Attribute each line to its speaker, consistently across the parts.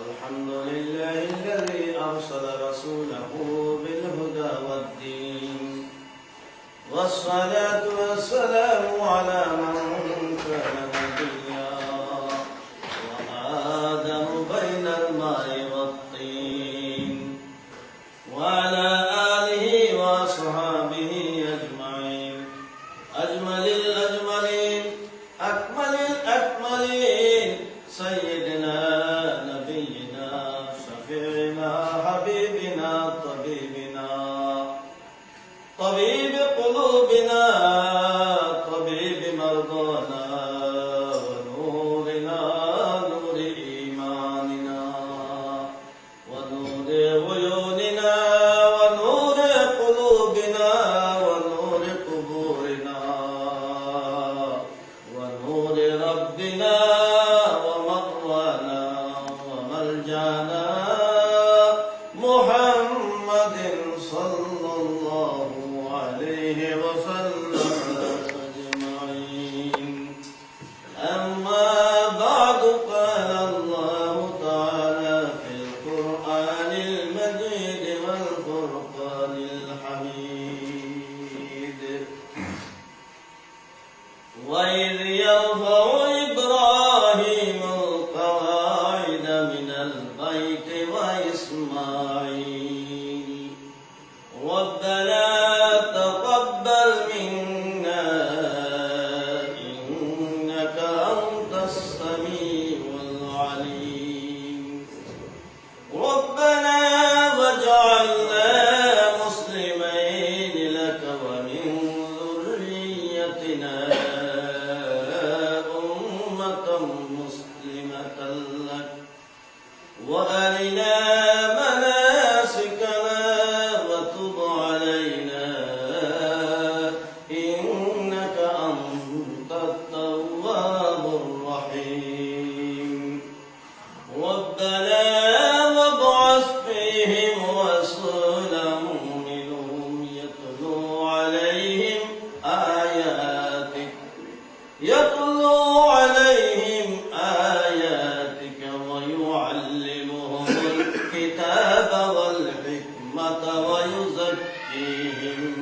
Speaker 1: الحمد لله الذي أرسل رسوله بالهدى والدين، والصلاة والسلام على من كان نبيا وآدم بين الماء والطين، وعلى آله وأصحابه أجمعين، أجمل الأجملين أكمل الأكملين، سيدنا نبينا شفيعنا حبيبنا طبيبنا طبيب قلوبنا طبيب مرضانا ونورنا نور إيماننا ونور عيوننا ونور قلوبنا ونور قبورنا ونور ربنا ومأوانا وملجانا محمد صلى الله عليه وسلم أجمعين. أما بعد، قال الله تعالى في القرآن المجيد والفرقان الحميد: وإذ يرفع إبراهيم القواعد من البيت وإسماعيل ربنا تقبل منا إنك أنت السميع العليم ربنا واجعلنا مسلمين لك ومن ذريتنا أمة مسلمة لك وأرنا مناسكنا وتب علينا إنك أنت التواب الرحيم ربنا وابعث فيهم رسولا منهم يتلو عليهم آياتك ويعلمهم الكتاب والحكمة ويزكيهم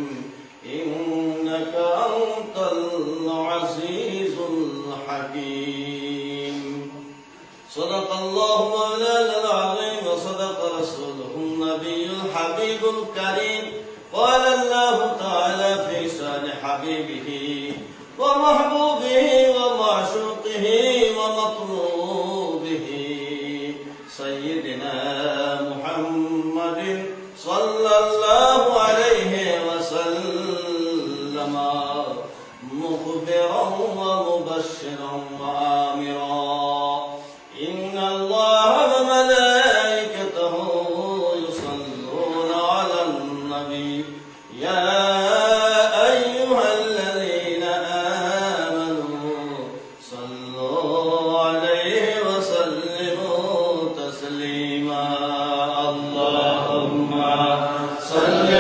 Speaker 1: إنك أنت العزيز الحكيم. صدق الله مولانا العظيم وصدق رسوله النبي الحبيب الكريم. قال الله تعالى في شأن حبيبه ومحبوبه ومعشوقه ومطلوبه سيدنا محمد صلى الله عليه وسلم مخبرا ومبشرا وآمرا: إن الله وملائكته يصلون على النبي يا أيها الذين آمنوا صلوا عليه وسلموا تسليما. اللهم صل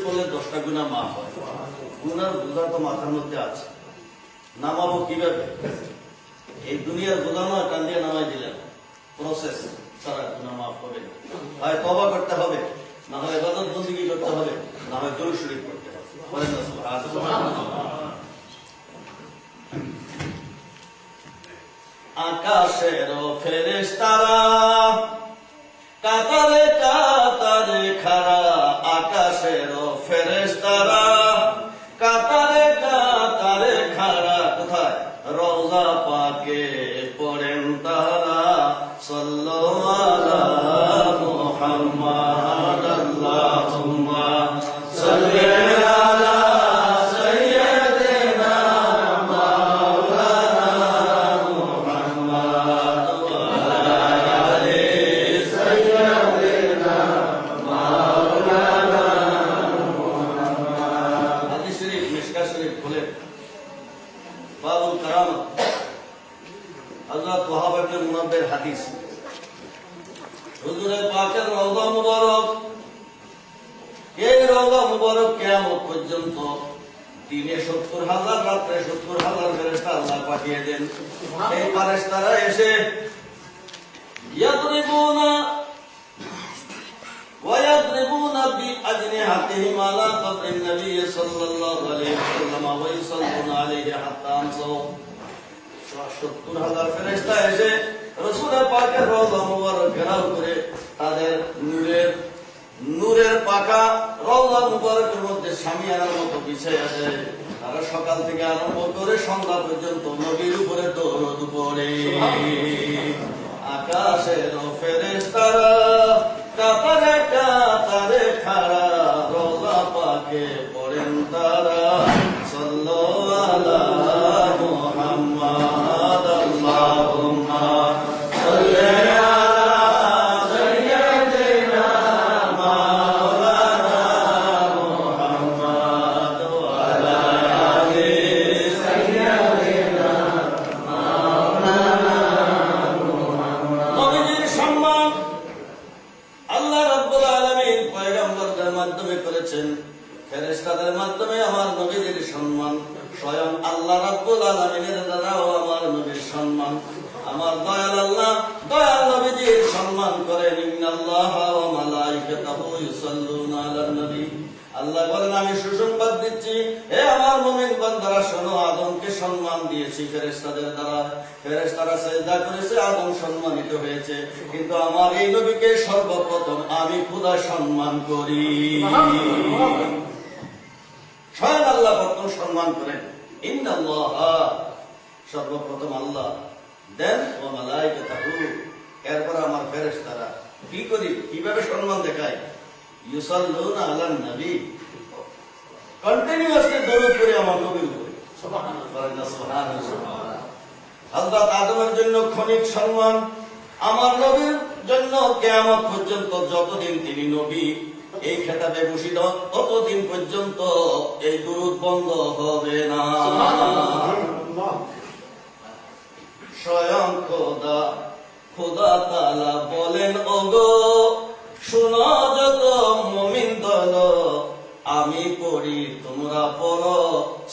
Speaker 1: করলে 10টা গুনাহ মাফ হয়। গুনার বোঝা তো মাথার মধ্যে আছে, নামাবো কিভাবে? এই দুনিয়ার বোঝা নয়, টান দিয়ে নামাই দিলেন, প্রসেস ছাড়া গুনাহ মাফ হবে না। হয় তওবা করতে হবে, না হয় ইবাদত বন্দেগী করতে হবে, না হয় দরুদ শরীফ পড়তে হবে। বলেন না সুবহানাল্লাহ। আকাশের ফেরেশতারা কাতারে কাতারে খাড়া, আকাশের ফেরেশতারা কাতারে কাতারে খাড়া, কোথায়? রওজা পাকে পড়েন তারা, সাল্লাল্লাহু আলা মুহাম্মাদ আল্লাহুম্মা সাল্লি আলা সাইয়্যিদিনা মাওলানা মুহাম্মাদ ওয়া আলা আলি সাইয়্যিদিনা মাওলানা মুহাম্মাদ। হাদিস শরীফ মিশকাত শরীফ খুলে বাবুল কারামত, হযরত ওয়াহাব ইবনে মুনাব্বির হাদিস। হুজুরে পাকের রওজা মুবারক, এই রওজা মুবারক কিয়ামত পর্যন্ত দিনে 70,000, রাত্রে 70,000 ফেরেশতা আল্লাহ পাঠিয়ে দেন। এই ফেরেশতারা এসে ইয়াদরিবুনা ওয়া ইয়াদরিবুনা বিআজনিহাতিহিম আলা কবরিন নবী সাল্লাল্লাহু আলাইহি ওয়াসাল্লাম ওয়া ইউসাল্লুনা আলাইহি হাত্তা আমসাউ। 70,000 ফেরেশতা এসে রাসূলের পাকের রওজা মুবারক ঘেরাও করে তাদের নূরের পাকা রওজা মুবারকের মধ্যে শামিয়ানার মতো বিছাইয়া দেয়। তারা সকাল থেকে আরম্ভ করে সন্ধ্যা পর্যন্ত নবীর উপরে দরুদ পড়ে। আকাশের ফেরেশতারা কাতারে কাতারে খাড়া, রওজা পাকে পড়েন তারা, সাল্লাল্লাহু আলা মুহাম্মাদ আল্লাহুম্মা সাল্লি আলা সাইয়্যিদিনা মাওলানা মুহাম্মাদ ওয়া আলা আলি সাইয়্যিদিনা মাওলানা মুহাম্মাদ। নবীজির সম্মান আল্লাহ রাব্বুল আলামিন পয়গম্বরদের মাধ্যমে করেছেন, ফেরেশতাদের মাধ্যমে আমার নবীদের সম্মান, স্বয়ং আল্লাহ রাব্বুল আলামিনের দ্বারাও আমার নবীর সম্মান। আমার দয়াল আল্লাহ দয়াল নবীজির সম্মান করেন। ইন্নাল্লাহা ওয়া মালাইকাতাহু ইউসাল্লুনা আলান নবী। আল্লাহ বলেন, আমি সুসংবাদ দিচ্ছি, হে আমার মুমিন বান্দারা শোনো, আদমকে সম্মান দিয়েছি ফেরেশতাদের দ্বারা। ফেরেশতারা সিজদা করেছে, আদম সম্মানিত হয়েছে, কিন্তু আমার এই নবীকে সর্বপ্রথম আমি খোদা সম্মান করি। স্বয়ং আল্লাহ প্রথম সম্মান করেন। ইন্নাল্লাহা, সর্বপ্রথম আল্লাহ, দেন ওয়া মালাইকাতাহু, এরপর আমার ফেরেশতারা। কি করি, কিভাবে সম্মান দেখায়? ইউসাল্লুনা আলান নবী, কন্টিনিউয়াসলি দরুদ পড়ে আমার নবীর উপরে। সুবহানাল্লাহ। হযরত আদমের জন্য ক্ষণিক সম্মান, আমার নবীর জন্য কিয়ামত পর্যন্ত যতদিন তিনি নবী এই খেতাবে ভূষিত, ততদিন পর্যন্ত এই দরুদ বন্ধ হবে না। স্বয়ং খোদা তাআলা বলেন, ওগো শোনো যত মুমিন দল, আমি পড়ি তোমরা পড়ো,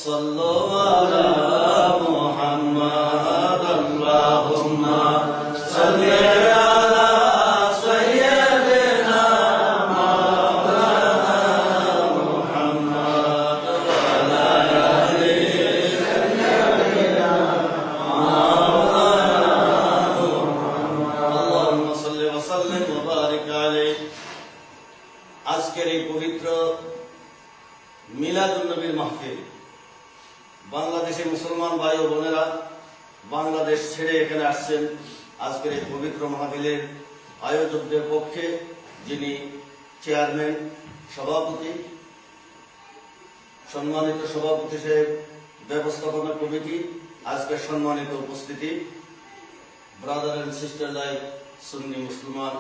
Speaker 1: সাল্লাল্লাহু আলা মুহাম্মাদ আল্লাহুম্মা সাল্লি আলা সাইয়্যিদিনা মাওলানা মুহাম্মাদ ওয়া আলা আলি সাইয়্যিদিনা মাওলানা মুহাম্মাদ। আল্লাহুম্মা সাল্লি ওয়া সাল্লিম ওয়া বারিক আলাইহি। আজকের এই পবিত্র মিলাদুন নবীর মাহফিল, বাংলাদেশের মুসলমান ভাই ও বোনেরা বাংলাদেশ ছেড়ে এখানে আসছেন। আজকের এই পবিত্র মাহফিলের আয়োজকদের পক্ষে যিনি চেয়ারম্যান, সভাপতি, সম্মানিত সভাপতি সাহেব, ব্যবস্থাপনা কমিটি, আজকের সম্মানিত উপস্থিতি, ব্রাদার এন্ড সিস্টার লাইক সুন্নি মুসলমান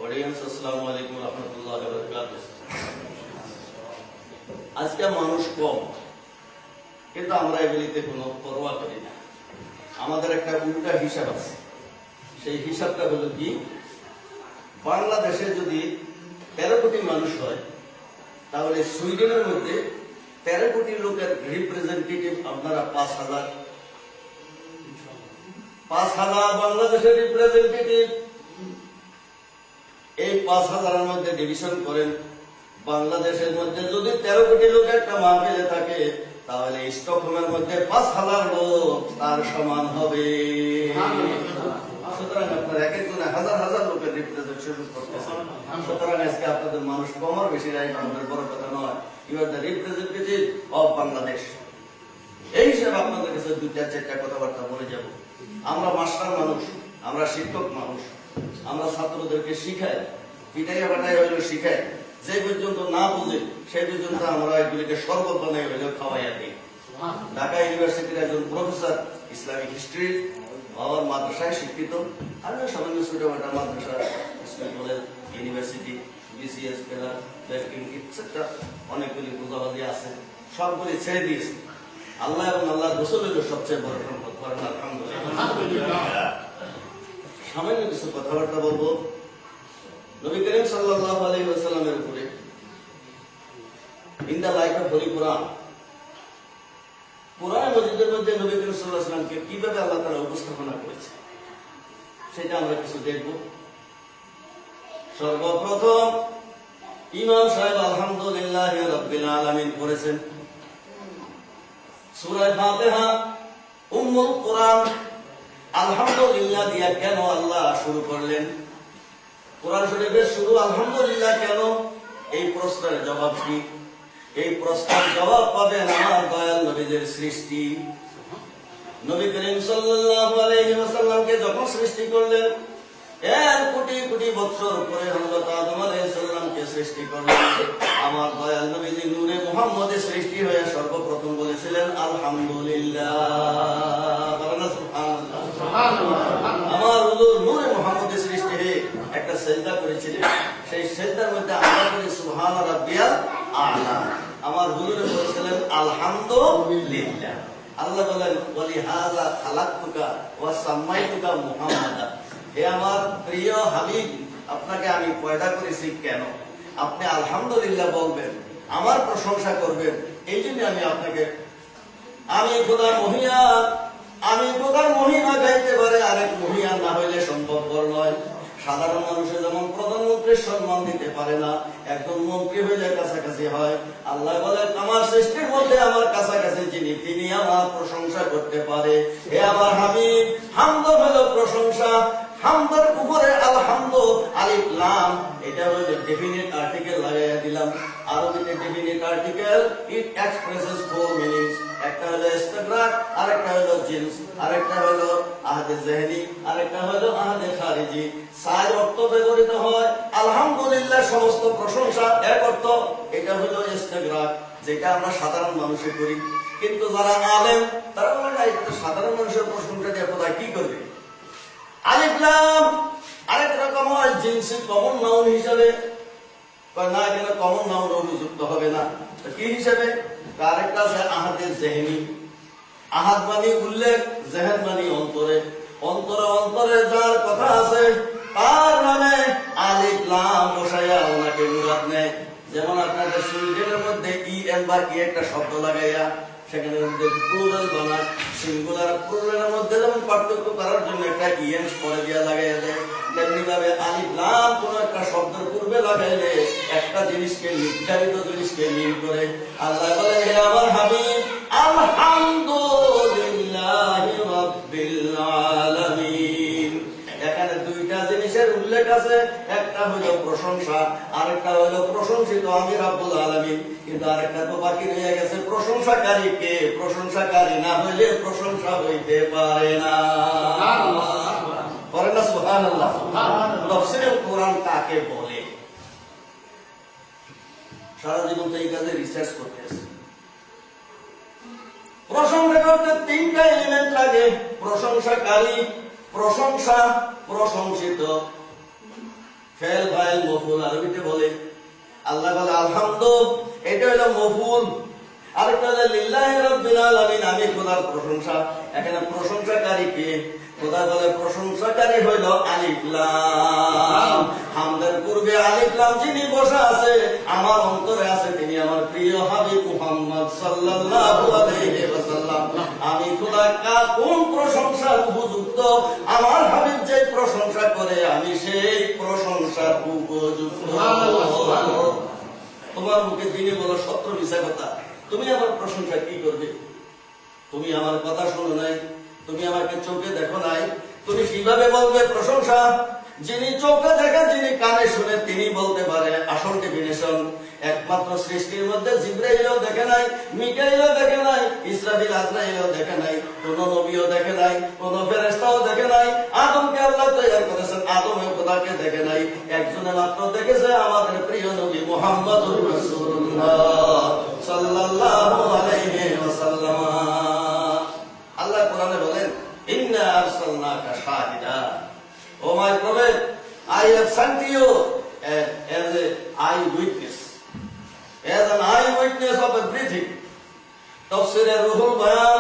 Speaker 1: অডিয়েন্স, আসসালামু আলাইকুম ওয়া রাহমাতুল্লাহি ওয়া বারাকাতুহু। আজকে মানুষ কম, কিন্তু আমরা এগুলিতে কোনো পরোয়া করি না। আমাদের একটা উল্টা হিসাব আছে। সেই হিসাবটা হলো কি, বাংলাদেশে যদি 13 কোটি মানুষ হয়, তাহলে সুইডেনের মধ্যে 13 কোটি লোকের রিপ্রেজেন্টেটিভ আপনারা 5,000 বাংলাদেশের রিপ্রেজেন্টেটিভ। এই 5,000-এর মধ্যে ডিভিশন করেন। বাংলাদেশের মধ্যে যদি 13 কোটি লোক একটা মাহফিলে থাকে, তাহলে স্টকহোমের মধ্যে 5,000 লোক তার সমান হবে। সুতরাং আপনার এক একজনে হাজার হাজার লোকের রিপ্রেজেন্টেশন করতেছেন। সুতরাং আজকে আপনাদের মানুষ কম আর বেশি রায় আমাদের বড় কথা নয়। You are the representative of Bangladesh. এই হিসাবে আপনাদের কাছে 2-4টা কথাবার্তা বলে যাব। আমরা মাস্টার মানুষ, আমরা শিক্ষক মানুষ, আমরা ছাত্রদেরকে শিখাই, পিটাইয়া বাটাইয়া হইলেও শিখাই। যে পর্যন্ত না বুঝে সেই পর্যন্ত আমরা এগুলিকে শরবত বানাই হইলেও খাওয়াইয়া দিই। ঢাকা ইউনিভার্সিটির একজন প্রফেসর, ইসলামিক হিস্ট্রি, বাবার মাদ্রাসায় শিক্ষিত, আমিও সামান্য ছোটখাটো মাদ্রাসা, স্কুল, কলেজ, ইউনিভার্সিটি, বিসিএস, পেলার, লেফটিং, ইত্যাদি অনেকগুলি পূজাবাদী আছে, সবগুলি ছেড়ে দিয়েছে। আল্লাহ এবং আল্লাহ রসুল হল সবচেয়ে বড় সম্পদ। করেন আলহামদুলিল্লাহ। সামান্য কিছু কথাবার্তা বলবো নবী করিম সাল্লাল্লাহু আলাইহি ওয়াসাল্লামের উপরে। In the light of holy Quran, কোরআন মজিদের মধ্যে নবী করিম সাল্লাল্লাহু আলাইহি ওয়াসাল্লামকে কিভাবে আল্লাহ তাআলা উপস্থাপনা করেছে সেটা আমরা কিছু দেখব। সর্বপ্রথম ইমাম সাহেব আলহামদুলিল্লাহি রাব্বিল আলামিন পড়েছেন সূরা ফাতিহা উম্মুল কোরআন। আলহামদুলিল্লাহ দিয়া কেন আল্লাহ শুরু করলেন? কোরআন শরীফের শুরু আলহামদুলিল্লাহ কেন? এই প্রশ্নের জবাব কি? এই প্রশ্নের জবাব পাবেন আমার দয়াল নবীদের সৃষ্টি। নবী করিম সাল্লাল্লাহু আলাইহি ওয়াসাল্লামকে যখন সৃষ্টি করলেন, এর কোটি কোটি বছর পরে হযরত আদম আলাইহিস সালামকে সৃষ্টি করলেন। আমার দয়াল নবীজি নূরে মুহাম্মদে সৃষ্টি হয়ে সর্বপ্রথম বলেছিলেন আলহামদুলিল্লাহ। সুবহানাল্লাহ। আমার হুজুর নূরে মুহাম্মদে সৃষ্টি হয়ে একটা সিজদা করেছিলেন। সেই সিজদার মধ্যে আমরা বলি সুবহান রাব্বিয়াল আ'লা। আমার হুজুর বলেছিলেন আলহামদুলিল্লাহ। আল্লাহ বলেন ওয়ালিহাযা খালাকতুকা ওয়া সাম্মাইতুকা মুহাম্মাদা। হে আমার প্রিয় হাবিব, আপনাকে আমি পয়দা করেছি কেন? আপনি আলহামদুলিল্লাহ বলবেন, আমার প্রশংসা করবেন। এই জন্য আমি আপনাকে, আমি খোদার মহিয়ান, আমি খোদার মহিমা গাইতে পারে আরেক মহিয়ান না হইলে সম্ভবপর নয়। সাধারণ মানুষের যেমন প্রধানমন্ত্রীর সম্মান দিতে পারে না, একজন মন্ত্রী হইলে কাছাকাছি হয়। আল্লাহ বলেন আমার সৃষ্টির মধ্যে আমার কাছাকাছি যিনি, তিনি আমার প্রশংসা করতে পারে। হে আমার হাবিব, হামদ হলো প্রশংসা। হামদের উপরে আলহামদু আলিফ লাম, এটা হলো ডেফিনিট আর্টিকেল লাগাইয়া দিলাম। আরবিতে ডেফিনিট আর্টিকেল, ইট এক্সপ্রেসেস 4 মিনিংস। একটা হলো ইস্তিগরাক, আরেকটা হলো জিন্স, আরেকটা হলো আহাদে যিহনি, আরেকটা হলো আহাদে খারিজি। 4 অর্থ ব্যবহৃত হয়। আলহামদুলিল্লাহ সমস্ত প্রশংসা এক অর্থ, এটা হলো ইস্তিগরাক, যেটা আমরা সাধারণ মানুষে করি। কিন্তু যারা আলেম তারা বলে না, এটা সাধারণ মানুষের প্রশংসা দিয়ে কোথায় কি করবে? আলিফ লাম আরেক রকম হয় জিনসি কমন নাউন হিসাবে। না, এখানে কমন নাউন অভিযুক্ত হবে না। কি হিসাবে? আরেকটা আছে আহাদে যিহনি। আহাদ মানে উল্লেখ, যিহন মানে অন্তরে। অন্তরে অন্তরে যার কথা আছে তার নামে আলিফ লাম বসাইয়া ওনাকে মুরাদ নেয়। যেমন আপনাদের সুইডেনের মধ্যে ইএন বা কি একটা শব্দ লাগাইয়া সেখানে প্লুরাল বানায়। সিঙ্গুলার প্লুরালের মধ্যে যেমন পার্থক্য করার জন্য একটা ইএন পরে দিয়া লাগাইয়া দেয়, তেমনি ভাবে আলিফ লাম কোন একটা শব্দের পূর্বে লাগাইলে একটা জিনিসকে, নির্ধারিত জিনিসকে মিল করে। আল্লাহ বলে হে আমার হাবিব, আলহামদুলিল্লাহি রাব্বিল আলামিন। এখানে দুইটা জিনিসের উল্লেখ আছে, একটা হলো প্রশংসা, আরেকটা হলো প্রশংসিত আমি রাব্বুল আলামিন। কিন্তু আরেকটা তো বাকি রয়ে গেছে, প্রশংসাকারী কে? প্রশংসাকারী না হইলে প্রশংসা হইতে পারে না। বলেন না সুবহানাল্লাহ। তাফসীরে কোরআন কাকে বলে? সারা জীবন তো এই কাজে রিসার্চ করতেছে। প্রশংসা করতে 3টা এলিমেন্ট লাগে, প্রশংসাকারী, প্রশংসা, প্রশংসিত। ফেল ফাইল মফুল আরবিতে বলে। আল্লাহ বলে আলহামদু, এটা হলো মফুল। আরেকটা হলো লিল্লাহি রাব্বিল আলামিন, আমি খোদার প্রশংসা। এখানে প্রশংসাকারী কে? খোদা বলে প্রশংসাকারী হইল আলিফ লাম। হামদের পূর্বে আলিফ লাম যিনি বসা আছে আমার অন্তরে আছে তিনি আমার প্রিয় হাবিব মুহাম্মদ সাল্লাল্লাহু আলাইহি ওয়াসাল্লাম। আমি খোদা কোন প্রশংসার উপযুক্ত, আমার হাবিব যে প্রশংসা করে আমি সেই প্রশংসার উপযুক্ত। তোমার মুখে দিনে বলো সত্য মিছা কথা, তুমি আমার প্রশংসা কি করবে? তুমি আমার কথা শোনো নাই, তুমি আমাকে চোখে দেখো নাই, তুমি কিভাবে বলবে প্রশংসা? যিনি চোখে দেখে যিনি কানে শুনে তিনি বলতে পারে। আসল ডেফিনেশন একমাত্র সৃষ্টির মধ্যে জিবরাইলও দেখে নাই, মিকাইলও দেখে নাই, ইসরাফিল আজরাইলও দেখে নাই, কোন নবীও দেখে নাই, কোন ফেরেশতাও দেখে নাই। আদমকে আল্লাহ তৈরি করেছেন, আদমও খোদাকে দেখে নাই, একজনে মাত্র দেখেছে আমাদের প্রিয় নবী মুহাম্মদুর রাসূলুল্লাহ সাল্লাল্লাহু আলাইহি ওয়াসাল্লাম। আল্লাহ কোরআনে বলেন ইন্না আরসালনাকা শাহিদা, O my prophet, I have sent you as an eyewitness, as an eyewitness of everything. তাফসীরে রুহুল বায়ান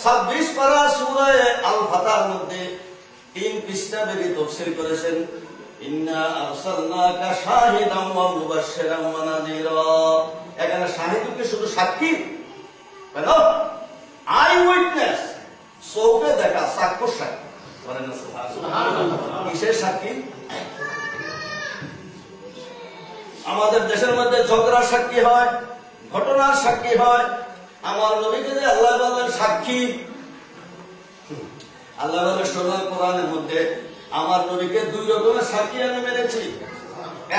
Speaker 1: 26 পারা সূরা আল ফাতহার মধ্যে 3 পৃষ্ঠা বেরি তাফসীর করেছেন ইন্না আরসালনাকা শাহিদাম ওয়া মুবাশশিরাম ওয়া নাযীরা। এখানে শাহিদকে শুধু সাক্ষী কেন? আই উইটনেস, চোখে দেখা, সাক্ষ্য সাক্ষী। কিসের সাক্ষী? আমাদের দেশের মধ্যে ঝগড়ার সাক্ষী হয়, ঘটনার সাক্ষী হয়। আমার নবীকে যে আল্লাহ বললেন সাক্ষী, আল্লাহ বলে সোনার কোরআনের মধ্যে আমার নবীকে 2 রকমের সাক্ষী আমি মেনেছি।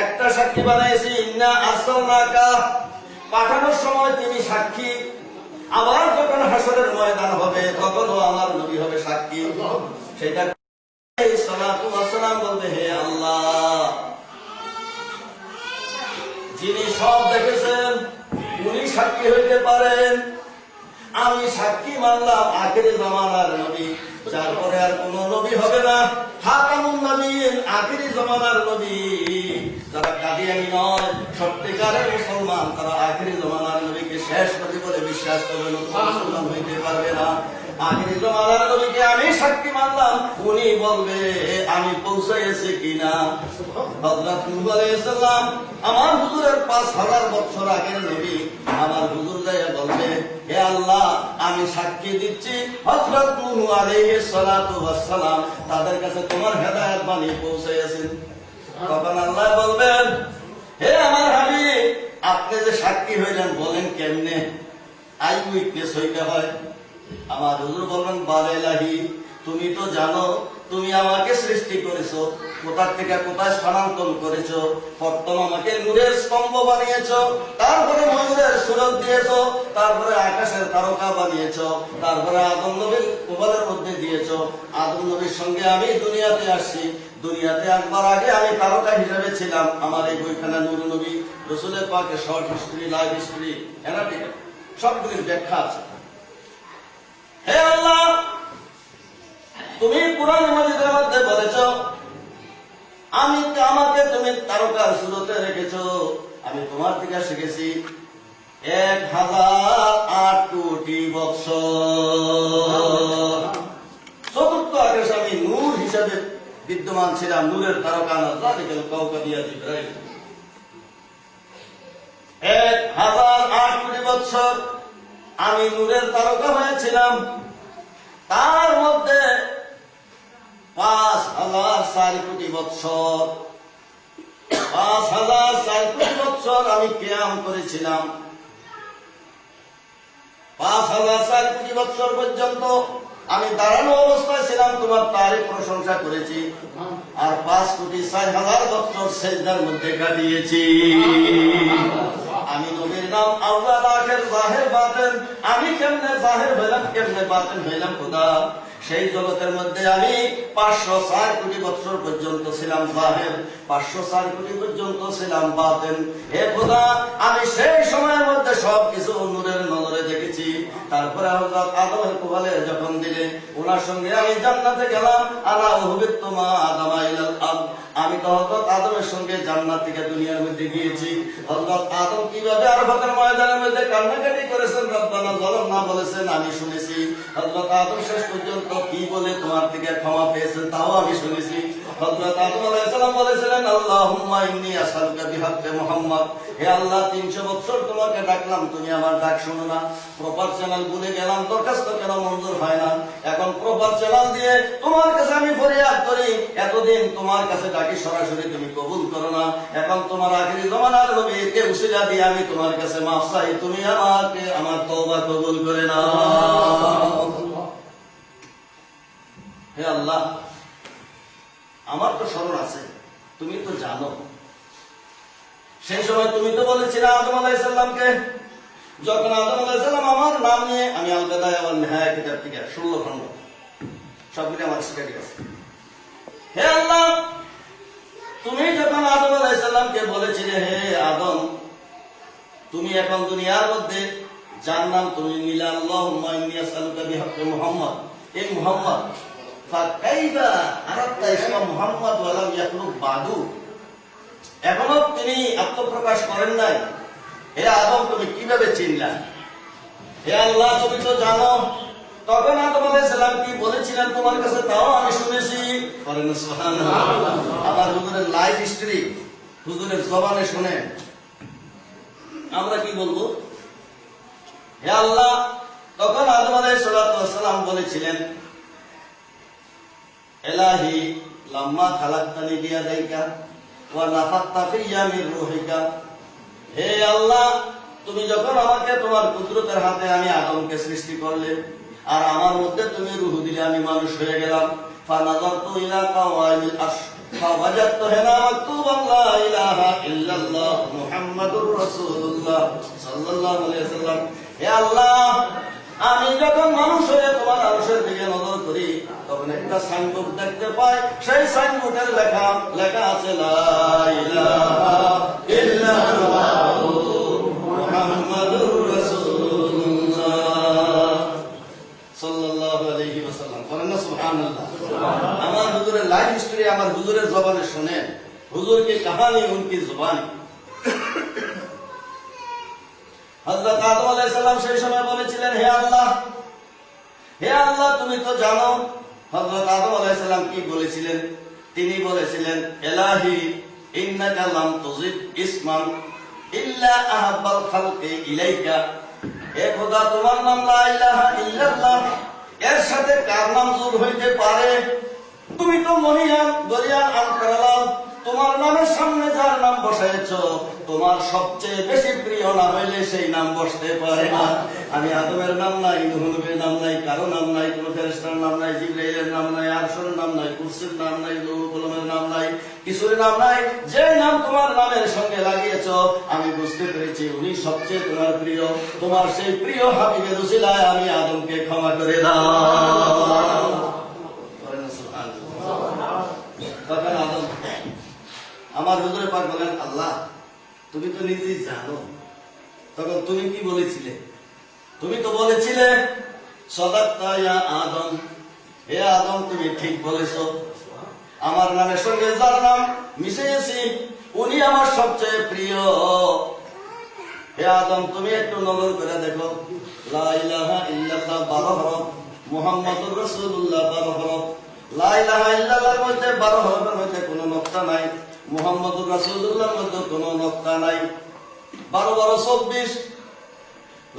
Speaker 1: একটা সাক্ষী বানাইছি ইন্না আরসালনাকা, পাঠানোর সময় তিনি সাক্ষী, আবার যখন হাসরের ময়দান হবে তখনও আমার নবী হবে সাক্ষী। সেটা সালাতু ওয়াস সালাম বলবে হে আল্লাহ, যিনি সব দেখেছেন উনি সাক্ষী হইতে পারেন। আমি সাক্ষী মানলাম আখিরি জামানার নবী, যার পরে আর কোন নবী হবে না, খাতামুন নবীন, আখিরি জামানার নবী। যারা কাদিয়ানী নয়, সত্যিকারের মুসলমান, তারা আখিরি জামানার নবীকে শেষ নবী বলে বিশ্বাস করবে, মুসলমান হইতে পারবে না। আখিরি জামানার নবীকে আমি সাক্ষী মানলাম, উনি বলবে আমি পৌঁছাইছি কিনা। হযরত নূহ আলাইহিস সালাম আমার হুজুরের 5000 বছর আগের নবী, আমার হুজুর যাইয়া বলবে হে আল্লাহ আমি সাক্ষী দিচ্ছি হযরত নূহ আলাইহিস সালাতু ওয়াস সালাম তাদের কাছে তোমার হেদায়েত বাণী পৌঁছাইছেন। তখন আল্লাহ বলবেন হে আমার হাবিব, আপনি যে সাক্ষী হইলেন বলেন কেমনে? আই উইটনেস হইতে হয়। আমার হুজুর বলবেন বারেলাহি, তুমি তো জানো তুমি আমাকে সৃষ্টি করেছো, কোথা থেকে কোথায় স্থানান্তর করেছো, প্রথম আমাকে নূরের স্তম্ভ বানিয়েছো, তারপরে ময়ূরের সুরত দিয়েছো, তারপরে আকাশের তারকা বানিয়েছো, তারপরে আদম নবীর কোবালের মধ্যে দিয়েছো। আদম নবীর সঙ্গে আমি দুনিয়াতে আসছি, দুনিয়াতে আসবার আগে আমি তারকা হিসেবে ছিলাম। আমার এই বইখানা নূর নবী রাসূলের পাকের শর্ট হিস্ট্রি, লাইফ হিস্ট্রি, এনাফিক সবগুলির ব্যাখ্যা আছে। হে আল্লাহ, তুমি কুরআন মাজিদের মধ্যে বলেছো আমাকে তুমি তারকার সুরতে রেখেছো, আমি তোমার থেকে শিখেছি 1008 কোটি বছর। চতুর্থ আকাশে আমি নূর হিসেবে বিদ্যমান ছিলাম, নূরের তারকা নাজালিকাল কাউকাবিয়া জিবরাইল। 1008 কোটি বছর আমি নূরের তারকা হয়েছিলাম। তার মধ্যে 5004 কোটি বছর, 5004 কোটি বছর আমি কিয়াম করেছিলাম। 5004 কোটি বছর পর্যন্ত আমি দাঁড়ানো অবস্থায় ছিলাম, তোমার তারিফ প্রশংসা করেছি। আর 5,04,000 বছর সেজদার মধ্যে কাটিয়েছি। আমি নবীর নাম আল্লাহ, আখের জাহের বাতেন। আমি কেমনে জাহের হইলাম, কেমনে বাতেন হইলাম খোদা? সেই জগতের মধ্যে আমি 504 কোটি বছর পর্যন্ত ছিলাম জাহের, 504 কোটি পর্যন্ত ছিলাম বাতেন। হে খোদা, আমি সেই সময়ের মধ্যে সবকিছু নূরের নজরে দেখেছি। তারপরে হযরত আদমের কোবালে যখন দিলে, ওনার সঙ্গে আমি জান্নাতে গেলাম। আলা উহবিতু মা আদামা ইলাল আরদ, আমি তো হযরত আদমের সঙ্গে জান্নাত থেকে দুনিয়ার মধ্যে গিয়েছি। হযরত আদম কিভাবে আরাফাতের ময়দানের মধ্যে কান্নাকাটি করেছেন, রব্বানা রব্বানা যালামনা বলেছেন আমি শুনেছি, হযরত আদম শেষ পর্যন্ত কি বলে তোমার থেকে ক্ষমা পেয়েছেন তাও আমি শুনেছি। হযরত আদম আলাইহিস সালাম বলেছিলেন আল্লাহুম্মা ইন্নী আসআলুকা বিহাক্কি মুহাম্মদ, হে আল্লাহ 300 বছর তোমাকে ডাকলাম তুমি আমার ডাক শোনো না, প্রপার চ্যানেল ভুলে গেলাম, দরখাস্ত কেন মঞ্জুর হয় না, এখন প্রপার চ্যানেল দিয়ে তোমার কাছে আমি ফরিয়াদ করি, এতদিন তোমার কাছে ডাকি সরাসরি তুমি কবুল করো না, এখন তোমার আখিরি জামানার নবীকে উসিলা দিয়ে আমি তোমার কাছে মাফ চাই, তুমি আমাকে আমার তওবা কবুল করে নাও। হে আল্লাহ, আমার তো স্মরণ আছে, তুমি তো জানো, সেই সময় তুমি তো বলেছিলে আদম আলাইহিস সালামকে, যখন আদম আলাইহিস সালাম আমার নাম নিয়ে, আমি আল বিদায়া ওয়ান নিহায়া কিতাব থেকে 16 খণ্ড সবগুলো আমার স্টাডি আছে। হে আল্লাহ, তুমি যখন আদম আলাইহিস সালামকে বলেছিলে হে আদম তুমি এখন দুনিয়ার মধ্যে যার নাম তুমি নিলা আল্লাহুম্মা ইন্নী আসআলুকা বিহাক্কি মুহাম্মদ, এই মুহাম্মদ ফাকাইফা আরাদতা ইসমা মুহাম্মদ ওয়া লাম ইয়াখলুক বাদু, এখনো তিনি আত্মপ্রকাশ করেন নাই, হে আদম তুমি কিভাবে চিনলা? হে আল্লাহ তুমি তো জানো, তখন আদম আলাইহিস সালাম কি বলেছিলেন তোমার কাছে তাও আমি শুনেছি। বলেন সুবহানাল্লাহ। আমার হুজুরের লাইফ হিস্টরি হুজুরের জবানে শুনে আমরা কি বলবো? হে আল্লাহ, তখন আদম আলাইহিস সালাম বলেছিলেন ইলাহি লাম্মা খালাকতানি বিয়াদাইকা ওয়া নাফাখতা ফিয়া মির রূহিকা, হে আল্লাহ তুমি যখন আমাকে তোমার কুদরতের হাতে আমি আদমকে সৃষ্টি করলে আর আমার মধ্যে তুমি রূহ দিলে আমি মানুষ হয়ে গেলাম, ফানাযারতু ইলা কাওয়াইমিল আরশ ফাওয়াজাদতু হিনা মাকতুবান লা ইলাহা ইল্লাল্লাহ মুহাম্মাদুর রাসূলুল্লাহ সাল্লাল্লাহু আলাইহি ওয়াসাল্লাম, হে আল্লাহ আমি যখন মানুষ হয়ে তোমার আরশের দিকে নজর করি তখন একটা সাইনবোর্ড দেখতে পাই, সেই সাইনবোর্ডের লেখা আছে লা ইলাহা ইল্লাল্লাহ মুহাম্মাদুর রাসূলুল্লাহ সাল্লাল্লাহু আলাইহি ওয়াসাল্লাম। বলেন না সুবহানাল্লাহ। আমার হুজুরের লাইফ হিস্টরি আমার হুজুরের জবানে শুনেন, হুজুর কি কাহানি উনকি জবান। হযরত আদম আলাইহিস সালাম সেই সময় বলেছিলেন হে আল্লাহ তুমি তো জানো, হযরত আদম আলাইহিস সালাম কি বলেছিলেন? তিনি বলেছিলেন ইলাহি ইন্নাকা লাম তুযিদ ইসমান ইল্লা আহাব্বাল খালকি ইলাইকা, হে খোদা তোমার নাম লা ইলাহা ইল্লাল্লাহ, এর সাথে কার নাম যোগ হইতে পারে? তুমি তো মহিয়ান দরিয়ান আনকারালাম, তোমার নামের সামনে যার নাম বসাইছো তোমার সবচেয়ে বেশি প্রিয় না হইলে সেই নাম বসতে পারে না। আমি আদমের নাম নাই, নূহ নবীর নাম নাই, কারো নাম নাই, কোন ফেরেশতার নাম নাই, জিবরাইলের নাম নাই, আরশের নাম নাই, কুরসির নাম নাই, লৌহ কলমের নাম নাই, কিছুর নাম নাই, যে নাম তোমার নামের সঙ্গে লাগিয়েছো আমি বুঝতে পেরেছি উনি সবচেয়ে তোমার প্রিয়, তোমার সেই প্রিয় হাবিবের উসিলায় আমি আদমকে ক্ষমা করে দাও। তখন আদম আমার হুজুরে পাক বলেন আল্লাহ তুমি তো নিজেই জানো, তখন তুমি কি বলেছিলে? তুমি তো বলেছিলে সাদাক্তা ইয়া আদম, হে আদম তুমি ঠিক বলেছো, আমার নামের সঙ্গে যার নাম মিশিয়েছি উনি আমার সবচেয়ে প্রিয়। হে আদম তুমি একটু নজর করে দেখো, লা ইলাহা ইল্লাল্লাহ 12 হরফ, মুহাম্মাদুর রাসূলুল্লাহ 12 হরফ, লা ইলাহা ইল্লাল্লাহর মধ্যে 12 হরফের মধ্যে কোনো নকতা নাই, মুহাম্মাদুর রাসূলুল্লাহর মধ্যে কোনো নকতা নাই, 12 12 24,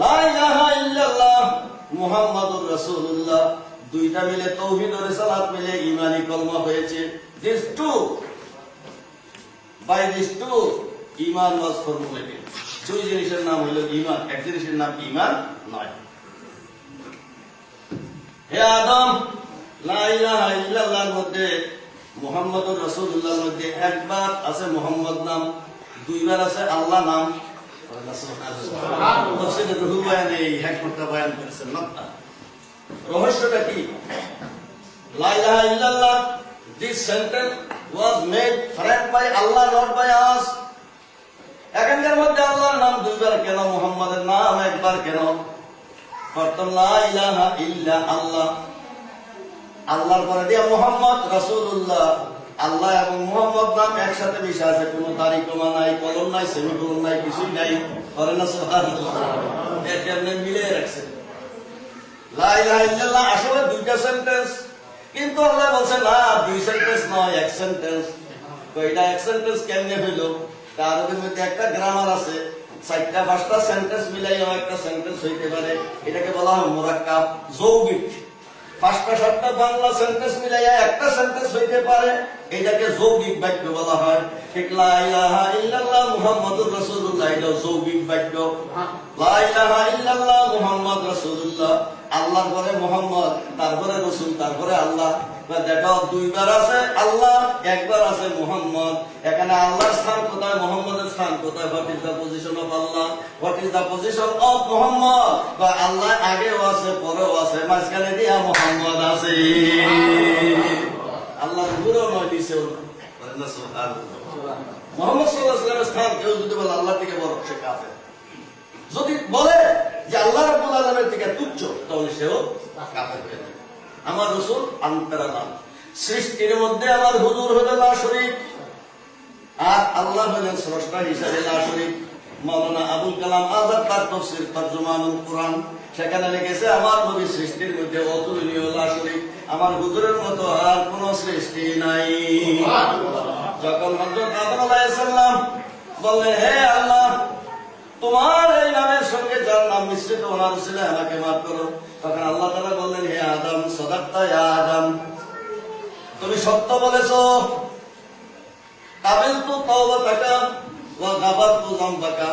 Speaker 1: লা ইলাহা ইল্লাল্লাহ মুহাম্মাদুর রাসূলুল্লাহ, দুইটা মিলে তাওহীদ ও রিসালাত মিলে ঈমানি কলমা হয়েছে। This two by this two ঈমান ওয়াজ ফর্মুলেটেড। দুই জিনিসের নাম হলো ঈমান, এক জিনিসের নাম ঈমান নয়। হে আদম লা ইলাহা ইল্লাল্লাহর মধ্যে মুহাম্মাদুর রাসূলুল্লাহর মধ্যে একবার আছে মুহাম্মদ নাম, দুইবার আছে আল্লাহ নাম। রহস্যটা কি? লা ইলাহা ইল্লাল্লাহ, this sentence was made correct by Allah, not by us. এখানকার মধ্যে আল্লাহর নাম দুইবার কেন, মুহাম্মাদের নাম একবার কেন? প্রথম লা ইলাহা ইল্লা আল্লাহ, আল্লাহর পরে দিয়া মুহাম্মদ রাসূলুল্লাহ, আল্লাহ এবং মুহাম্মদ নাম একসাথে মিশে আছে, কোনো তারিকমা নাই, কলম নাই, সেমিকলন নাই, কিছুই নাই। করেন না সুবহানাল্লাহ, এটা আপনি মিলিয়ে রাখছেন। লা ইলাহা ইল্লাল্লাহ আসলে দুইটা সেন্টেন্স, কিন্তু আল্লাহ বলছে না, দুই সেন্টেন্স নয়, এক সেন্টেন্স। তো এটা এক সেন্টেন্স কেমনে হইল? আরবের মধ্যে একটা গ্রামার আছে, 4টা-5টা সেন্টেন্স মিলাইয়া একটা সেন্টেন্স হইতে পারে, এটাকে বলা হয় মুরাক্কাব, যৌগিক। 5টা-7টা বাংলা সেন্টেন্স মিলাইয়া একটা সেন্টেন্স হইতে পারে, এটাকে যৌগিক বাক্য বলা হয়। ঠিক লা ইলাহা ইল্লাল্লাহ মুহাম্মাদুর রাসূলুল্লাহ, এটা যৌগিক বাক্য। লা ইলাহা ইল্লাল্লাহ মুহাম্মাদ রাসূলুল্লাহ, আল্লাহর পরে মুহাম্মদ, তারপরে রাসূল, তারপরে আল্লাহ। দেখো দুইবার আছে আল্লাহ, একবার আছে মুহাম্মদ। এখানে আল্লাহর স্থান কোথায়, মুহাম্মদের স্থান কোথায়? What is the position of Allah, what is the position of Muhammad? বা আল্লাহ আগেও আছে, পরেও আছে, মাঝখানে দিয়া মুহাম্মদ আছে। আল্লাহর উপরেও নয়, নিচেও নয়। মুহাম্মদ সাল্লাল্লাহু আলাইহি ওয়াসাল্লামের স্থান কেউ যদি বলে আল্লাহ থেকে বড়, সে কাফের। যদি বলে যে আল্লাহ রাব্বুল আলামিনের থেকে তুচ্ছ, তাহলে সেও কাফের হয়ে যাবে। আমার রাসূল আন্তরা নাম, সৃষ্টির মধ্যে আমার হুজুর হলো লা শরীক, আর আল্লাহ হলেন স্রষ্টা হিসাবে লা শরীক। মাওলানা আবুল কালাম আজাদ তার তাফসীর তরজমানুল কোরআন, সেখানে লিখেছে আমার নবী সৃষ্টির মধ্যে অতুলনীয়, লা শরীক, আমার হুজুরের মতো আর কোন সৃষ্টি নাই। যখন হযরত আদম আলাইহিস সালাম বললেন, হে আল্লাহ, তোমার এই নামের সঙ্গে যার নাম মিশ্রিত ওনার ছিল, আমাকে মাফ করো। তখন আল্লাহ তাআলা বললেন, হে আদম, সাদাক্তা ইয়া আদম, তুমি সত্য বলেছো। কাবিলতু তাওবাতাকা ওয়া গাফারতু যামবাকা,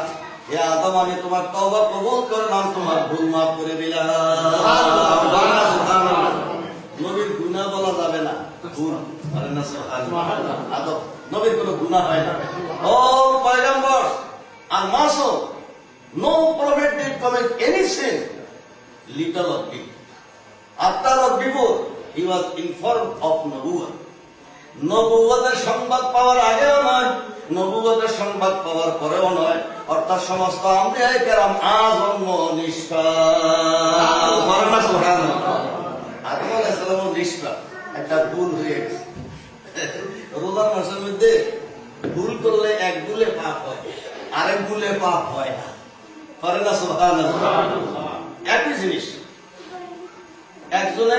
Speaker 1: হে আদম, আমি তোমার তওবা কবুল করলাম, তোমার ভুল মাফ করে দিলাম। নবীর গুনাহ বলা যাবে না, ভুল। আদম নবীর কোনো গুনাহ হয় না। ও পয়গম্বর আর Masum, no prophet did commit any sin, little or big. After or before, he was informed of nubuwwah. নবুয়তের সংবাদ পাওয়ার আগেও নয়, নবুয়তের সংবাদ পাওয়ার পরেও নয়, অর্থাৎ সমস্ত আম্বিয়ায়ে কেরাম আজন্ম নিষ্পাপ। আদম আলাইহিস সালামও নিষ্পাপ, একটা ভুল হয়ে গেছে। রোজার মাসের মধ্যে ভুল করলে এক ভুলে পাপ হয়, আরেক ভুলে পাপ হয় না। করে না সুবহানাল্লাহ? একই জিনিস, একজনে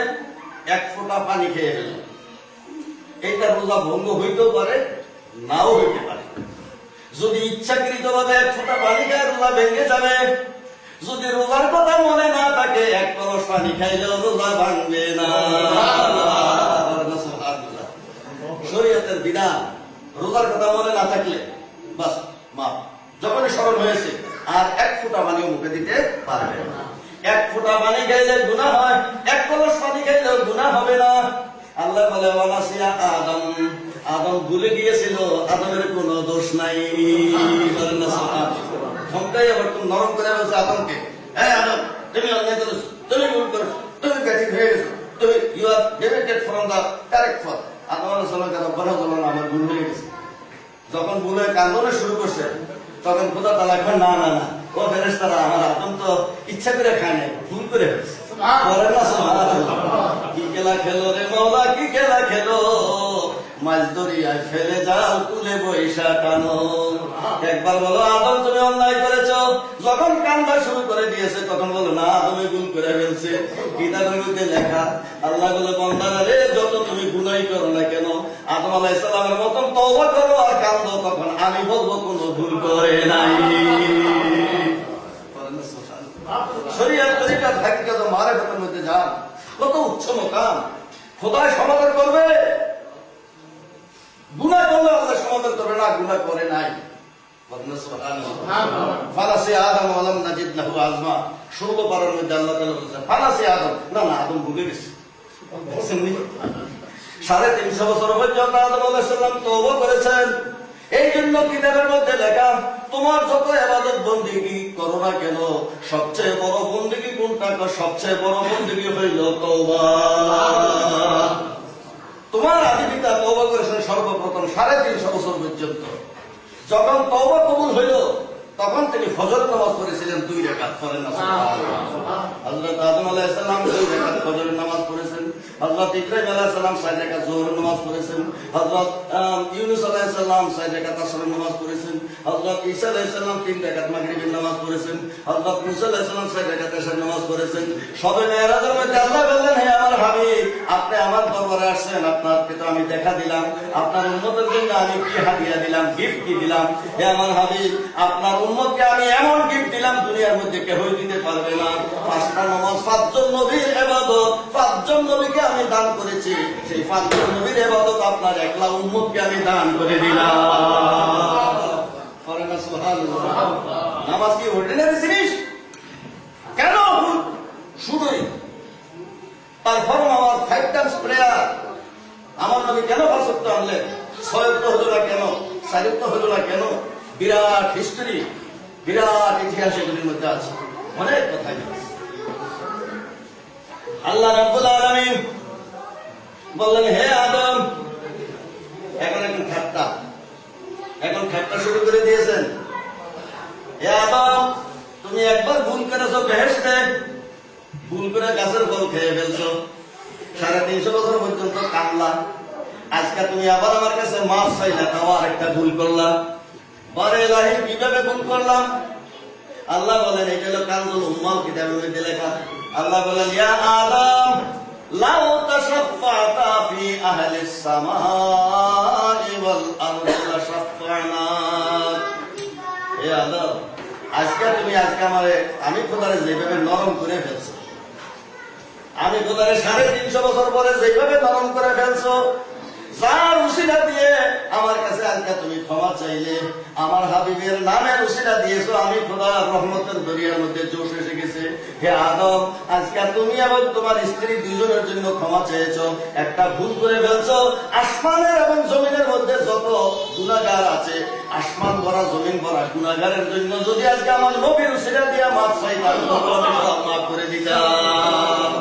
Speaker 1: 1 ফোঁটা পানি খেয়ে ফেলল, এইটা রোজা ভঙ্গ হইতেও পারে, নাও হইতে পারে। যদি ইচ্ছাকৃত ভাবে 1 ফোঁটা পানি খায়, রোজা ভেঙে যাবে। যদি রোজার কথা মনে না থাকে, 1 কলস পানি খাইলেও রোজা ভাঙবে না। শরীয়তের বিধান, রোজার কথা মনে না থাকলে বাস মাফ। যখনই স্মরণ হয়েছে, আর 1 ফোঁটা পানিও মুখে দিতে পারবে না। 1 ফোঁটা পানি খাইলে গুনাহ হয়, 1 কলস পানি খাইলেও গুনাহ হবে না। আল্লাহ বলে, ওয়ানাসিয়া আদম, আদম ভুলে গিয়েছিল, আদমের কোনো দোষ নাই। ধমকাই আবার তুমি নরম করে বলছে আদমকে, হ্যাঁ আদম, তুমি অন্যায় করেছো, তুমি ভুল করেছো, তুমি ব্যাঠিক হয়ে গেছো, তুমি you are deviated from the correct পথ। আদম আলাইহিস সালাম রব্বানা বলল, আমার ভুল হয়ে গেছে। যখন ভুল হয়ে কান্দনে শুরু করছে, তখন খোদা তাআলা কয়, না না না, ও ফেরেশতারা, আমার আদম তো ইচ্ছা করে খায় নাই, ভুল করে ফেলেছে। কি খেলা খেলো রে মাওলা, কি খেলা খেলো, মাছ দরিয়ায় ফেলে যাও, তুলে বৈশা টানো। একবার বলো, আদম তুমি অন্যায় করেছো। যখন কান্দা শুরু করে দিয়েছে, তখন বলো, না, আদমে ভুল করে ফেলছে। কিতাবের মধ্যে লেখা, আল্লাহ বলে, বান্দারা রে, যত তুমি গুনাহই করো না কেন, আদম আলাইহিস সালামের মতন তওবা করো আর কান্দো, তখন আমি বলবো কোনো ভুল করে নাই। শরীয়ত তরিকা হাকিকত মারিফতের মধ্যে যান, কত উচ্চ মাকাম। খোদাই সমাদর করবে, গুনাহ করলে আল্লাহ সমাদর করবে না, গুনাহ করে নাই। ফানাসি আদম ওয়ালাম নাজিদ লাহু আজমা, 16 পারার মধ্যে আল্লাহ তাআলা বলেছেন, ফানাসি আদম, না না, আদম ভুলে গেছে। 350 বছর পর্যন্ত আদম আলাইহিস সালাম তওবা করেছেন। এই জন্য কিতাবের মধ্যে লেখা, তোমার যত ইবাদত বন্দেগী করো না কেন, সবচেয়ে বড় বন্দেগী কোনটা? সবচেয়ে বড় বন্দেগী হইল তওবা। তোমার আদি পিতা তওবা করেছেন সর্বপ্রথম 350 বছর পর্যন্ত। যখন তওবা কবুল হইল, তখন তিনি ফজর নামাজ পড়েছিলেন 2 রাকাত। করেন না সুবহানাল্লাহ? হযরত আদম আলাইহিস সালাম 2 রাকাত ফজরের নামাজ পড়েছেন। হযরত ইব্রাহিম আলাইহিস সালাম 4 রাকাত যোহরের নামাজ পড়েছেন। হযরত ইউনূস আলাইহিস সালাম 4 রাকাত আসরের নামাজ পড়েছেন। হযরত ঈসা আলাইহিস সালাম 3 রাকাত মাগরিবের নামাজ পড়েছেন, হযরত মুসা আলাইহিস সালাম 6 রাকাত এশার নামাজ পড়েছেন। সবে মেরাজের মধ্যে আল্লাহ বললেন, হে আমার হাবিব, আপনি আমার দরবারে আসছেন, আপনাকে তো আমি দেখা দিলাম, আপনার উম্মতের জন্য আমি কি হাদিয়া দিলাম, গিফট কি দিলাম। হে আমার হাবিব, আপনার উম্মতকে আমি এমন গিফট দিলাম দুনিয়ার মধ্যে কেউই দিতে পারবে না। 5টা নামাজ, 5 জন নবীর ইবাদত, 5 জন নবীকে আমি দান করেছি, সেই 5 জন নবীর ইবাদত আপনার একলা উম্মতকে আমি দান করে দিলাম। করেন না সুবহানাল্লাহ। নামাজ কি অর্ডিনারি জিনিস? কেন শুধুই পারফর্ম আওয়ার 5 টাইমস প্রেয়ার আমার নবী কেন 5 ওয়াক্ত আনলেন? 6 ওয়াক্ত হলো না কেন? 4 ওয়াক্ত হলো না কেন? বিরাট হিস্টরি, বিরাট ইতিহাস এগুলির মধ্যে আছে, অনেক কথা। আল্লাহ রাব্বুল আলামিন বললেন, হে আদম, এখন ঠাট্টা শুরু করে দিয়েছেন। হে আদম, তুমি একবার ভুল করেছো বেহেশতে, ভুল করে গাছের ফল খেয়ে ফেলছো, 350 বছর পর্যন্ত কামলা। আজকে তুমি আবার আমার কাছে মাফ চাইলা, তাও আরেকটা ভুল করলা। পরে ইলাহি কিভাবে ভুল করলাম? আল্লাহ বলেন, এটা হলো কানজুল উম্মাল কিতাবের মধ্যে লেখা। আল্লাহ বলেন, ইয়া আদম লাউ তাশাফফাতা ফি আহলিস সামাই ওয়াল আরদি লাশাফফানাক। হে আদম, আজকে আমারে, আমি খোদারে যেভাবে নরম করে ফেলছো, আমি খোদারে 350 বছর পরে যেভাবে নরম করে ফেলছো, যার উসিলা দিয়ে আমার কাছে আজকে তুমি ক্ষমা চাইলে, আমার হাবিবের নামের উসিলা দিয়েছো, আমি খোদার রহমতের দরিয়ার মধ্যে জোশ এসে গেছে। হে আদম, আজকে তুমি এবং তোমার স্ত্রী দুজনের জন্য ক্ষমা চেয়েছো, একটা ভুল করে ফেলছো। আসমানের এবং জমিনের মধ্যে যত গুনাহগার আছে, আসমান ভরা জমিন ভরা গুনাহগারের জন্য যদি আজকে আমার নবীর উসিলা দিয়ে মাফ চাইতাম, আমি সব মাফ করে দিতাম।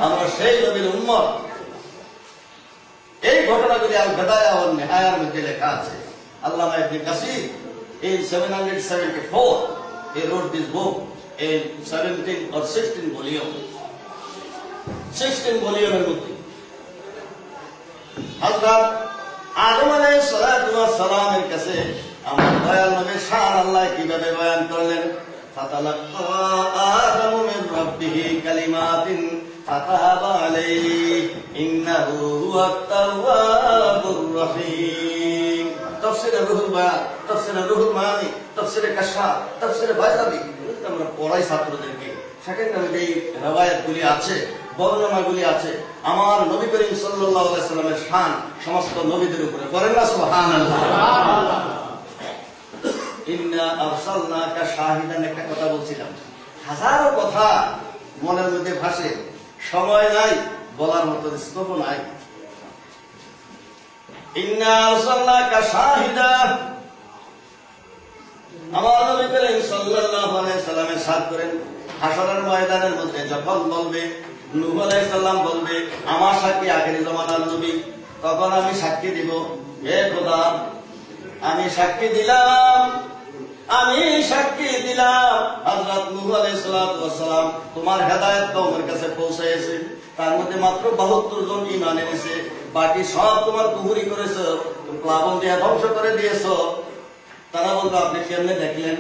Speaker 1: আমরা সেই নবীর উম্মত। এই ঘটনাগুলি আল বিদায়া ওয়ান নিহায়ার মধ্যে লেখা আছে। আল্লামা ইবনে কাসির in 774 he wrote this book in 17 or 16 volume, 16 ভলিউমের মধ্যে। হযরত আদম আলাইহিস সালাতু ওয়াস সালামের কাছে আমার দয়াল নবী শান আল্লাহ কিভাবে বয়ান করলেন। ফাতালাক্কা আদমু মিন রাব্বিহি কালিমাতিন ফাতাবা আলাইহি ইন্নাহু হুয়াত তাওয়াবুর রহিম। তাফসীরে রুহুল বায়ান, তাফসীরে রুহুল মানি, তাফসীরে কাশফ, তাফসীরে বাইজাবি আমরা পড়াই ছাত্রদেরকে। সেখানে এই রওয়ায়াতগুলি আছে, বর্ণনাগুলি আছে আমার নবী করিম সাল্লাল্লাহু আলাইহি সাল্লামের শান সমস্ত নবীদের উপরে। করেন না সুবহানাল্লাহ। ইন্না আরসালনাকা শাহিদান, একটা কথা বলছিলাম, হাজারো কথা মনের মধ্যে ভাসে, সময় নাই, বলার মতো স্কোপ নাই। ইন্না আরসালনাকা শাহিদা, আমার নবী করিম সাল্লাল্লাহু আলাইহি সাল্লামের সাথ করেন হাসরের ময়দানের মধ্যে যখন বলবে, নূহ আলাইহিস সালাম বলবে, আমার সাক্ষী আখেরি জামানার নবী, তখন আমি সাক্ষী দিব, হে খোদা, আমি সাক্ষী দিলাম, আমি সাক্ষী দিলাম হযরত নূহ আলাইহিস সালাম তোমার হেদায়েত কওমের কাছে পৌঁছেছে, তার মধ্যে মাত্র 72 জন ঈমান এনেছে, বাকি সব তোমার কুফরি করেছো, প্লাবন দিয়ে ধ্বংস করে দিয়েছো। তারা বলতো, আপনি কেমনে দেখলেন,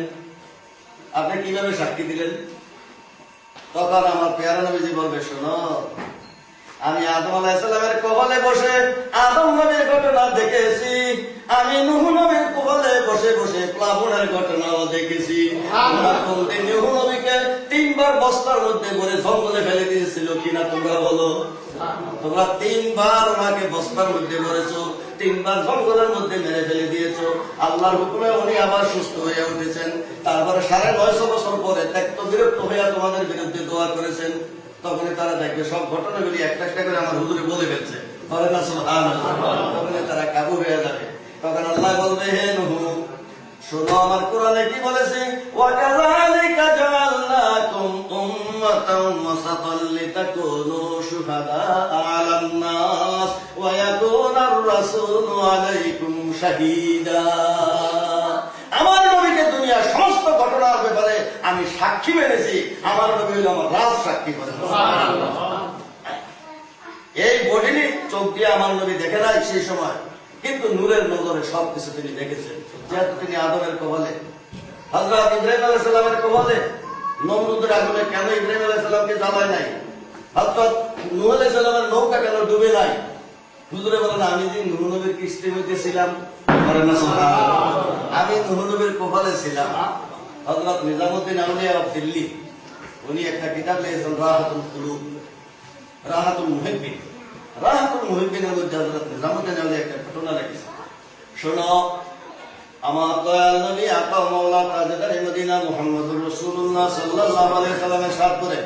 Speaker 1: আপনি কিভাবে সাক্ষী দিলেন? তখন আমার পেয়ারা নবীজি বলবে, শোনো, আমি আদম আলাইহিস সালামের কবলে বসে আদম নবীর ঘটনা দেখেছি, আমি নূহ নবীর কবলে বসে বসে প্লাবনের ঘটনাও দেখেছি। নূহ নবীকে 3 বার বস্তার মধ্যে ভরে জঙ্গলে ফেলে দিয়েছিল কিনা তোমরা বলো? তোমরা 3 বার ওনাকে বস্তার মধ্যে ভরেছো, 3 বার জঙ্গলের মধ্যে মেরে ফেলে দিয়েছো। আল্লাহর হুকুমে উনি আবার সুস্থ হয়ে উঠেছেন, তারপরে 950 বছর পরে ত্যক্ত বিরক্ত হয়ে তোমাদের বিরুদ্ধে দোয়া করেছেন। তখনই তারা দেখবে সব ঘটনাগুলি একটা একটা করে আমার হুজুরে বলে ফেলছে, বলে না সুবহানাল্লাহ। তখনই তারা কাবু হয়ে যাবে। তখন আল্লাহ বলবে, হে নূহ, শোনো আমার কোরআনে কি বলেছে, ওয়া কাযালিকা জাআলনাকুম উম্মাতান ওয়াসাতাল লিতাকুনু শুহাদা আলান নাস ওয়া ইয়াকুনার রাসূলু আলাইকুম শাহীদা। আমার নবীকে দুনিয়ার সমস্ত ঘটনার ব্যাপারে আমি সাক্ষী মেনেছি, আমার নবী হলো আমার রাজ সাক্ষী। এই বডিনি চোখ দিয়ে আমার নবী দেখে নাই সেই সময়, কিন্তু নূরের নজরে সবকিছু তিনি দেখেছেন। যেহেতু তিনি আদমের কপালে, হযরত ইব্রাহিম আলাইহিস সালামের কপালে নমরুদের আগুনে কেন ইব্রাহিম আলাইহিস সালামকে জ্বালায় নাই, হযরত নূহ আলাইহিস সালামের নৌকা কেন ডুবে নাই? হুজুরে বলেন, আমি যে নূহ নবীর কিস্তির মধ্যে ছিলাম, আমি নূহ নবীর কপালে ছিলাম। হযরত নিজামুদ্দিন আউলিয়া অফ দিল্লি উনি একটা কিতাব লিখেছেন, রাহাতুল কুলুব, রাহাতুল মুহিব্বিন। রাহাতুল মুহিব্বিনের মধ্যে হযরত নিজামুদ্দিন আউলিয়া একটা ঘটনা লিখেছেন। শোনো, আমার দয়াল নবী আকা মাওলা তাজদার মদিনা মুহাম্মদুর রাসূলুল্লাহ সাল্লাল্লাহু আলাইহি ওয়াসাল্লামের সাথ করে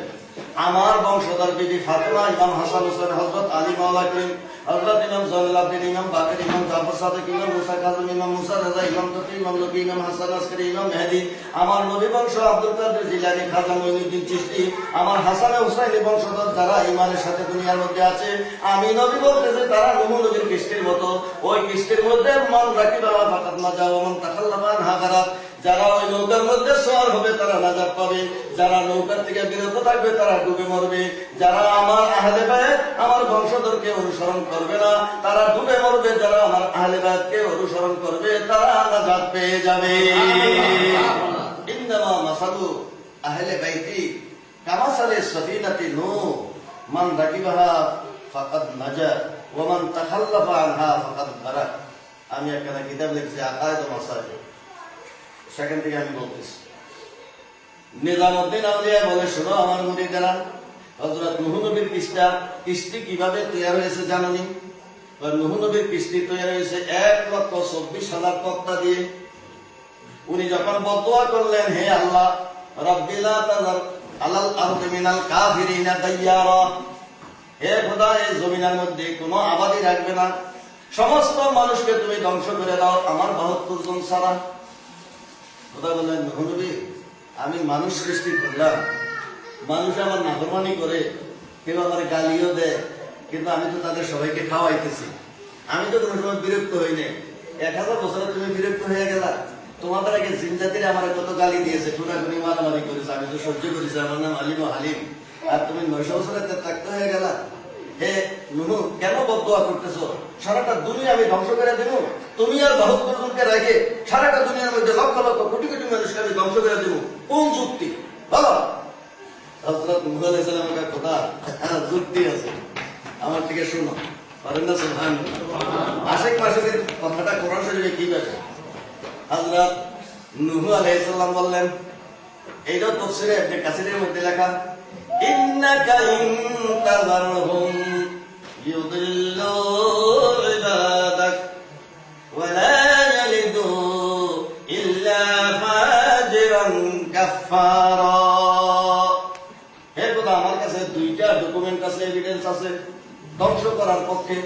Speaker 1: আমার বংশধর বিবি ফাতেমা, ইমাম হাসান হোসেন, হযরত আলী মাওলা করিম, হযরত ইমাম জয়নুল আবদিন, ইমাম বাকের, ইমাম জাফর সাদিক, ইমাম মুসা কাযিম, ইমাম মুসা রাজা, ইমাম তকি, ইমাম নবী, ইমাম হাসান আসকারী, ইমাম মেহেদী, আমার নবী বংশ আব্দুল কাদের জিলানী, খাজা মঈনুদ্দিন চিশতি, আমার হাসান হুসাইনি বংশধর যারা ইমানের সাথে দুনিয়ার মধ্যে আছে, আমি নবী বলতেছি তারা নূহ নবীর কিস্তির মতো। ওই কিস্তির মধ্যে মান রাকিবা ফাকাত নাজা ওয়া মান তাখাল্লাফা আনহা গারাক। যারা ওই নৌকার মধ্যে সওয়ার হবে তারা নাজাত পাবে, যারা নৌকার থেকে বিরত থাকবে তারা ডুবে মরবে। যারা আমার আহলে বায়ত, আমার বংশধরকে অনুসরণ করবে না তারা ডুবে মরবে, যারা আমার আহলে বায়তকে অনুসরণ করবে তারা নাজাত পেয়ে যাবে। ইন্নামা মাসালু আহলে বাইতি কামাসালি সাফিনাতি নূহ, মান রাকিবাহা ফাকাদ নাজা ওয়া মান তাখাল্লাফা আনহা ফাকাদ গারাক। আমি একটা কিতাব লিখছি, আকায়েদ ওয়া মাসাইল, সেখান থেকে আমি বলতেছি। নিজামুদ্দিন আউলিয়া বলে, শোনো আমার মুরিদেরা, হযরত নূহ নবীর কিস্তি কিভাবে তৈরি হয়েছে জানেননি? নূহ নবীর কিস্তি তৈরি হয়েছে 1,24,000 তক্তা দিয়ে। উনি যখন বদদুয়া করলেন, হে আল্লাহ, রাব্বিল লা তাযার আলাল আরদি মিনাল কাফিরিনা দাইয়ারা, হে খোদা, এই জমিনের মধ্যে কোনো আবাদি রাখবে না, সমস্ত মানুষকে তুমি ধ্বংস করে দাও আমার 72 জন ছাড়া। খোদা বললেন, নূহ নবী, আমি মানুষ সৃষ্টি করলাম, মানুষ আমার নাফরমানি করে, কেউ আমার গালিও দেয়, কিন্তু আমি তো তাদের সবাইকে খাওয়াইতেছি, আমি তো কোনো সময় বিরক্ত হই নাই। 1000 বছরে তুমি বিরক্ত হয়ে গেলা? তোমাদের আগে জিনজাতিরা আমার কত গালি দিয়েছে, খুনাখুনি মারামারি করেছে, আমি তো সহ্য করেছি, আমার নাম আলিম ও হালিম, আর তুমি 900 বছরে ত্যাক্ত হয়ে গেলা। হে নূহ, কেন বদদুয়া করতেছো? সারাটা দুনিয়া আমি ধ্বংস করে দেব, তুমি আর 72 জনকে রেখে সারাটা দুনিয়ার মধ্যে লক্ষ লক্ষ কোটি কোটি মানুষকে আমি ধ্বংস করে দেব, কোন যুক্তি বলো? হযরত নূহ আলাইহিস সালামের কথা যুক্তি আছে, আমার থেকে শুনো, পারেন না? সুবহানাল্লাহ। আশিক মাসুদের কথাটা কোরআন শরীফে কি বলে? হযরত নূহ আলাইহিস সালাম বললেন, এইটা তাফসীরে ইবনে কাসিরের মধ্যে লেখা, ইন্নাকা ইনতাযারহুম ইউদিল্লু ইবাদাক ওয়া লা ইয়ালিদু ইল্লা ফাজিরান কাফফারা। হে খোদা, আমার কাছে 2টা ডকুমেন্ট আছে, এভিডেন্স আছে ধ্বংস করার পক্ষে।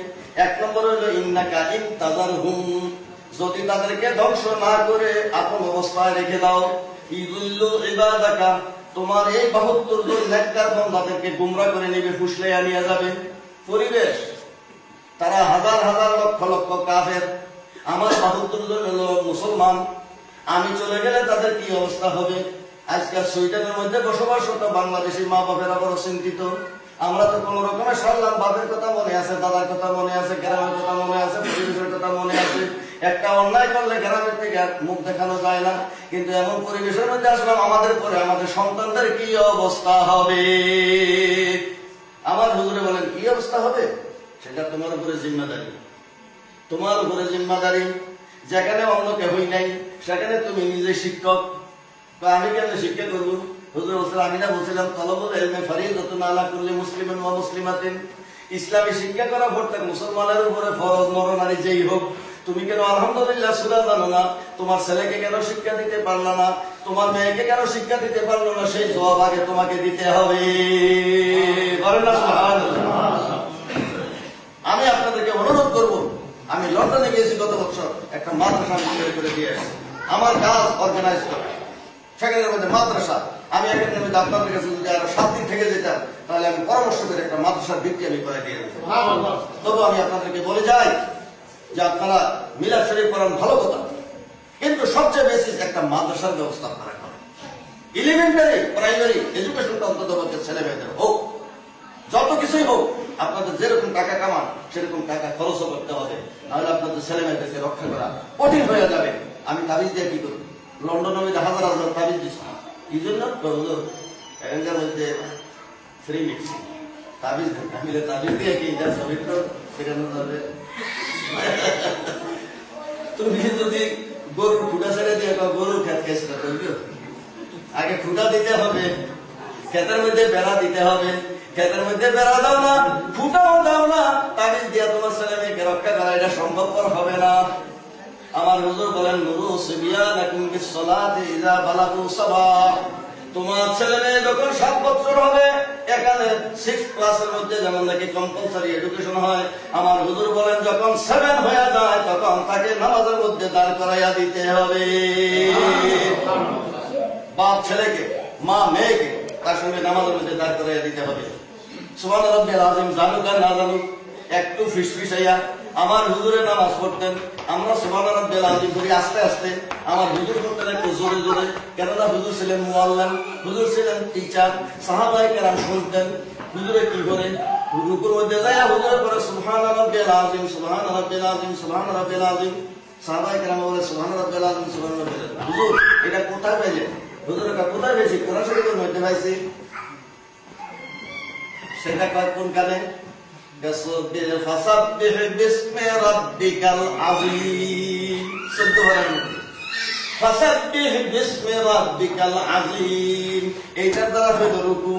Speaker 1: 1 নম্বর হলো ইন্নাকা ইনতাযারহুম, যদি তাদেরকে ধ্বংস না করে আপন অবস্থায় রেখে দাও, ইউদিল্লু ইবাদাকা, তোমার এই 72 জন নেককার বান্দাদেরকে গুমরা করে নেবে, ফুসলাইয়া নিয়ে যাবে। পরিবেশ, তারা হাজার হাজার লক্ষ লক্ষ কাফের, আমার 72 জন হলো মুসলমান। আমি চলে গেলে তাদের কি অবস্থা হবে? আজকাল সুইডেনের মধ্যে বসবাসরত বাংলাদেশি মা বাপেরা বড় চিন্তিত। আমরা তো কোন রকমের সারলাম, বাপের কথা মনে আছে, দাদার কথা মনে আছে, গ্রামের কথা মনে আছে, পরিবেশের কথা মনে আছে। একটা অন্যায় করলে গ্রামের থেকে মুখ দেখানো যায় না, কিন্তু এমন পরিবেশের মধ্যে আসলাম, আমাদের পরে আমাদের সন্তানদের কি অবস্থা হবে? আমার হুজুরে বলেন, কি অবস্থা হবে? সেটা তোমার উপরে জিম্মাদারি, তোমার উপরে জিম্মাদারি। যেখানে অন্য কেউই নাই সেখানে তুমি নিজে শিক্ষক। আমি কেন শিক্ষা করবো? হুজুর বলছেন, আমি না বলছিলাম তলবুল ইলমি ফরিদাতুন আলা কুল্লি মুসলিমিন ওয়া মুসলিমাতিন, ইসলামী শিক্ষা করা প্রত্যেক মুসলমানের উপরে ফরজ, নরনারী যেই হোক। তুমি কেন আলহামদুলিল্লাহ সূরা জানো না? তোমার ছেলেকে কেন শিক্ষা দিতে পারলো না? তোমার মেয়েকে কেন শিক্ষা দিতে পারলো না? সেই জবাব আগে তোমাকে দিতে হবে। বলেন না সুবহানাল্লাহ। আমি আপনাদেরকে অনুরোধ করব, আমি লন্ডনে গিয়েছি গত বছর, একটা মাদ্রাসা তৈরি করে দিয়ে আসছি, আমার কাজ অর্গানাইজ করা, সেখানের মধ্যে মাদ্রাসা। আমি এখানের মধ্যে আপনাদের কাছে যদি আরো 7 দিন থেকে যেতাম, তাহলে আমি পরামর্শ করে একটা মাদ্রাসার ভিত্তি আমি করে দিয়ে দিতাম। তবু আমি আপনাদেরকে বলে যাই যে আপনারা মিলাদ শরীফ পড়ান, ভালো কথা, কিন্তু সবচেয়ে বেশি একটা মাদ্রাসার ব্যবস্থা করা করেন। এলিমেন্টারি প্রাইমারি এডুকেশনটা অন্তত ছেলে মেয়েদের হোক, যত কিছুই হোক, আপনাদের যেরকম টাকা কামান সেরকম টাকা খরচও করতে হবে, নাহলে আপনাদের ছেলে মেয়েদেরকে রক্ষা করা কঠিন হয়ে যাবে। আমি তাবিজ দিয়ে কি করি? লন্ডন আমি হাজার হাজার তাবিজ দিচ্ছি, কি জন্য? এখানকার মধ্যে ফ্রি মিক্সিং তাবিজ আমি তাবিজ দিয়ে কি যা ছবি শেখানো যাবে। তুমি যদি গরুর খুঁটা ছেড়ে দিয়ে গরুর খেত খেসটা করবে, আগে খুঁটা দিতে হবে, ক্ষেতের মধ্যে বেড়া দিতে হবে, ক্ষেতের মধ্যে বেড়া দাও না, ফুটাও দাও না, তাবিজ দিয়া তোমার ছেলে মেয়েকে রক্ষা করা এটা সম্ভবপর হবে না। আমার হুজুর বলেন, নুরু সিবিয়ানাকুম বিসসালাতি ইযা বালাগু সাবা, তোমার ছেলে মেয়ে যখন 7 বছর হবে, এখানে 6 ক্লাসের মধ্যে যেমন নাকি কম্পালসারি এডুকেশন হয়, আমার হুজুর বলেন যখন 7 হয়ে যায় তখন তাকে নামাজের মধ্যে দাঁড় করাইয়া দিতে হবে। বাপ ছেলেকে, মা মেয়েকে তার সঙ্গে নামাজের মধ্যে দাঁড় করাইয়া দিতে হবে। সুবহান রাব্বিল আযীম জানুক আর না জানুক, একটু ফিসফিসাইয়া আমার হুজুরে নামাজ পড়তেন, আমরা সুবহান রাব্বিল আযীম করি আস্তে আস্তে, আমার হুজুর করতেন একটু জোরে জোরে, কেননা হুজুর ছিলেন মুআল্লিম, হুজুর ছিলেন টিচার। সাহাবায়ে কেরাম শুনতেন হুজুরে কি করে, রুকুর মধ্যে যায় হুজুরে পড়ে সুবহান রাব্বিল আযীম, সুবহান রাব্বিল আযীম, সুবহান রাব্বিল আযীম। সাহাবায়ে কেরাম বলে সুবহান রাব্বিল আযীম, সুবহান রাব্বিল আযীম। হুজুর এটা কোথায় পেলেন? হুজুর এটা কোথায় পেয়েছি? কোরআন শরীফের মধ্যে পাইছি। সেটা কয় কোন কালে? ফাসাব্বিহ বিসমি রাব্বিকাল আযীম, 14 বারের মধ্যে ফাসাব্বিহ বিসমি রাব্বিকাল আযীম। এইটার দ্বারা হইল রুকু।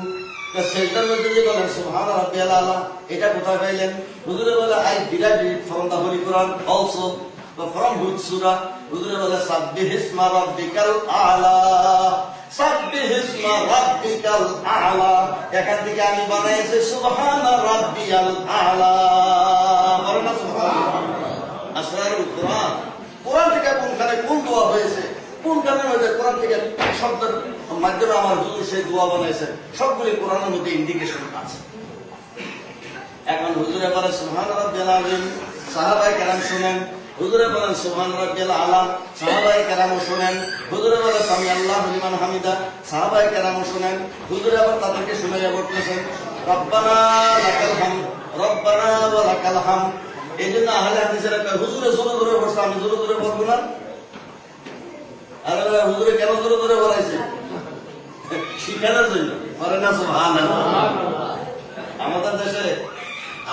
Speaker 1: সেজদার মধ্যে যে বলেন সুবহান রাব্বিয়াল আলা, এটা কোথায় পাইলেন? হুজুরে বলে I derived it from the holy Quran also, from which সূরা? হুজুরে বলে সাব্বিহ ইসমা রাব্বিকাল আলা, সাব্বিহ ইসমা রাব্বিকাল আলা। এখান থেকে আমি বানাইছি সুবহান রাব্বিয়াল আলা। বলেন না সুবহানাল্লাহ। আসরারুল কোরআন, কোরআন থেকে কোনখানে কোন দোয়া হয়েছে, কোনখানের মধ্যে কোরআন থেকে শব্দের মাধ্যমে আমার হুজুর সেই দোয়া বানাইছেন, সবগুলি কোরআনের মধ্যে ইন্ডিকেশন আছে। এখন হুজুরে বলে সুবহান রাব্বিয়াল আযীম, সাহাবায়ে কেরাম শুনেন। হুজুরে বলেন সুবহান রাব্বিয়াল আলা, সাহাবায়ে কেরামও শুনেন। হুজুরে বলে সামি আল্লাহু লিমান হামিদা, সাহাবায়ে কেরামও শুনেন। হুজুরে আবার তাদেরকে শুনাইয়া বলতেছেন রব্বানা লাকাল হামদ, রব্বানা ওয়া লাকাল হামদ। এই জন্য আহলে হাদিসেরা কয় হুজুরে জোরে জোরে বলছে, আমি জোরে জোরে বলবো না। আরে হুজুরে কেন জোরে জোরে বলাইছে? শিখানোর জন্য। বলে না সুবহানাল্লাহ। আমাদের দেশে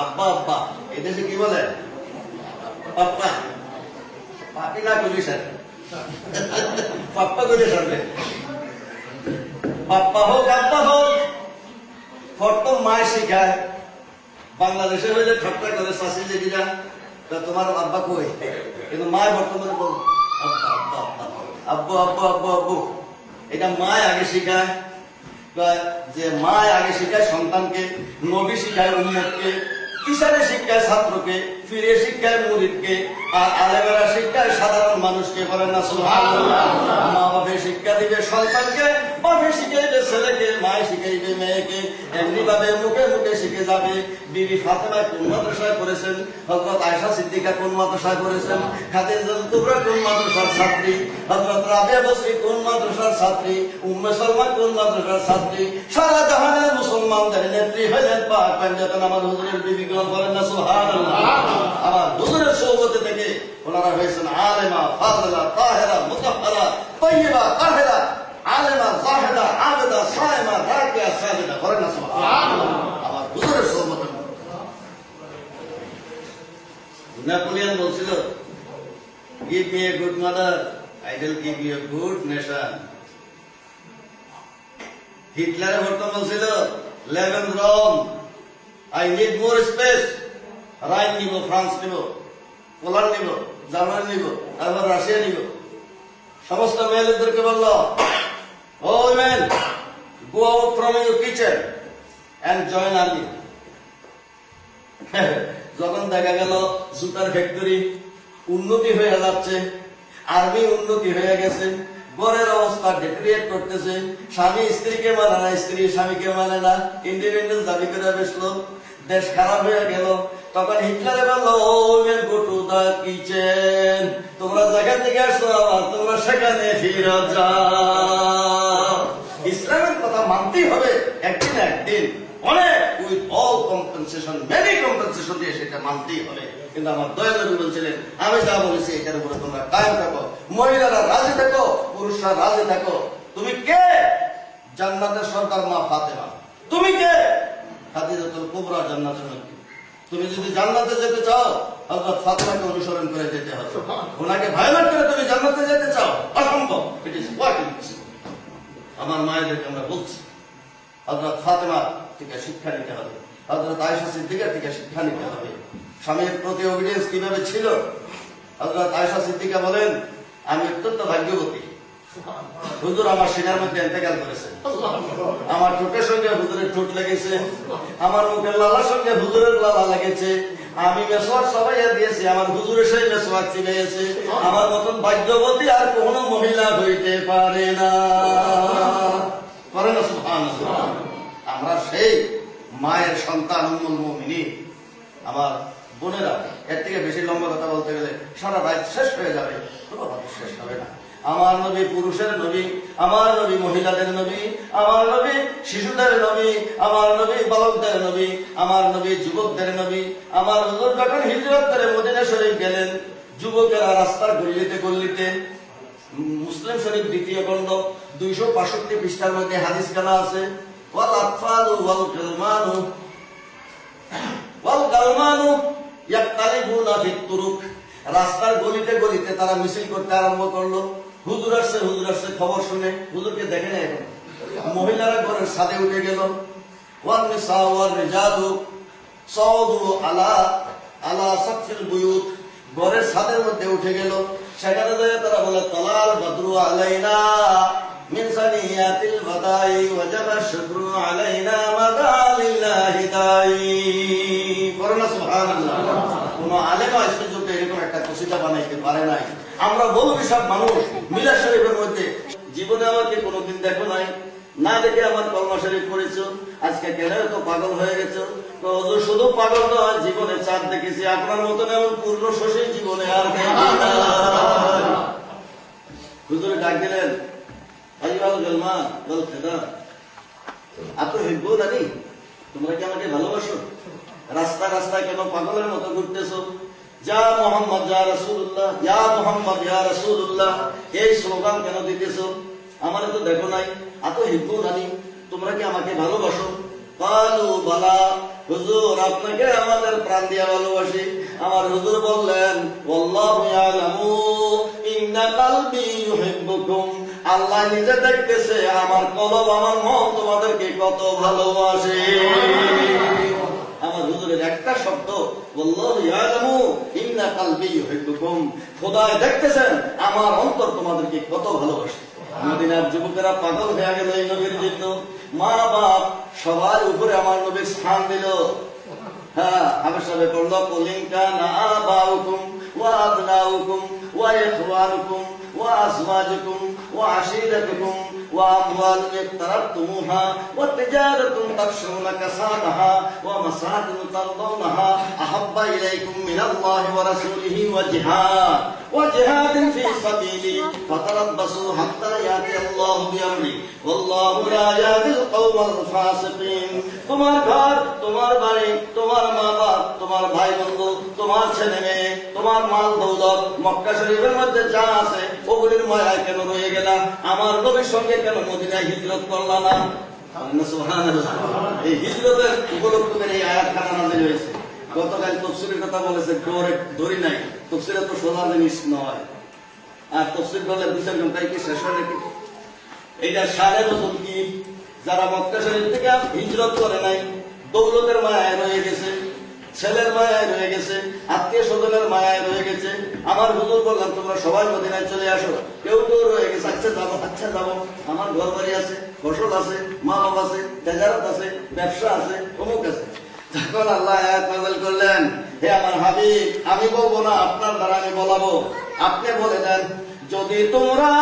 Speaker 1: আব্বা আব্বা, এই দেশে কি বলে? পাপ্পা। পাপি না করি স্যার, পাপ্পা করে সারবে। পাপ্পা হোক আব্বা হোক, ফটো মায় শিখায়। বাংলাদেশে হইলে ঠাট্টা করে শাসি যে দিরা তোমার আব্বা কই, কিন্তু মায় বর্তমানে বল আব্বা আব্বা আব্বা, আব্বু আব্বু আব্বু আব্বু। এটা মায় আগে শিখায়, যে মায় আগে শিখায় সন্তানকে, নবী শিখায় উম্মতকে, টিচারে শিক্ষায় ছাত্রকে, ফিরে শিক্ষায় মুরিদকে, আর আলেমেরা শিক্ষায় সাধারণ মানুষকে। বলেন না সুবহানাল্লাহ। মা বাপে শিক্ষা দিবে সন্তানকে, বাপে শিখাইবে ছেলেকে, মায় শিখাইবে মেয়েকে। এমনি ভাবে মুখে মুখে শিখে যাবে। বিবি ফাতেমা কোন মাদ্রাসায় পড়েছেন, হযরত আয়েশা সিদ্দিকা কোন মাদ্রাসায় পড়েছেন, খাদিজাতুল কুবরা কোন মাদ্রাসার ছাত্রী, হযরত রাবিয়া বসরি কোন মাদ্রাসার ছাত্রী, উম্মে সালমা কোন মাদ্রাসার ছাত্রী। সারা জাহানের মুসলমানদের নেত্রী হলেন পাক পাঞ্জাতন আমার হুজুরের বিবি। বলেন না সুবহানাল্লাহ। আমার হুজুরের সোহবতে থেকে ওনারা হয়েছেন আলেমা, ফাযিলা, তাহেরা, মুতাহহারা, তাইয়্যিবা, তাহেরা, আলেমা, জাহিদা, আবেদা, সায়েমা, রাকিয়া, সাজিদা। বলেন না সুবহানাল্লাহ। আমার হুজুরের সোহবতে। নেপোলিয়ন বলছিল, give me a good mother, I will give you a good nation. হিটলারের বর্তমান বলছিল, live in Rome, I need more space. Rhine নিব, ফ্রান্স নিব, পোল্যান্ড নিব, জার্মানি নিব, তারপর রাশিয়া নিব। সমস্ত মেয়েদেরকে বলল, O men, go out from your kitchen and join army. যখন দেখা গেল জুতার ফ্যাক্টরি উন্নতি হয়ে যাচ্ছে, আর্মি উন্নতি হয়ে গেছে, ঘরের অবস্থা ডেটারিয়েট করতেছে, স্বামী স্ত্রীকে মানে না, স্ত্রী স্বামীকে মানে না, ইন্ডিপেন্ডেন্স দাবি করে বসলো, দেশ খারাপ হয়ে গেল। তখন হিটলারে বললো, O men go to the kitchen, তোমরা যেখান থেকে আসছো আবার তোমরা সেখানে ফিরে যাও। ইসলামের কথা কথা মানতেই হবে একদিন একদিন, অনেক with all compensation, many compensation দিয়ে সেটা মানতেই হবে। কিন্তু আমার দয়াল নবী বলছিলেন, আমি যা বলেছি এটার উপরে তোমরা কায়েম থাকো, মহিলারা রাজি থাকো, পুরুষরা রাজি থাকো। তুমি কে? জান্নাতের সর্দার মা ফাতেমা। তুমি কে? খাদিজাতুল কুবরা, জান্নাতের নবী। তুমি যদি জান্নাতে যেতে চাও হযরত ফাতেমাকে অনুসরণ করে যেতে হবে। ওনাকে ভায়োলেট করে তুমি জান্নাতে যেতে চাও, অসম্ভব। It is quite impossible. আমার মায়েদেরকে আমরা বলছি, হযরত ফাতেমা থেকে শিক্ষা নিতে হবে, হযরত আয়েশা সিদ্দিকা থেকে শিক্ষা নিতে হবে। স্বামীর প্রতি অবিডিয়েন্স কিভাবে ছিল? হযরত আয়েশা সিদ্দিকা বলেন, আমি অত্যন্ত ভাগ্যবতী, হুজুর আমার সিনার মধ্যে ইন্তেকাল করেছে, আমার ঠোঁটের সঙ্গে হুজুরের ঠোঁট লেগেছে, আমার মুখের লালার সঙ্গে হুজুরের লালা লেগেছে, আমি মেসওয়াক সবাইয়া দিয়েছি, আমার হুজুরের সেই মেসওয়াক চিবাইয়েছে। আমার মতন ভাগ্যবতী আর কোন মহিলা হইতে পারে না। সুবহানাল্লাহ। আমরা সেই মায়ের সন্তান, উম্মুল মুমিনিন। আমার বোনেরা, এর থেকে বেশি লম্বা কথা বলতে গেলে সারা রাত শেষ হয়ে যাবে, কোনোভাবে শেষ হবে না। আমার নবী পুরুষের নবী, আমার নবী মহিলাদের নবী, আমার নবী শিশুদের নবী, আমার নবী বালকদের নবী, আমার নবী যুবকদের নবী। আমার হুজুর যখন হিজরত করে মদিনা শরীফ গেলেন, যুবকেরা রাস্তার গল্লিতে গল্লিতে, মুসলিম শরীফ 2য় খণ্ড 265 পৃষ্ঠার মধ্যে হাদিস কানা আছে, ওয়াল আতফালু ওয়াল গলমানু ওয়াল গালমানু ইয়াক্তালিবুনা ফিত তুরুক। রাস্তার গলিতে গলিতে তারা মিছিল করতে আরম্ভ করলো। হুজুর আসছে, হুজুর আসছে খবর শুনে, হুজুরকে দেখে না এখন। মহিলারা ঘরের ছাদে উঠে গেল, ওয়ান নিসা ওয়ার রিজালু সাউদু আলা আলা সাকফিল বুয়ুত, ঘরের ছাদের মধ্যে উঠে গেল। সেখানে যায় তারা বলে, তালাল বদরু আলাইনা মিন সানিয়াতিল বাদাই ওয়াজাবা শুকরু আলাইনা মাদালিল্লাহি দাই। করোনা সুবহানাল্লাহ। কোন আলেম আজকে যুগে এরকম একটা কসিদা বানাইতে পারে নাই। আমরা বলবি সব মানুষ মিলাদ শরীফের মধ্যে, জীবনে আমাকে কোনোদিন দেখো নাই, না দেখে আমার কলমা শরীফ পড়েছো, আজকে কেন তো পাগল হয়ে গেছো? শুধু পাগল নয়, জীবনে চাঁদ দেখেছি, আপনার মতন এমন পূর্ণ শশী জীবনে আর হুজুরে ডাক দিলেন, তোমরা কি আমাকে ভালোবাসো? রাস্তা রাস্তায় কেন পাগলের মতো ঘুরতেছো? যা মোহাম্মদ ইয়া রাসূলুল্লাহ, ইয়া মোহাম্মদ ইয়া রাসূলুল্লাহ, এই স্লোগান কেন দিতেছো? আমার তো দেখো নাই, আতো হিব্বুনানি, তোমরা কি আমাকে ভালোবাসো? কালু বালা, হুজুর আপনাকে আমাদের প্রাণ দিয়ে ভালোবাসি। আমার হুজুর বললেন, ওয়াল্লাহু ইয়ালামু ইন্না কলবি ইউহিব্বুকুম, আল্লাহ নিজে দেখতেছে আমার কলব, আমার মন তোমাদেরকে কত ভালোবাসে। আমার হুজুরের একটা শব্দ, আল্লাহু ইয়ালামু ইন্না কলবি ইউহিব্বুকুম, খোদা দেখতেছেন আমার অন্তর তোমাদেরকে কত ভালোবাসে। মদিনার যুবকেরা পাগল হয়ে গেল এই নবীর জন্য। মা বাপ সবার উপরে আমার নবীর স্থান দিল। হ্যাঁ, হাবেশাবে পড়ল, কুলিনকা না আবাউকুম ওয়া আবনাউকুম ওয়া ইখওয়ানুকুম ওয়া আজওয়াজুকুম ওয়া আশীরাতুকুম ওয়া আমওয়ালুন ইক্তারাবতুমুহা ওয়া তিজারাতুন তাখশাউনা কাসাদাহা ওয়া মাসাকিন তারদাউনাহা আহাব্বা ইলাইকুম মিনাল্লাহি ওয়া রাসূলিহি ওয়া জিহাদিন ফি সাবিলি ফাতারাব্বাসু হাত্তা ইয়াতি আল্লাহু বিআমরি ওয়াল্লাহু লা ইয়াহদিল কওমাল ফাসিকিন। তোমার ঘর, তোমার বাড়ি, তোমার মা বাপ, তোমার ভাই বন্ধু, তোমার ছেলে মেয়ে, তোমার মাল দৌলত, মক্কা শরীফের মধ্যে যা আছে ওগুলির মায়ায় কেন রয়ে গেলা? আমার নবীর সঙ্গে কেন মদিনায় হিজরত করলা না? সুবহানাল্লাহ। এই হিজরতের উপলক্ষ করে এই আয়াতখানা নাযিল হয়েছে। গতকাল তাফসীরের কথা বলেছে, ধরি নাই, তাফসীরে তো সোজা জিনিস নয়, আর তাফসীর করলে 2-4 ঘন্টায় কি শেষ হয় নাকি? এইটা সাড়ে বছর কি যারা মক্কা শরীফ থেকে হিজরত করে নাই, দৌলতের মায়ায় রয়ে গেছে, ছেলের মায়ায় রয়ে গেছে, আত্মীয় স্বজনের মায়ায় রয়ে গেছে। আমার হুজুর বললাম, তোমরা সবাই মদিনায় চলে আসো। কেউ কেউ রয়ে গেছে, আচ্ছা যাবো, আমার ঘর বাড়ি আছে, ফসল আছে, মা বাবা আছে, তেজারত আছে, ব্যবসা আছে, অমুক আছে। তখন আল্লাহ আয়াত নাযিল করলেন, হে আমার হাবিব, আমি বলবো না, আপনার দ্বারা আমি বলাবো। আপনি বলে দেন, যদি তোমরা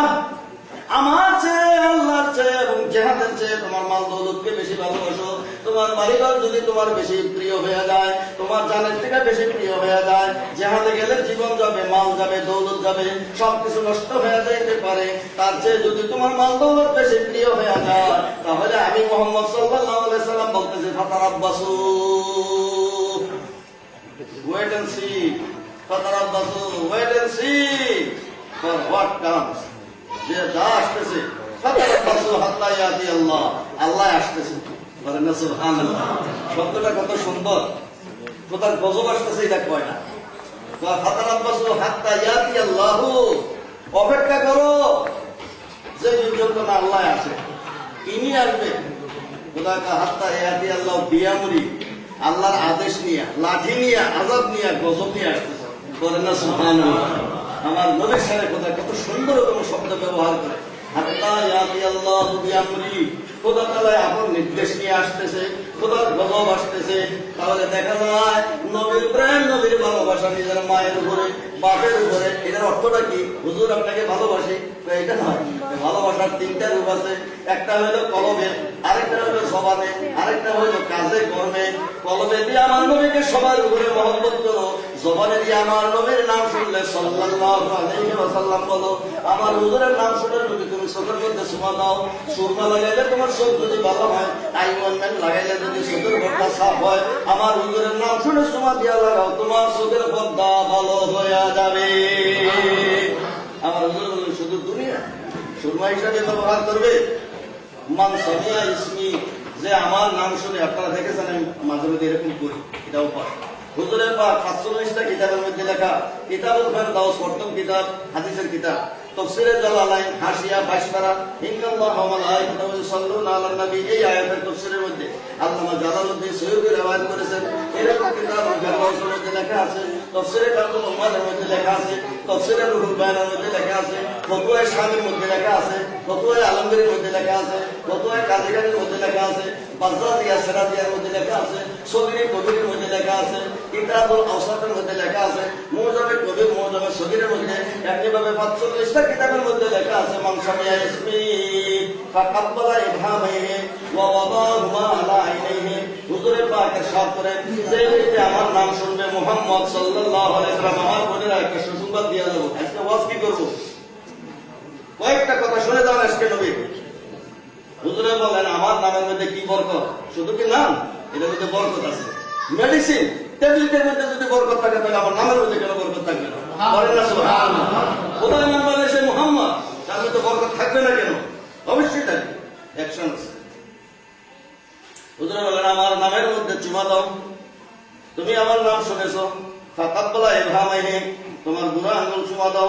Speaker 1: আমার চেয়ে, আল্লাহর চেয়ে এবং জিহাদের চেয়ে তোমার মাল দৌলতকে বেশি ভালোবাসো, তোমার বাড়িঘর যদি তোমার বেশি প্রিয় হয়ে যায়, তোমার জানের থেকে বেশি প্রিয় হয়ে যায়, জিহাদে গেলে জীবন যাবে, মাল যাবে, দৌলত যাবে, সবকিছু নষ্ট হয়ে যাইতে পারে, তার চেয়ে যদি তোমার মাল দৌলত বেশি প্রিয় হয়ে যায়, তাহলে আমি মুহাম্মদ সাল্লাল্লাহু আলাইহি সাল্লাম বলতেছি ফাতারাব্বাসু, ওয়েট এন্ড সি, ফাতারাব্বাসু, wait and see for what comes, যে যা আসতেছে ফাতারাব্বাসু হাত্তা ইয়াতি আল্লাহ, আল্লাহ আসতেছে। বলেন না সুবহানাল্লাহ। শব্দটা কত সুন্দর, কোথায় গজব আসতেছে এটা কয় না। ফাতারাব্বাসু হাত্তা ইয়াতি আল্লাহ, অপেক্ষা করো যে যুদ্ধ না আল্লাহ আছে, তিনি আসবে। কোথায় হাত্তা ইয়াতি আল্লাহ বিয়ামরি, আল্লাহর আদেশ নিয়ে, লাঠি নিয়ে, আযাব নিয়ে, গজব নিয়ে আসতেছে। বলেন না সুবহানাল্লাহ। আমার নবীর সাথে কোথায় কত সুন্দর কোনো শব্দ ব্যবহার করে, হাত্তা ইয়াতি আল্লাহ বিয়ামরি, খোদা তাআলা আপন নির্দেশ নিয়ে আসতেছে, খোদার গজব আসতেছে। তাহলে দেখা যায় নবীর প্রেম, নবীর ভালোবাসা নিজের মায়ের উপরে, বাপের উপরে, এটার অর্থটা কি? হুজুর আপনাকে ভালোবাসি, এটা নয়। ভালোবাসার তিনটা রূপ আছে, একটা হইলো কলবে, আরেকটা হইলো জবানে, আরেকটা হইলো কাজে কর্মে। কলবে দিয়ে আমার নবীকে সবার উপরে মহব্বত করো, জবানে দিয়ে আমার নবীর নাম শুনলে সাল্লাল্লাহু আলাইহি ওয়াসাল্লাম বলো। আমার হুজুরের নাম শুনে যদি তুমি চোখের মধ্যে সুমা দাও, সুরমা লাগাইলে তোমার চোখ যদি ভালো হয়, আইওয়ানমেন্ট লাগাইলে যদি চোখের পর্দা সাফ হয়, আমার হুজুরের নাম শুনে সুমা দিয়া লাগাও, তোমার চোখের পর্দা ভালো হয়ে যাবে। আমার হুজুর বললেন শুধু দুনিয়া সুরমা হিসাবে ব্যবহার করবে। মান সামিয়া ইসমি, যে আমার নাম শুনে, আপনারা দেখেছেন আমি মাঝে মাঝে এরকম করি, এটাও পাঠ। হুজুরের পাঠ ৪৫টা কিতাবের মধ্যে লেখা, কিতাবুল ফেরদাউস প্রথম কিতাব, হাদিসের কিতাব, তাফসীরে জালালাইন, হাসিয়া ২২ পারা, ইন্নাল্লাহা ওয়া মালাইকাতাহু ইউসাল্লুনা আলান নবী, এই আয়াতের তাফসীরের মধ্যে আল্লামা জালালউদ্দিন সৈয়দী রওয়ায়াত করেছেন। এরকম কিতাবুল ফেরদাউসের মধ্যে লেখা আছে, তাফসীরে কানুল উম্মাহের মধ্যে লেখা আছে, তাফসীরে রুহুল বায়ানের মধ্যে লেখা আছে, ফতোয়া শামির মধ্যে লেখা আছে, ফতোয়া আলমগীরের মধ্যে লেখা আছে, ফতোয়া কাদিগানের মধ্যে লেখা আছে, বাজরাতিয়া সিরাজিয়ার মধ্যে লেখা আছে, সগীর কবিরের মধ্যে লেখা আছে, কিতাবুল আওসাতের মধ্যে লেখা আছে, মুজামে কবির, মুজামে সগীরের মধ্যে, একইভাবে ৪৫টা কিতাবের মধ্যে লেখা আছে। মান সামিয়া ইসমি ফাকাব্বালা ইবহামাইহি ওয়া ওয়াদাহুমা আলা আইনাইহি, হুজুরে পাক ইরশাদ করেন, যে ব্যক্তি আমার নাম শুনবে, মুহাম্মদ সাল্লাল্লাহু আলাইহি ওয়াসাল্লাম, আমার বোনেরা একটা সুসংবাদ দিয়ে দেব। আজকে ওয়াজ কি করব? কয়েকটা কথা শুনে দাও আজকে নবী। হুজুরে বলেন আমার নামের মধ্যে কি বরকত, শুধু কি নাম, এটার মধ্যে বরকত আছে। মেডিসিন ট্যাবলেটের মধ্যে যদি বরকত থাকে, তাহলে আমার নামের মধ্যে কেন বরকত থাকবে না? বলেন না সুবহানাল্লাহ। খোদার নাম বলে সে মুহাম্মদ, তার মধ্যে বরকত থাকবে না কেন? অবশ্যই থাকবে, অ্যাকশন আছে। হুজুরে বলেন আমার নামের মধ্যে চুমা দাও, তুমি আমার নাম শুনেছো, ফাকাব্বালা ইবহামাইহি, তোমার বুড়া আঙ্গুল চুমা দাও,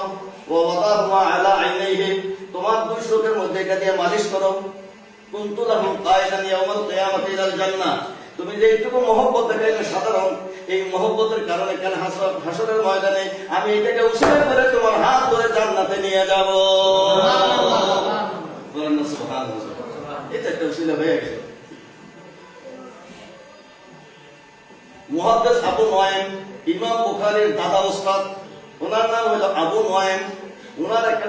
Speaker 1: ওয়া ওয়াদাহুমা আলা আইনাইহি, তোমার দুই চোখের মধ্যে এটা দিয়ে মালিশ করো। কুনতু লাহু কায়দান ইয়াউমাল কিয়ামাতি ইলাল জান্নাহ, তুমি যে এইটুকু মহব্বত দেখাইলে সাধারণ, এই মহব্বতের কারণে কেন হাসরের ময়দানে আমি এটাকে উসিলা করে তোমার হাত ধরে জান্নাতে নিয়ে যাব। বলেন না সুবহানাল্লাহ। এটা একটা উসিলা হয়ে গেল। মুহাদ্দিস আবু নুআইম, ইমাম বুখারীর দাদা ওস্তাদ, ওনার নাম হলো আবু নুআইম। ওনার একটা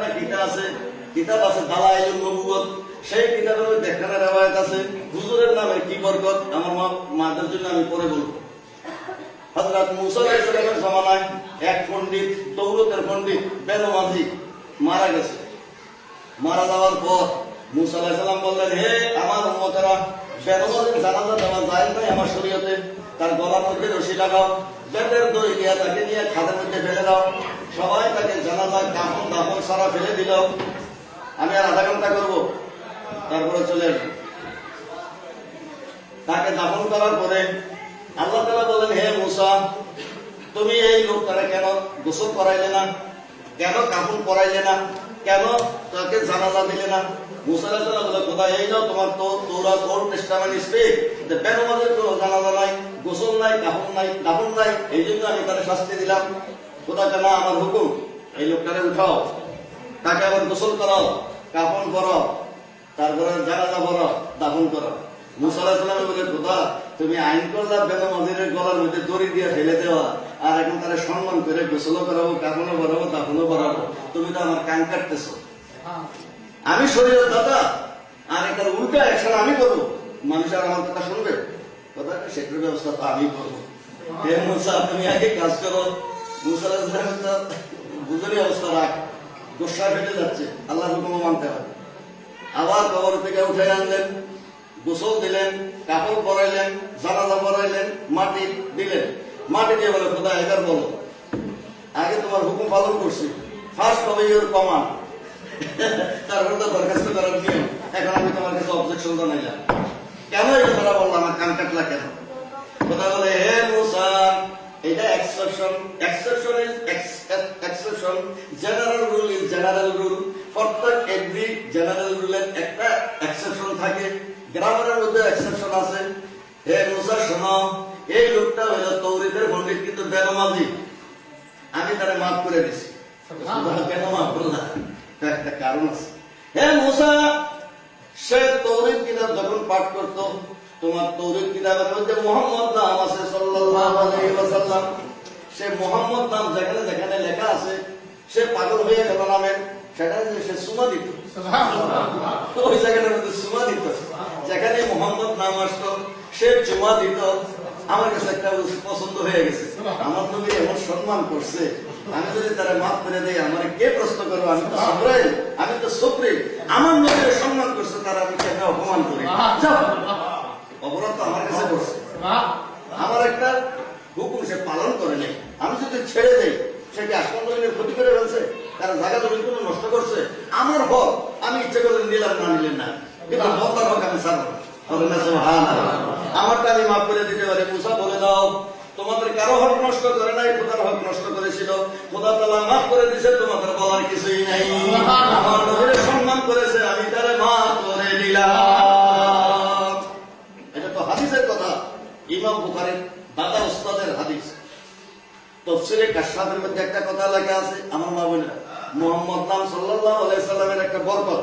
Speaker 1: কিতাব আছে দালাইলুন নবুওয়াত, সেই কিতাবের মধ্যে একখানা রওয়ায়াত আছে, হুজুরের নামের কি বরকত, আমার মাদের জন্য আমি পরে বলবো। হযরত মুসা আলাইহিস সালামের জামানায় এক পণ্ডিত, দৌলতের পণ্ডিত বেনওয়াজি মারা গেছে। মারা যাওয়ার পর মুসা আলাইহিস সালাম বললেন, হে আমার উম্মতেরা, বেনওয়াজির জানাজা দেওয়া যায় নাই আমার শরীয়তে, তার গলার মধ্যে রশি লাগাও, বেতের দড়ি দিয়ে তাকে নিয়ে খাদের মধ্যে ফেলে দাও। সবাই তাকে জানাজার কাফন দাফন সারা ফেলে দিল। আমি আর আধা ঘন্টা করবো, তারপরে চলে আসবো। তাকে দাফন করার পরে আল্লাহ তাআলা বলেন, হে মুসা, তুমি এই লোকটারে কেন গোসল করাইলে না, কেন কাফন পরাইলে না, কেন তাকে জানাজা দিলে না? মুসা আলাইহিস সালাম বলে, খোদা এই নাও তোমার তো তোরা ওল্ড টেস্টামেন্ট স্পিক, বেনওয়াজির কোনো জানাজা নাই, গোসল নাই, কাফন নাই, দাফন নাই, এই জন্য আমি তাকে শাস্তি দিলাম। খোদা কেন আমার হুকুম, এই লোকটারে উঠাও, তাকে আবার গোসল করাও, কাফন করো, তারপরে জানাজা করো, দাফন করো। মুসা আলাইহিস সালাম বলে, খোদা তুমি আইন করলা বেনওয়াজিরের গলার মধ্যে দড়ি দিয়ে ফেলে দেওয়া, আর এখন তারা সম্মান করে গোসলও করাবো, কাফনও করাবো, দাফনও করাবো, তুমি তো আমার কান কাটতেছো। আমি শরীরের দাদা, আর এটার উল্টা অ্যাকশন আমি করবো, মানুষ আর আমার কথা শুনবে? কথা সেটার ব্যবস্থা তো আমি করবো। হে মুসা, তুমি আগে কাজ করো। মুসা আলাইহিস সালাম তো বুঝুরি অবস্থা, রাখ, গোসা ফেটে যাচ্ছে, আল্লাহর হুকুম মানতে হবে। আবার কবর থেকে উঠে আনলেন, গোসল দিলেন, কাপড় পরাইলেন, জানাজা পরাইলেন, মাটি দিলেন। মাটি দিয়ে বলে খোদা এবার বলো, আগে তোমার হুকুম পালন করছি, ফার্স্ট হবে ইউর কমান্ড, তারপর তো দরখাস্ত করার নিয়ম, এখন আমি তোমার কাছে অবজেকশন জানাইলাম। কেন এটা তারা বললো আমার কান কাটলা কেন? খোদা বলে হে মুসা, এটা exception, exception is exception, general rule is general rule. প্রত্যেক এভরি জেনারেল রুলের একটা এক্সেপশন থাকে, গ্রামারের মধ্যে এক্সেপশন আছে। হে মুসা শোনো, এই লোকটা হইল তৌরিদের পণ্ডিত কিন্তু বেনামাজি, আমি তারে মাফ করে দিছি। কেন মাফ করলাম? একটা কারণ আছে। হে মুসা, সে তৌরিদ কিতাব যখন পাঠ করত, তোমার তৌরিদ কিতাবের মধ্যে মুহাম্মদ নাম আছে সাল্লাল্লাহু আলাইহি ওয়াসাল্লাম, সে মুহাম্মদ নাম যেখানে যেখানে লেখা আছে, সে পাগল হয়ে গেল নামের, সেখানে সে সুমা দিত, ওই জায়গাটার মধ্যে সুমা দিত, যেখানে মুহাম্মদ নাম আসতো সে চুমা দিত। আমার কাছে একটা পছন্দ হয়ে গেছে, আমার নবী এমন সম্মান করছে, আমি যদি তারা মাফ করে দেই আমার কে প্রশ্ন করবো? আমি তো সবরাই, আমি তো সুপ্রিম, আমার নবীর সম্মান করছে, তারা আমি কেন অপমান করি? অপরাধ তো আমার কাছে করছে, আমার একটা হুকুম সে পালন করে নেই, আমি যদি ছেড়ে দেই সে কি আসমান জমিনের ক্ষতি করে ফেলছে? তারা জায়গা জমি কোনো নষ্ট করছে? আমার হক আমি ইচ্ছে করলে নিলাম, না নিলেন না, কিন্তু বলার হক আমি ছাড়ব। আমারটা আমি মাফ করে দিতে পারি। মুসা বলে দাও, তোমাদের কারো হক নষ্ট করে নাই, খোদার হক নষ্ট করেছিল, খোদা তাআলা মাফ করে দিয়েছে, তোমাদের বলার কিছুই নাই। আমার নবীর সম্মান করেছে, আমি তারে মাফ করে দিলাম। এটা তো হাদিসের কথা, ইমাম বুখারীর দাদা উস্তাদের হাদিস। তাফসীরে কাশফের মধ্যে একটা কথা লেখা আছে, আমার মা বোনেরা, মুহাম্মদ নাম সাল্লাল্লাহু আলাইহি সাল্লামের একটা বরকত,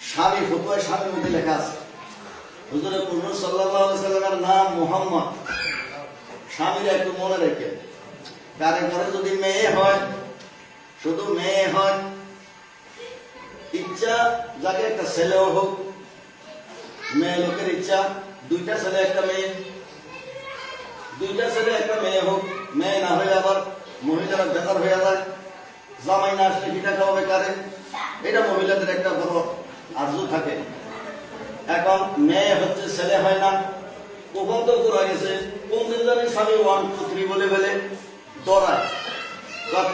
Speaker 1: স্বামী ফতোয়ায় স্বামীর মধ্যে লেখা আছে, হুজুরে পুরুষ সাল্লাল্লাহু আলাইহি সাল্লামের নাম মুহাম্মদ। স্বামীরা একটু মনে রেখে, কারে ঘরে যদি মেয়ে হয়, শুধু মেয়ে হয়, ইচ্ছা যাকে একটা ছেলেও হোক, মেয়ে লোকের ইচ্ছা দুইটা ছেলে একটা মেয়ে, দুইটা ছেলে একটা মেয়ে হোক, মেয়ে না হয়ে আবার মহিলারা বেকার হয়ে যায়, জামাই না আসলে পিঠা খাওয়াবে কারে, এটা মহিলাদের একটা বড় আরজু থাকে। এখন মেয়ে হচ্ছে, ছেলে হয় না, কখন তো করা গেছে, কোন দিন জানি স্বামী 1 2 3 বলে বলে দৌড়ায়।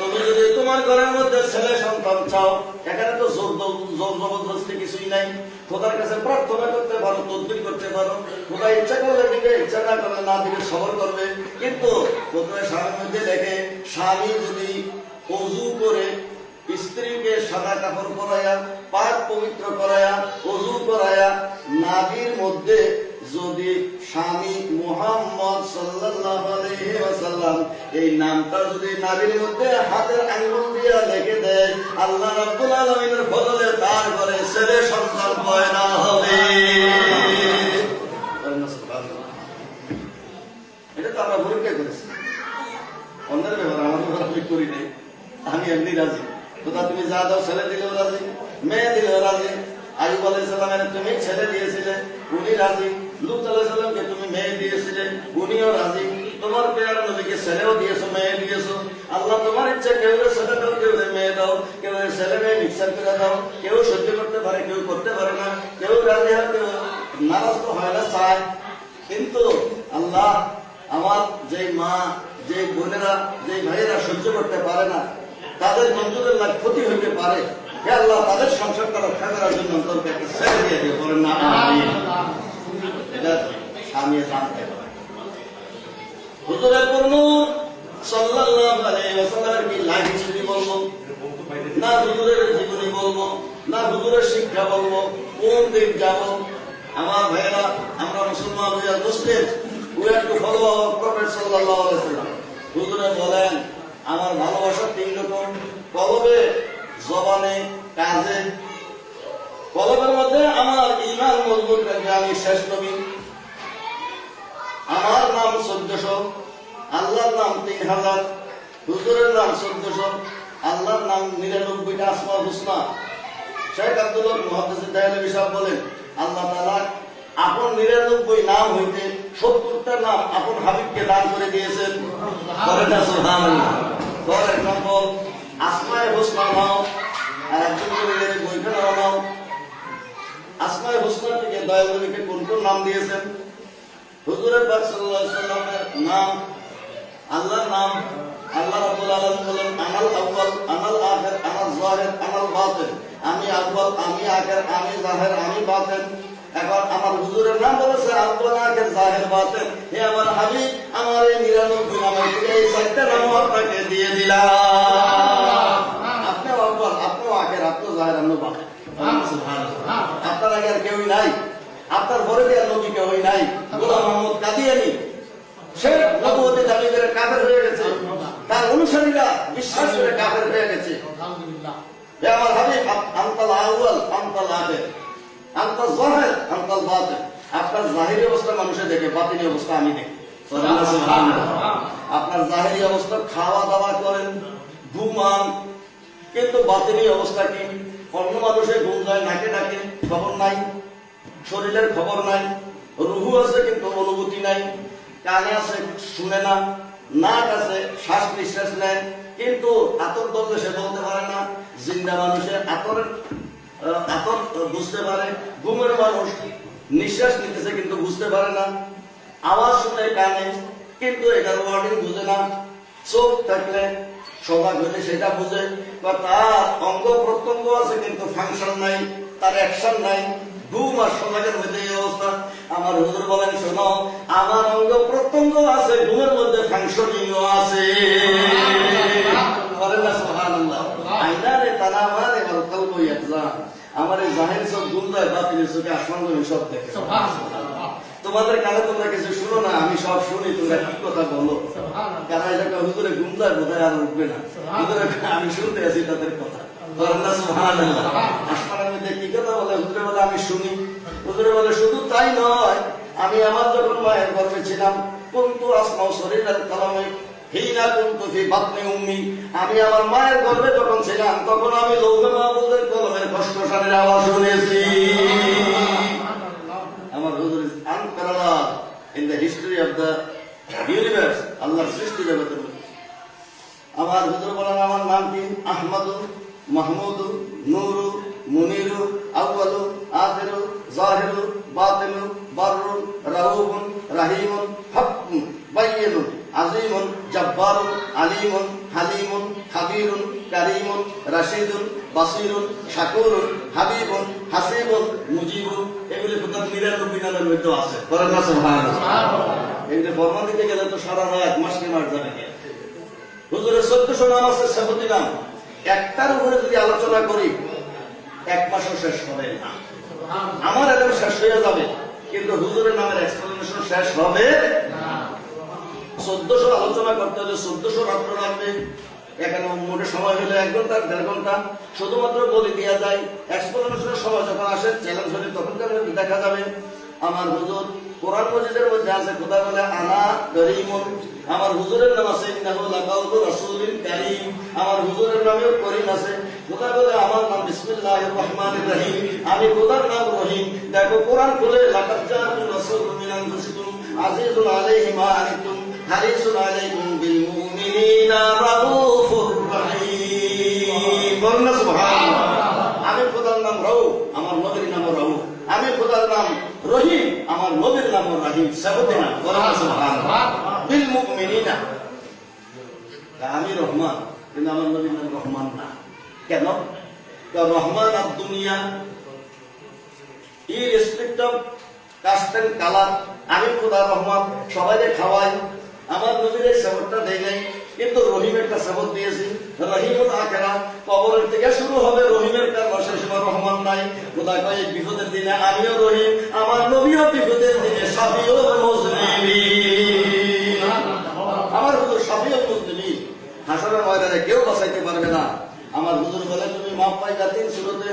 Speaker 1: তুমি যদি তোমার ঘরের মধ্যে ছেলে সন্তান চাও, এখানে তো জোর জবরদস্তি কিছুই নাই, খোদার কাছে প্রার্থনা করতে পারো, তদবির করতে পারো, খোদা ইচ্ছা করলে দিবে, ইচ্ছা না করলে না দিবে, সবর করবে। কিন্তু প্রথমে স্বামীর মধ্যে দেখে, স্বামী যদি ওযু করে স্ত্রীকে সাদা কাপড় পরাইয়া, পাক পবিত্র করাইয়া, ওযু করাইয়া, নাভির মধ্যে যদি স্বামী মুহাম্মদ সাল্লাল্লাহু আলাইহি ওয়াসাল্লাম এই নামটা যদি নাভির মধ্যে হাতের আঙ্গুল দিয়ে লিখে দেয়, আল্লাহ রাব্বুল আলামিনের ফজলে তার ঘরে ছেলে সন্তান পয়দা হবে। এটা তো আমরা পরীক্ষা করেছি, অন্যের ব্যাপার, আমাদের ব্যাপার আমি করি নাই, আমি এমনি রাজি। খোদা তুমি যা দাও, ছেলে দিলেও রাজি, মেয়ে দিলেও রাজি। আইয়ুব আলাইহিস সালামের তুমি ছেলে দিয়েছিলে, উনি রাজি। লূত আলাইহিস সালামকে তুমি মেয়ে দিয়েছিলে, উনিও রাজি। তোমার পেয়ারা নবীকে ছেলেও দিয়েছো, মেয়ে দিয়েছো। আল্লাহ তোমার ইচ্ছা, কেউ ছেলে দাও, কেউ মেয়ে দাও, কেউ ছেলে মেয়ে মিক্সার করে দাও। কেউ সহ্য করতে পারে, কেউ করতে পারে না, কেউ রাজি হয়, কেউ নারাজ তো হয় না, চায়। কিন্তু আল্লাহ আমার যে মা, যে বোনেরা, যে ভাইয়েরা সহ্য করতে পারে না, তাদের মঞ্জুরের লাখ ক্ষতি হইতে পারে, হে আল্লাহ তাদের সংসারটা রক্ষা করার জন্য অন্তরকে একটা ছেড়ে দিয়ে দিয়ে বলেন না। স্বামী জানতে পারে হুজুরের নূর সাল্লাল্লাহু আলাইহি ওয়াসাল্লামের কি লাইফ হিস্টরি বলবো না, হুজুরের জীবনী বলবো না, হুজুরের শিক্ষা বলবো, কোন দিক যাব? আমার ভাইয়েরা, আমরা মুসলমান হইয়া মুসলিম, we have to follow our prophet সাল্লাল্লাহু আলাইহি ওয়াসাল্লাম। হুজুরে বলেন আমার ভালোবাসা 3 রকম, কলবে, জবানে, কাজে। কলবের মধ্যে আমার ঈমান মজবুত রাখবে, আমি শেষ নবী, আমার নাম 1400, আল্লাহর নাম 3000, হুজুরের নাম 1400, আল্লাহর নাম 99টা আসমাউল হুসনা। শেখ আব্দুল্লাহ মুহাদ্দিস দেহলভী সাহেব বলেন আল্লাহ তাআলা আপন 99 নাম হইতে 70টা নাম আপন হাবিবকে দান করে দিয়েছেন। বলেন না সুবহানাল্লাহ। ফর এক্সাম্পল, আসমায়ে হুসনা নাও, আর একজন করে বইখানা নাও, আসমায়ে হুসনাকে দয়াল নবীকে কোন কোন নাম দিয়েছেন? হুজুর পাক সাল্লাল্লাহু আলাইহি ওয়াসাল্লামের নাম, আল্লাহর নাম, আল্লাহ রাব্বুল আলামিন বলেন আনাল আউয়াল আনাল আখির আনাল যাহির আনাল বাতিন, আমি আউয়াল আমি আখির আমি যাহির আমি বাতিন। এখন আমার হুজুরের নাম বলেছে আউয়াল আখির যাহির বাতিন। হে আমার হাবিব, আমার এই 99 নামের থেকে এই 4টা নাম আপনাকে দিয়ে দিলাম। আপনি আউয়াল, আপনি আখির, আপনি যাহির, আপনি বাতিন। সুবহানাল্লাহ। আপনার আগে আর কেউই নাই, আপনার পরে আর নবী কেউই নাই। গোলাম মোহাম্মদ কাদিয়ানী সে নবুয়তি দাবি করে কাফের হয়ে গেছে, তার অনুসারীরা বিশ্বাস করে কাফের হয়ে গেছে। হে আমার হাবিব, আনতাল আউয়াল আনতাল আখির আনতাল যাহির আনতাল বাতিন। আপনার জাহিরি অবস্থা মানুষে দেখে, বাতিনি অবস্থা আমি দেখি। আপনার জাহিরি অবস্থা খাওয়া দাওয়া করেন, ঘুমান, কিন্তু বাতিনি অবস্থা কি? অন্য মানুষের ঘুম যায় নাকে ডাকে, খবর নাই, শরীরের খবর নাই, রুহু আছে কিন্তু অনুভূতি নাই, কানে আছে শুনে না, নাক আছে শ্বাস নিঃশ্বাস নেয় কিন্তু আতর ধরলে সে বলতে পারে না। জিন্দা মানুষের আতর বুঝতে পারে, ঘুমের মানুষ নিঃশ্বাস নিতেছে কিন্তু বুঝতে পারে না, আওয়াজ শুনে কানে কিন্তু এটার ওয়ার্ডিং বুঝে না, চোখ থাকলে সজাগ হলে সেটা বুঝে, বা তার অঙ্গ প্রত্যঙ্গ আছে কিন্তু ফাংশন নাই, তার অ্যাকশন নাই, ঘুম আর সজাগের মধ্যে এই অবস্থা। আমার হুজুর বলেন শোনো, আমার অঙ্গ প্রত্যঙ্গ আছে, ঘুমের মধ্যে ফাংশনিংও আছে। আইনারে তানামারে ওয়াল কলবু ইয়াহজান। আমার এই জাহির সব গুমরায়, বাতিলের চোখে আসমান জমিন সব দেখে। তোমাদের কানে তোমরা কিছু শুনো না, আমি সব শুনি, তোমরা কি কথা বলো। কারণ এটা হুজুরে গুমরায় বোধহয় আর উঠবে না, হুজুরে আমি শুনতে আছি তাদের কথা। আসমানের মধ্যে কি কথা বলে? হুজুরে বলে আমি শুনি। হুজুরে বলে শুধু তাই নয়, আমি আমার যখন মায়ের গর্ভে ছিলাম, কুনতু আসমাউ সরিরাল কালামি হিনা কুনতু ফি বাতনি উম্মি, আমি আমার মায়ের গর্ভে যখন ছিলাম তখন আমি লৌহে মাহফুজের কলমের খসখসানির আওয়াজ শুনেছি। আমার হুজুর is unparalleled in the history of the universe, আল্লাহর সৃষ্টি জগতের মধ্যে। আমার হুজুর বলেন আমার নাম কি? আহমদু, মাহমুদু, নূরু, মুনিরু, আউয়ালু, আখিরু, যাহিরু, বাতিনু, বাররু, রাউফুন, রাহিমুন, হাক্কুন, বাইয়িনুন, আজিমুন, জাব্বারুন, আলিমুন, হালিমুন, খাবীরুন, কারীমুন, রাশিদুন, বাসীরুন, শাকুরুন, হাবিবুন, হাসিবুন, মুজিবুন। এগুলি টোটাল 99 নামের মধ্যে আছে। বলেন না সুবহানাল্লাহ। এগুলি ফরমান দিতে গেলে তো সারা রাত মাস যাবে। হুজুরের 1400 নাম আছে, 70 নাম। একটার উপরে যদি আলোচনা করি 1 মাসও শেষ হবে না। আমার এলেম শেষ হয়ে যাবে, কিন্তু হুজুরের নামের এক্সপ্লেনেশন শেষ হবে না। 1400 আলোচনা করতে হলে 1400 রাত্র লাগবে। এখানে মোটে সময় হলে 1 ঘন্টা 1.5 ঘন্টা শুধুমাত্র বলে দেওয়া যায়। এক্সপ্লেনেশনের সময় যখন আসে চ্যালেঞ্জ হলে তখন দেখা যাবে। আমার হুজুর কোরআন মজিদের মধ্যে আছে, খোদা বলে আনা করিমুন। আমার হুজুরের নাম আছে ইন্নাহু লাকাউলু রাসূলিন কারীম। আমার হুজুরের নামেও করিম আছে। খোদা বলে আমার নাম বিসমিল্লাহির রহমানির রহিম, আমি খোদার নাম রহিম। দেখো কোরআন খুলে লাকাদ জাআকুম রাসূলুম মিন আনফুসিকুম আজিজুন আলাইহি মা আনিতুম হারিসুন আলাইকুম বিল মুমিনিনা রাউফুর রহিম। বলুন সুবহানাল্লাহ। আমি খোদার নাম রাউফ, আমার নবীর নাম রাউফ। আমি খোদার নাম রহিম, আমার নবীর নাম রহিম। 70 নাম। বলুন সুবহানাল্লাহ। বিল মুমিনিনা, আমি রহমান কিন্তু আমার নবীর নাম রহমান না। কেন? রহমান অফ দুনিয়া ইরেসপেক্ট অফ কাস্ট এন্ড কালার। আমি খোদা রহমান, সবাইকে খাওয়াই। আমার নবীর এই সেবকটা দেয় নাই, কিন্তু রহিম একটা সেবক দিয়েছি। রহিমুল আখিরা, কবরের থেকে শুরু হবে রহিমের কারবার, শেষ হবে রহমান নাই। খোদা কয় বিপদের দিনে আমিও রহিম, আমার নবীও বিপদের দিনে শাফিউল মুজলিমিন। আমার হুজুর শাফিউল মুজলিমিন, হাসরের ময়দানে কেউ বাঁচাইতে পারবে না। আমার হুজুর বলে তুমি মাপ পাইবা 3 সুরতে।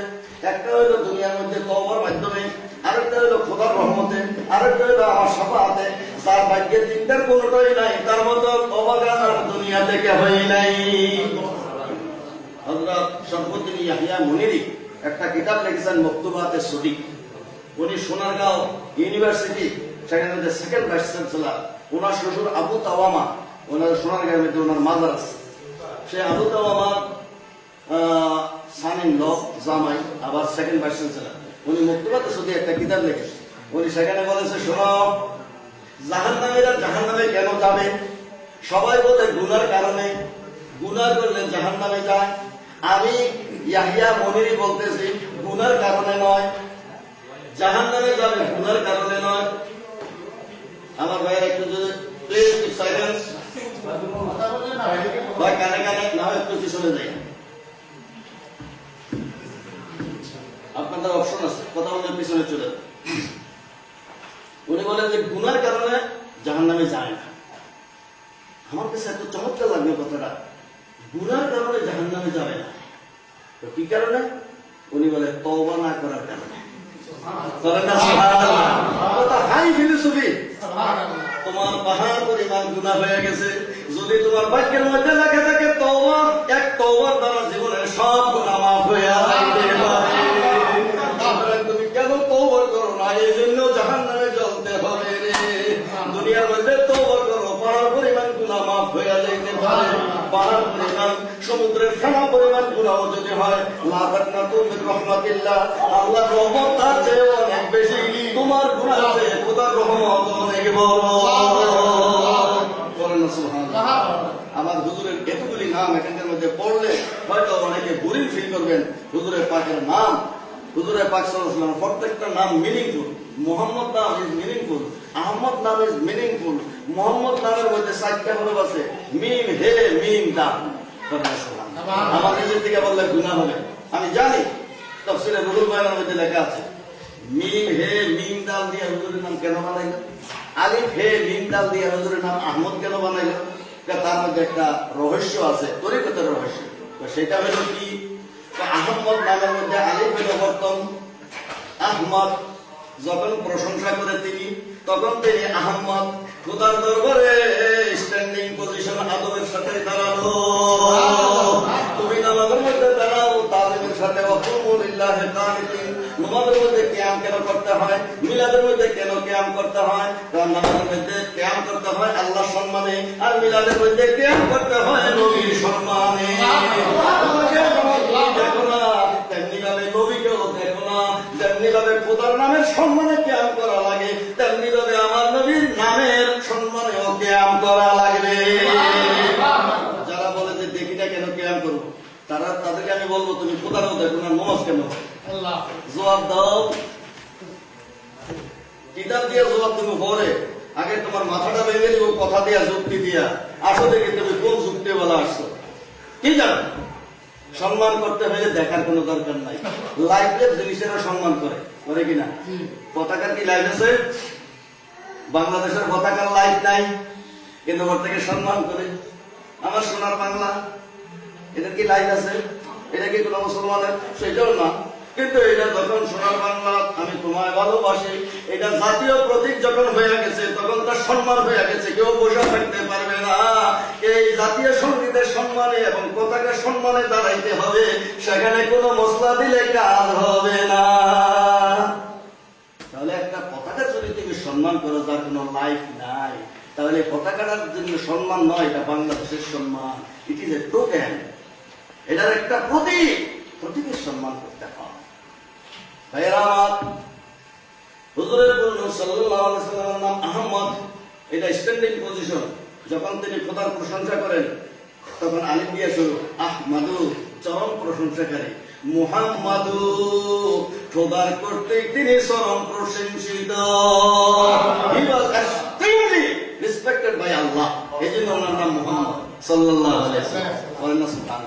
Speaker 1: একটা হইল দুনিয়ার মধ্যে তওবার মাধ্যমে, আরেকটা হইল খোদার রহমতে, আরেকটা হইল আমার শাফাআতে। যার ভাগ্যে 3টার কোনোটাই নাই, তার মতো অবাগান আর দুনিয়া থেকে হয় নাই। হযরত শরফুদ্দীন ইয়াহইয়া মুনিরি একটা কিতাব লিখেছেন মকতুবাতে সদিক। উনি সোনারগাঁও ইউনিভার্সিটি, সেখানে যে 2nd ভাইস চ্যান্সেলর, ওনার শ্বশুর আবু তাওয়ামা, ওনার সোনারগাঁওয়ের মধ্যে ওনার মাজার আছে। সে আবু তাওয়ামা সান ইন ল, জামাই, আবার 2nd ভাইস চ্যান্সেলর। উনি মুক্তবাদ শুধু একটা কিতাব লিখেছে। উনি সেখানে বলেছে, শোনো, জাহান্নামীরা জাহান্নামে কেন যাবে? সবাই বলে গুনার কারণে, গুনাহ করলে জাহান্নামে যায়। আমি ইয়াহিয়া মনিরি বলতেছি গুনার কারণে নয়, জাহান্নামে যাবে গুনার কারণে নয়। আমার ভাইয়ের একটু যদি প্লিজ সাইলেন্স, ভাই কানে কানে না হয় একটু পিছনে যাই, আপনাদের অপশন আছে, কথা বলে পিছনে চলে। উনি বলেন যে গুনার কারণে জাহান্নামে যায় না। আমার কাছে এত চমৎকার লাগবে কথাটা, গুনার কারণে জাহান্নামে যাবে না। তো কি কারণে? উনি বলে তওবা না করার কারণে। হাই ফিলোসফি, তোমার পাহাড় পরিমাণ গুনাহ হয়ে গেছে, যদি তোমার ভাগ্যের মধ্যে লেখা থাকে তওবা, এক তওবার দ্বারা জীবনের সব গুনাহ মাফ হয়ে যাইতে পারে। তুমি কেন তওবা করো না? এই জন্য জাহান্নামে জ্বলতে হবে রে। দুনিয়ার মধ্যে তওবা করো, পাহাড় পরিমাণ গুনাহ মাফ হয়ে যাইতে পারে। পাহাড় পরিমাণ, সমুদ্রের ফেনা পরিমাণ গুনাহ যদি হয়, লা তাকনাতু মির রাহমাতিল্লাহ, আল্লাহর রহমত তার চেয়ে অনেক বেশি, তোমার গুনাহ চেয়ে খোদার রহমত অনেক বড়। বলেন সুবহানাল্লাহ। আমার হুজুরের এতগুলি নাম এখানের মধ্যে পড়লে হয়তো অনেকে বোরিং ফিল করবেন। হুজুরের পাকের নাম, হুজুরের পাক সাল্লাল্লাহু আলাইহি ওয়াসাল্লাম প্রত্যেকটা নাম মিনিংফুল। মুহাম্মদ নাম ইজ মিনিংফুল, আহমদ নাম ইজ মিনিংফুল। মুহাম্মদ নামের মধ্যে 4টা হরফ আছে, মিম হে মিম দাল। আমার নিজের থেকে বললে গুনাহ হবে, আমি জানি। তাফসীরে রুহুল বায়ানের মধ্যে লেখা আছে, মিম হে মিম দাল দিয়ে হুজুরের নাম কেন বানাইল? আলিফ হে মিম দাল দিয়ে হুজুরের নাম আহমদ কেন বানাইল? তার মধ্যে একটা রহস্য আছে, তরিকতের রহস্য। তো সেটা হলো কি, আহমদ নামের মধ্যে আলিফ পরিবর্তন। আহমদ যখন প্রশংসা করে তিনি, তখন তিনি আহমদ। খোদার দরবারে স্ট্যান্ডিং পজিশন আদবের সাথে দাঁড়ানো। তুমি নামাজের মধ্যে দাঁড়াও তালিমের সাথে, ওয়াকুমুলিল্লাহি কানিতিন। নামাজের মধ্যে কিয়াম কেন করতে হয়? মিলাদের মধ্যে কেন কিয়াম করতে হয়? কারণ নামাজের মধ্যে কিয়াম করতে হয় আল্লাহর সম্মানে, আর মিলাদের মধ্যে কিয়াম করতে হয় নবীর সম্মানে। দেখো না, তেমনি ভাবে নবীকেও দেখো না, তেমনি ভাবে খোদার নামের সম্মানে কিয়াম করা লাগে, তেমনি ভাবে আমার নবীর নামের সম্মানেও কিয়াম করা লাগবে। যারা বলে যে দেখি না কেন কিয়াম করবো, তাদেরকে আমি বলবো তুমি খোদারও দেখো না, নমাজ কেন? জবাব দাও, কিতাব দিয়ে জবাব তুমি পরে আগে তোমার মাথাটা ভেঙে দিব কথা দিয়া, যুক্তি দিয়া। আসো দেখি তুমি কোন যুক্তি বলা আসছো। কি জানো, সম্মান করতে হলে দেখার কোনো দরকার নাই। লাইফের জিনিসেরা সম্মান করে, করে কিনা? পতাকার কি লাইফ আছে? বাংলাদেশের পতাকার লাইফ নাই, কিন্তু ওর থেকে সম্মান করে। আমার সোনার বাংলা, এটার কি লাইফ আছে? এটা কি কোনো মুসলমানের? সেটাও না। কিন্তু এটা যখন সোনার বাংলা, আমি তোমায় ভালোবাসি, এটা জাতীয় প্রতীক যখন হয়ে গেছে, তখন তার সম্মান হয়ে গেছে, কেউ বসে থাকতে পারবে না। এই জাতীয় সঙ্গীতের সম্মানে এবং পতাকার সম্মানে দাঁড়াইতে হবে, সেখানে কোনো মশলা দিলে কাজ হবে না। তাহলে একটা পতাকা যদি তুমি সম্মান করো যার কোনো লাইফ নাই, তাহলে পতাকাটার জন্য সম্মান নয়, এটা বাংলাদেশের সম্মান। ইট ইজ এ টোকেন, এটার একটা প্রতীক, প্রতীকের সম্মান করতে হয়। ভাইয়েরা আমার, হুজুরের সাল্লাল্লাহু আলাইহি ওয়াসাল্লামের নাম আহমদ, এটা স্ট্যান্ডিং পজিশন। যখন তিনি খোদার প্রশংসা করেন, তখন আলিফ দিয়ে শুরু, আহমাদু চরম প্রশংসাকারী, মুহাম্মাদু খোদার কর্তৃক তিনি চরম প্রশংসিত। হি ওয়াজ এক্সট্রিমলি রেসপেক্টেড বাই আল্লাহ, এজন্য ওনার নাম মুহাম্মদ সাল্লাল্লাহু আলাইহি ওয়াসাল্লাম।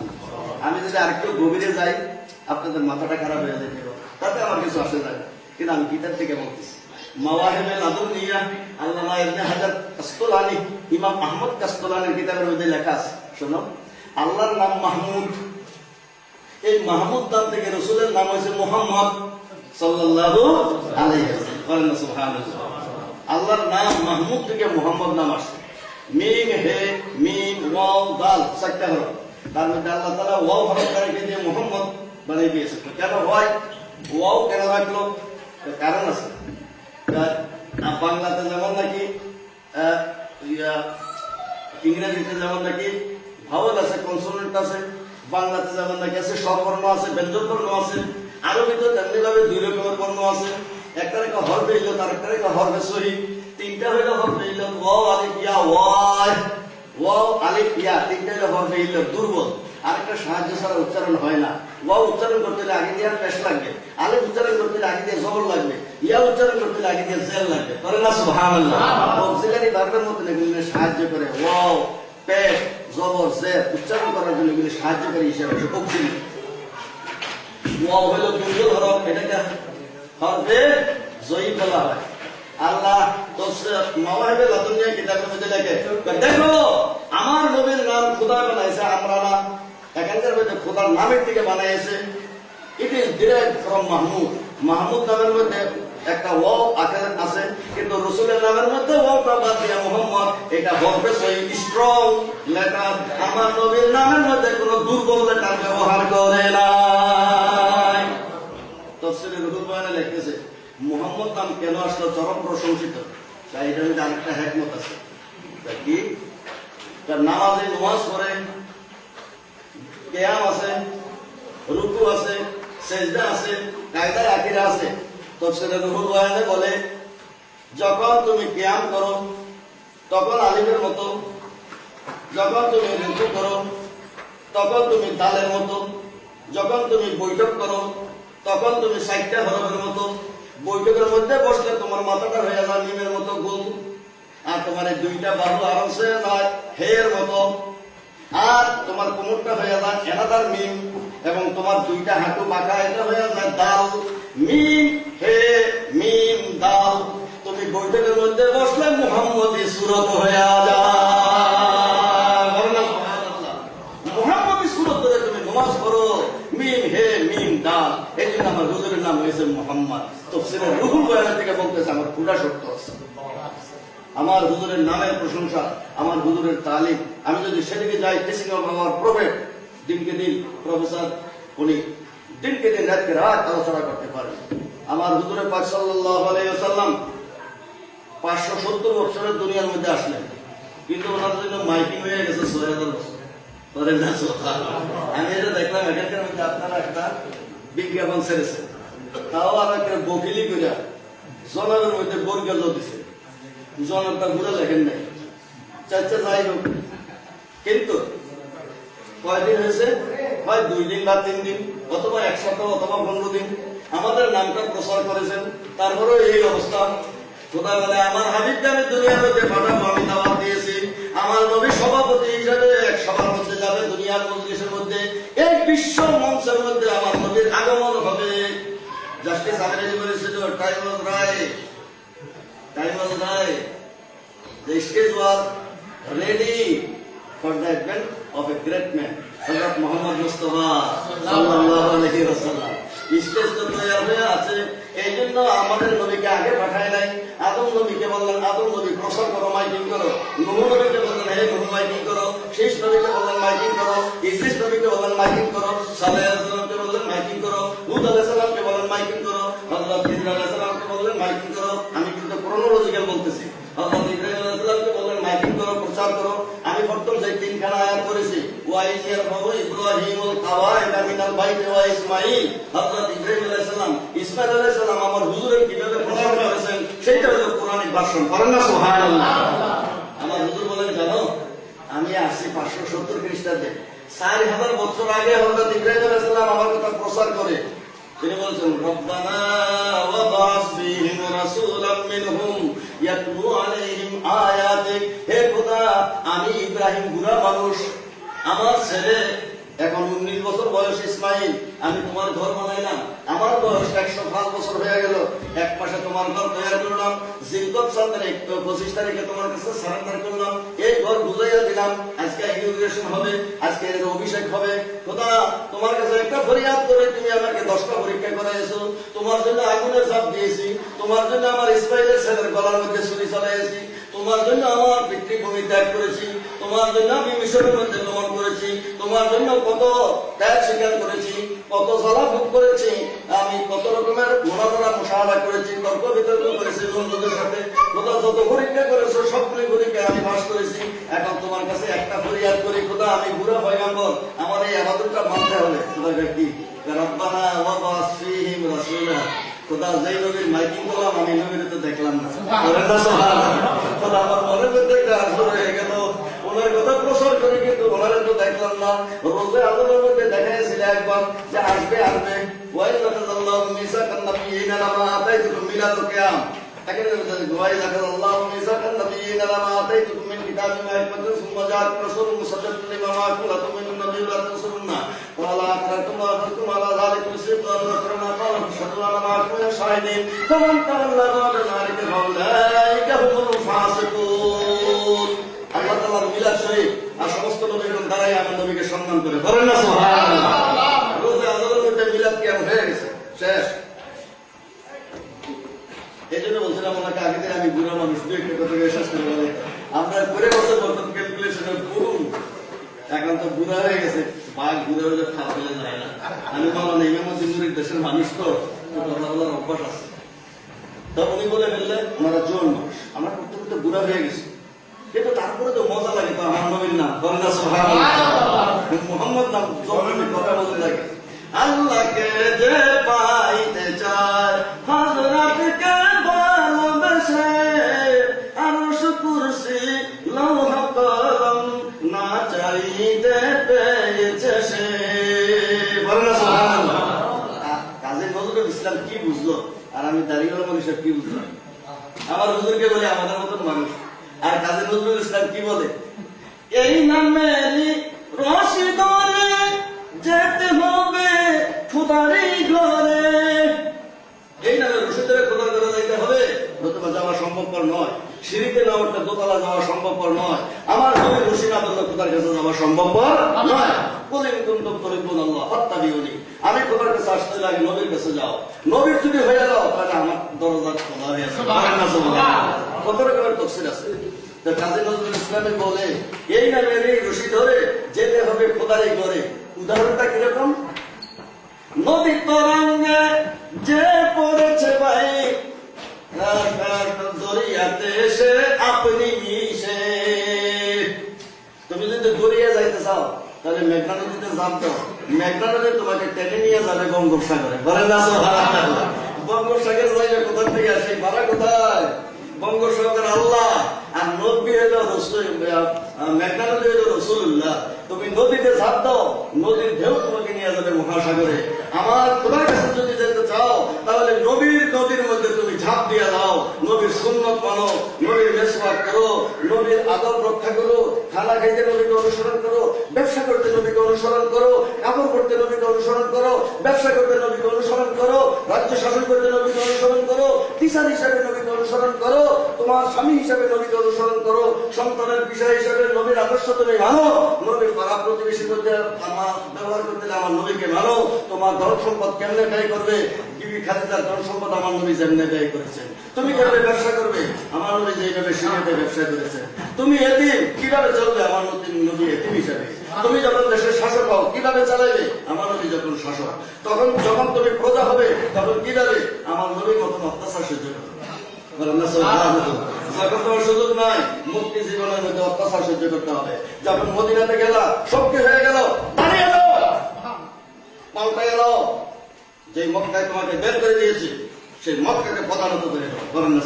Speaker 1: আমি যদি আরেকটু গভীরে যাই, আপনাদের মাথাটা খারাপ হয়ে যেতে পারে, তাতে আমার কিছু আসে যায় না, কিন্তু আমি কিতাব থেকে বলতেছি। মাওয়াহিবে লাদুনিয়া, আল্লামা ইবনে হাজার কাসতালানী, ইমাম আহমদ কাসতালানীর কিতাবের মধ্যে লেখা আছে, শোনো, আল্লাহর নাম মাহমুদ। এই মাহমুদ নাম থেকে রাসূলের নাম হয়েছে মুহাম্মদ সাল্লাল্লাহু আলাইহি ওয়াসাল্লাম। সুবহানাল্লাহ। আল্লাহর নাম মাহমুদ থেকে মুহাম্মদ নাম আসে। মিম হে মিম ওয়াও দাল 4টা হরফ, তার মধ্যে আল্লাহ তাআলা ওয়াও হরফটা রেখে দিয়ে মুহাম্মদ বানিয়ে দিয়েছে। কেন হয়? ওয়াও কেন রাখলো? কারণ আছে। বাংলাতে যেমন নাকি, ইংরেজিতে যেমন নাকি ভাওয়াল আছে, কনসোনেন্ট আছে, বাংলাতে যেমন নাকি আছে স্বরবর্ণ আছে, ব্যঞ্জনবর্ণ আছে। আরবিতে তেমনি ভাবে দুই রকমের বর্ণ আছে, একটা রেখা হরফে ইল্লত আর একটা রেখা হরফে সহি। তিনটা হইল হরফে ইল্লত, ওয়াও আলিফ ইয়া ওয়াও আলিফ ইয়া, তিনটা হইল হরফে ইল্লত দুর্বল, আরেকটা সাহায্য ছাড়া উচ্চারণ হয় না। ওয়াও উচ্চারণ করতে হলে আগে দিয়ে পেশ লাগবে, আলিফ উচ্চারণ করতে হলে আগে দিয়ে জবর লাগবে, ইয়া উচ্চারণ করতে হলে আগে দিয়ে জেল লাগবে। করে না সুবহানাল্লাহ? অক্সিলারি ভার্বের মতো এগুলো সাহায্য করে, ওয়াও পেশ জবর জের উচ্চারণ করার জন্য এগুলো সাহায্যকারী হিসেবে অক্সিলারি। ওয়াও হলো দুর্বল হরফ, এটাকে হরফে জয়ীফ বলা হয়। আল্লাহ মাওয়াহিবে লাদুনিয়া কিতাবের মধ্যে লেখে, দেখো আমার নবীর নাম খোদা বানাইছে, আমরা না। এখানকার মধ্যে খোদার নামের থেকে বানাইছে। It is derived from Mahmud. Mahmud নামের মধ্যে একটা ওয়াও আকার আছে, কিন্তু রাসূলের নামের মধ্যে ওয়াওটা বাদ দিয়ে মুহাম্মদ, এটা হরফে সহিহ স্ট্রং লেটার। আমার নবীর নামের মধ্যে কোনো দুর্বল লেটার ব্যবহার করে না। তাফসীরে রুহুল বয়ানে লিখতেছে মুহাম্মদ নাম কেন আসলো, চরম প্রশংসিত। তাই এটার মধ্যে আরেকটা হিকমত আছে, কি তার নামাজে নামাজ পড়ে, কিয়াম আছে, রুকু আছে, সেজদা আছে, কায়দায় আকিরা আছে। তাফসীরে রুহুল বয়ানে বলে যখন তুমি কিয়াম করো তখন আলিফের মতো, যখন তুমি রুকু করো তখন তুমি দালের মতো, যখন তুমি বৈঠক করো তখন তুমি 60টা হরফের মতো। বৈঠকের মধ্যে বসলে তোমার মাথাটা হয়ে যায় মিমের মতো গোল, আর তোমার এই দুইটা বাহু আরামসে হয়ে যায় হের মতো, আর তোমার কোমরটা হয়ে যায় এনাদার মিম, এবং তোমার দুইটা হাঁটু বাঁকা, এটা হয়ে যায় দাল। মিম হে মিম দাল। তুমি বৈঠকের মধ্যে বসলে মুহাম্মদী সূরত হয়ে যায়। মুহাম্মদী সূরত ধরে তুমি নামাজ পড়ো, মিম হে মিম দাল। এই জন্য আমার হুজুরের নাম হয়েছে মুহাম্মদ। তাফসীরে রুহুল বয়ান থেকে বলতেছে আমার পুরা সত্য আছে। আমার হুজুরের নামের প্রশংসা, আমার হুজুরের তালিম, আমি যদি সেদিকে যাই, টিচিং অফ আওয়ার প্রফেট, দিনকে দিন প্রফেসর, উনি দিনকে দিন রাতকে রাত আলোচনা করতে পারেন। আমার হুজুরের পাক সাল্লাল্লাহু আলাইহি ওয়াসাল্লাম 570 বছরের দুনিয়ার মধ্যে আসলেন, কিন্তু ওনার জন্য মাইকিং হয়ে গেছে 6000 বছর। আমি এটা দেখলাম এখানকার মধ্যে আপনারা একটা বিজ্ঞাপন ছেড়েছে, তাও আর একটা বকিলি করে জনগণের মধ্যে বর্গা দিছে, জনকটা ঘুরে লেখেন নাই, চাইছে যাই হোক। কিন্তু কয়দিন হয়েছে, হয় 2 দিন বা 3 দিন, অথবা 1 সপ্তাহ অথবা 15 দিন আমাদের নামটা প্রচার করেছেন, তারপরেও এই অবস্থা। খোদা বলে আমার হাবিবকে আমি দুনিয়ার মধ্যে পাঠাবো, আমি দাওয়াত দিয়েছি। আমার নবী সভাপতি হিসেবে এক সভার মধ্যে যাবে, দুনিয়ার মজলিসের মধ্যে, এই বিশ্ব মঞ্চের মধ্যে আমার নবীর আগমন হবে। জাস্টিস আমিরাজি বলেছিল time was right, the stage was ready for the advent of a great man, Hazrat Muhammad Mustafa sallallahu alaihi wasallam. Stage তো তৈরি হয়ে আছে, এই জন্য আমাদের নবীকে আগে পাঠায় নাই। আদম নবীকে বললেন আদম নবী প্রসার করো, মাইকিং করো। নূহ নবীকে বললেন হে নূহ মাইকিং করো। শেষ নবীকে বললেন মাইকিং করো। ইদ্রিস নবীকে বললেন মাইকিং করো। সালেহ আলাইহিস সালামকে বললেন মাইকিং করো। হুদ আলাইহিস সালামকে বললেন মাইকিং করো। হযরত খিদর আলাইহিস সালামকে বললেন মাইকিং করো। আমি কিন্তু ক্রোনোলজিক্যাল বলতেছি। হযরত ইব্রাহিম আলাইহিস সালামকে বললেন মাইকিং করো, প্রচার করো। আমি প্রথম যে 3খানা আয়াত করেছি, ওয়াইজ ইয়ারফাউ ইব্রাহিমুল কাওয়াইদা মিনাল বাইতি ওয়া ইসমাঈল। হযরত ইব্রাহিম আলাইহিস সালাম, ইসমাঈল আলাইহিস সালাম আমার হুজুরের কিভাবে প্রচার করেছেন সেটা হলো কোরআনিক ভাষণ। করেন না সুবহানাল্লাহ? আমার হুজুর বলেন জানো, আমি আসছি 570 খ্রিস্টাব্দে, 4000 বছর আগে হযরত ইব্রাহিম আলাইহিস সালাম আমার কথা প্রচার করে তিনি বলছেন রব্বানা ওয়াবাস ফীহিম রাসূলাম মিনহুম ইয়াতলু আলাইহিম আয়াতিক। হে খোদা, আমি ইব্রাহিম বুড়া মানুষ, আমার ছেলে এখন 19 বছর বয়স ইসমাইল, আমি তোমার ঘর বানাইলাম, আমার বয়স 105 বছর হয়ে গেল, এক মাসে তোমার ঘর তৈরি করলাম, জিলকত সাল তারিখ 25 তারিখে তোমার কাছে সারেন্ডার করলাম, এই ঘর বুঝাইয়া দিলাম, আজকে ইনগ্রেশন হবে, আজকে এর অভিষেক হবে। খোদা, তোমার কাছে একটা ফরিয়াদ করে তুমি আমাকে 10টা পরীক্ষা করাইছো, তোমার জন্য আগুনের ঝাঁপ দিয়েছি, তোমার জন্য আমার ইসমাইলের ছেলের গলার মধ্যে ছুরি চালাইছি, তোমার জন্য আমার পিতৃভূমি ত্যাগ করেছি, তোমার জন্য আমি মিশরের মধ্যে গমন করেছি, তোমার জন্য কত ত্যাগ স্বীকার করেছি, কত জ্বালা ভোগ করেছি, আমি কত রকমের মোনাজারা মুশাহাদা করেছি, তর্ক বিতর্ক করেছি বন্ধুদের সাথে। খোদা, যত পরীক্ষা করেছো সবগুলি পরীক্ষায় আমি পাস করেছি। এখন তোমার কাছে একটা ফরিয়াদ করি, খোদা, আমি বুড়া পয়গম্বর, আমার এই আবাদতটা মানতে হবে। খোদা কি রব্বানা ওয়া বাস ফীহিম রাসূলা, খোদা যেই নবীর মাইকিং করলাম আমি নবীর তো দেখলাম না। খোদা আমার মনে করতে আসর হয়ে গেল, ওনার কথা প্রচার করে কিন্তু ওনারে তো দেখলাম না। রোজে আদমের মধ্যে দেখাইছিল একবার যে আসবে আসবে, ওয়াইল লাকাল্লাহু মিসাকান নাবিয়িনা লামা আতাইতুকুম মিলাদুল কিয়াম, এখানে ওয়াইল লাকাল্লাহু মিসাকান নাবিয়িনা লামা আতাইতুকুম মিন কিতাবিন ওয়া হিকমাতিন সুম্মা জাআকুম রাসূলুম মুসাদ্দিকুন লিমা মা'akum লাতু'মিনুন্না বিহি ওয়া লাতানসুরুন্না ক্বালা আকরারতুম ওয়া আখরাজতুম আলা যালিকুম ইসরাফান ওয়া কারনা ক্বালা ফাশহাদু আন্না মা'akum মিনাশ শাহিদিন ফামান তাওয়াল্লা বা'দা যালিকা ফাউলাইকা হুমুল ফাসিকুন। আল্লাহ তাআলার মিলাদ শরীফ আর সমস্ত নবীগণ দ্বারাই আমার নবীকে সম্মান করে, বলেন না সুবহানাল্লাহ। রোজে আদমের মধ্যে মিলাদ কিয়াম হয়ে গেছে, শেষ। এই জন্য বলছিলাম ওনাকে আগে থেকে আমি বুড়া মানুষ, দু একটা কথা শেষ করে বলে আমরা করে বছর বর্তমান ক্যালকুলেশনের করুন, এখন তো বুড়া হয়ে গেছে, বাঘ বুড়া হলে খাওয়া ফেলে যায় না। আমি বললাম ইমামুদ্দিন নূরের দেশের মানুষ তো কথা বলার অভ্যাস আছে। তো উনি বলে ফেললে ওনারা জোয়ান মানুষ, আমরা করতে করতে বুড়া হয়ে গেছি, কিন্তু তারপরে তো মজা লাগে তো আমার নবীর নাম বলেন সুবহানাল্লাহ, মুহাম্মদ নাম জন্মের কথা বলতে লাগে। আল্লাহকে যে পাইতে চায় হযরতকে ভালোবেসে, আরশ কুরসি লৌহ কলম না চাইতে পেয়েছে সে, বলেন সুবহানাল্লাহ। কাজী নজরুল ইসলাম কি বুঝলো আর আমি দাঁড়িয়ে মানুষের কি বুঝলাম? আমার হুজুরকে বলে আমাদের মতন মানুষ, আর কাজী নজরুল ইসলাম কি বলে? এই নামেরই রশি ধরে যেতে হবে খোদারই ঘরে, এই নামে রশি ধরে খোদার ঘরে যাইতে হবে, নতুবা যাওয়া সম্ভবপর নয়। সিঁড়িতে না উঠলে দোতলা যাওয়া সম্ভবপর নয়। আমার নবীর রশি না ধরলে খোদার কাছে যাওয়া সম্ভবপর নয়। কুলিন কুনতুম তুহিব্বুনাল্লাহ ফাত্তাবিউনি, আমি খোদার কাছে আসতে লাগে নবীর কাছে যাও, নবীর যদি হয়ে যাও তাহলে আমার দরজা খোলা হয়ে যাবে। কত রকমের তাফসীর আছে। কাজী নজরুল ইসলামে বলে এই নামের এই রশি ধরে যেতে হবে খোদারই ঘরে। উদাহরণটা কিরকম? নদী তরঙ্গে যে পড়েছে ভাই দরিয়াতে এসে আপনি মিশে, তুমি যদি দরিয়া যাইতে চাও তাহলে মেঘনা নদীতে ঝাঁপ দাও, মেঘনা নদী তোমাকে টেনে নিয়ে যাবে বঙ্গোপসাগরে, বলেন না সুবহানাল্লাহ। বঙ্গোপসাগর যাইবে কোথা থেকে আসে? ভাড়া কোথায়? বঙ্গোপসাগর আল্লাহ, আর নদী হলো রসুল, মেঘনা নদী হলো রাসূলুল্লাহ। তুমি নদীতে ঝাঁপ দাও, নদীর ঢেউ তোমাকে নিয়ে যাবে মহাসাগরে। আমার খোদার কাছে যদি যেতে চাও তাহলে নদীর মধ্যে তুমি ঝাঁপ দিয়ে দাও, নবীর সুন্নত মানো, নবীর মেসওয়াক করো, নবীর আদব রক্ষা করো, খানা খাইতে নবীকে অনুসরণ করো, ব্যবসা করতে নবীকে অনুসরণ করো, কাপড় পরতে নবীকে অনুসরণ করো, ব্যবসা করতে নবীকে অনুসরণ করো, রাজ্য শাসন করতে নবীকে অনুসরণ করো, টিচার হিসাবে নবীকে অনুসরণ করো, তোমার স্বামী হিসাবে নবীকে অনুসরণ করো, সন্তানের বিষয় হিসাবে নবীর আদর্শ তুমি মানো, নবীর পাড়া প্রতিবেশীর মধ্যে আমার ব্যবহার করতে আমার নবীকে মানো। তোমার ধন সম্পদ কেমনে ব্যয় করবে? বিবি খাদিজার ধন সম্পদ আমার নবী যেমনে ব্যয় করেছেন। তুমি কেমনে ব্যবসা করবে? আমার নবী যেভাবে সিঁড়িতে ব্যবসা করেছেন। তুমি এতিম কিভাবে চলবে? আমার নবী এতিম হিসাবে। তুমি যখন দেশের শাসক হও কিভাবে চালাইবে? আমার নবী যখন শাসক। যখন তুমি প্রজা হবে তখন কিভাবে? আমার নবীর মতন অত্যাচার সহ্য করবে। যখন তোমার সুযোগ নাই, মুক্তি জীবনের মধ্যে অত্যাচার সহ্য করতে হবে। যখন মদিনাতে গেলা শক্তি হয়ে গেল, দাঁড়িয়ে যাও, পাল্টা গেল, যে মক্কায় তোমাকে বের করে দিয়েছে সেই মক্কাকে প্রধানত করে দাও, করেন না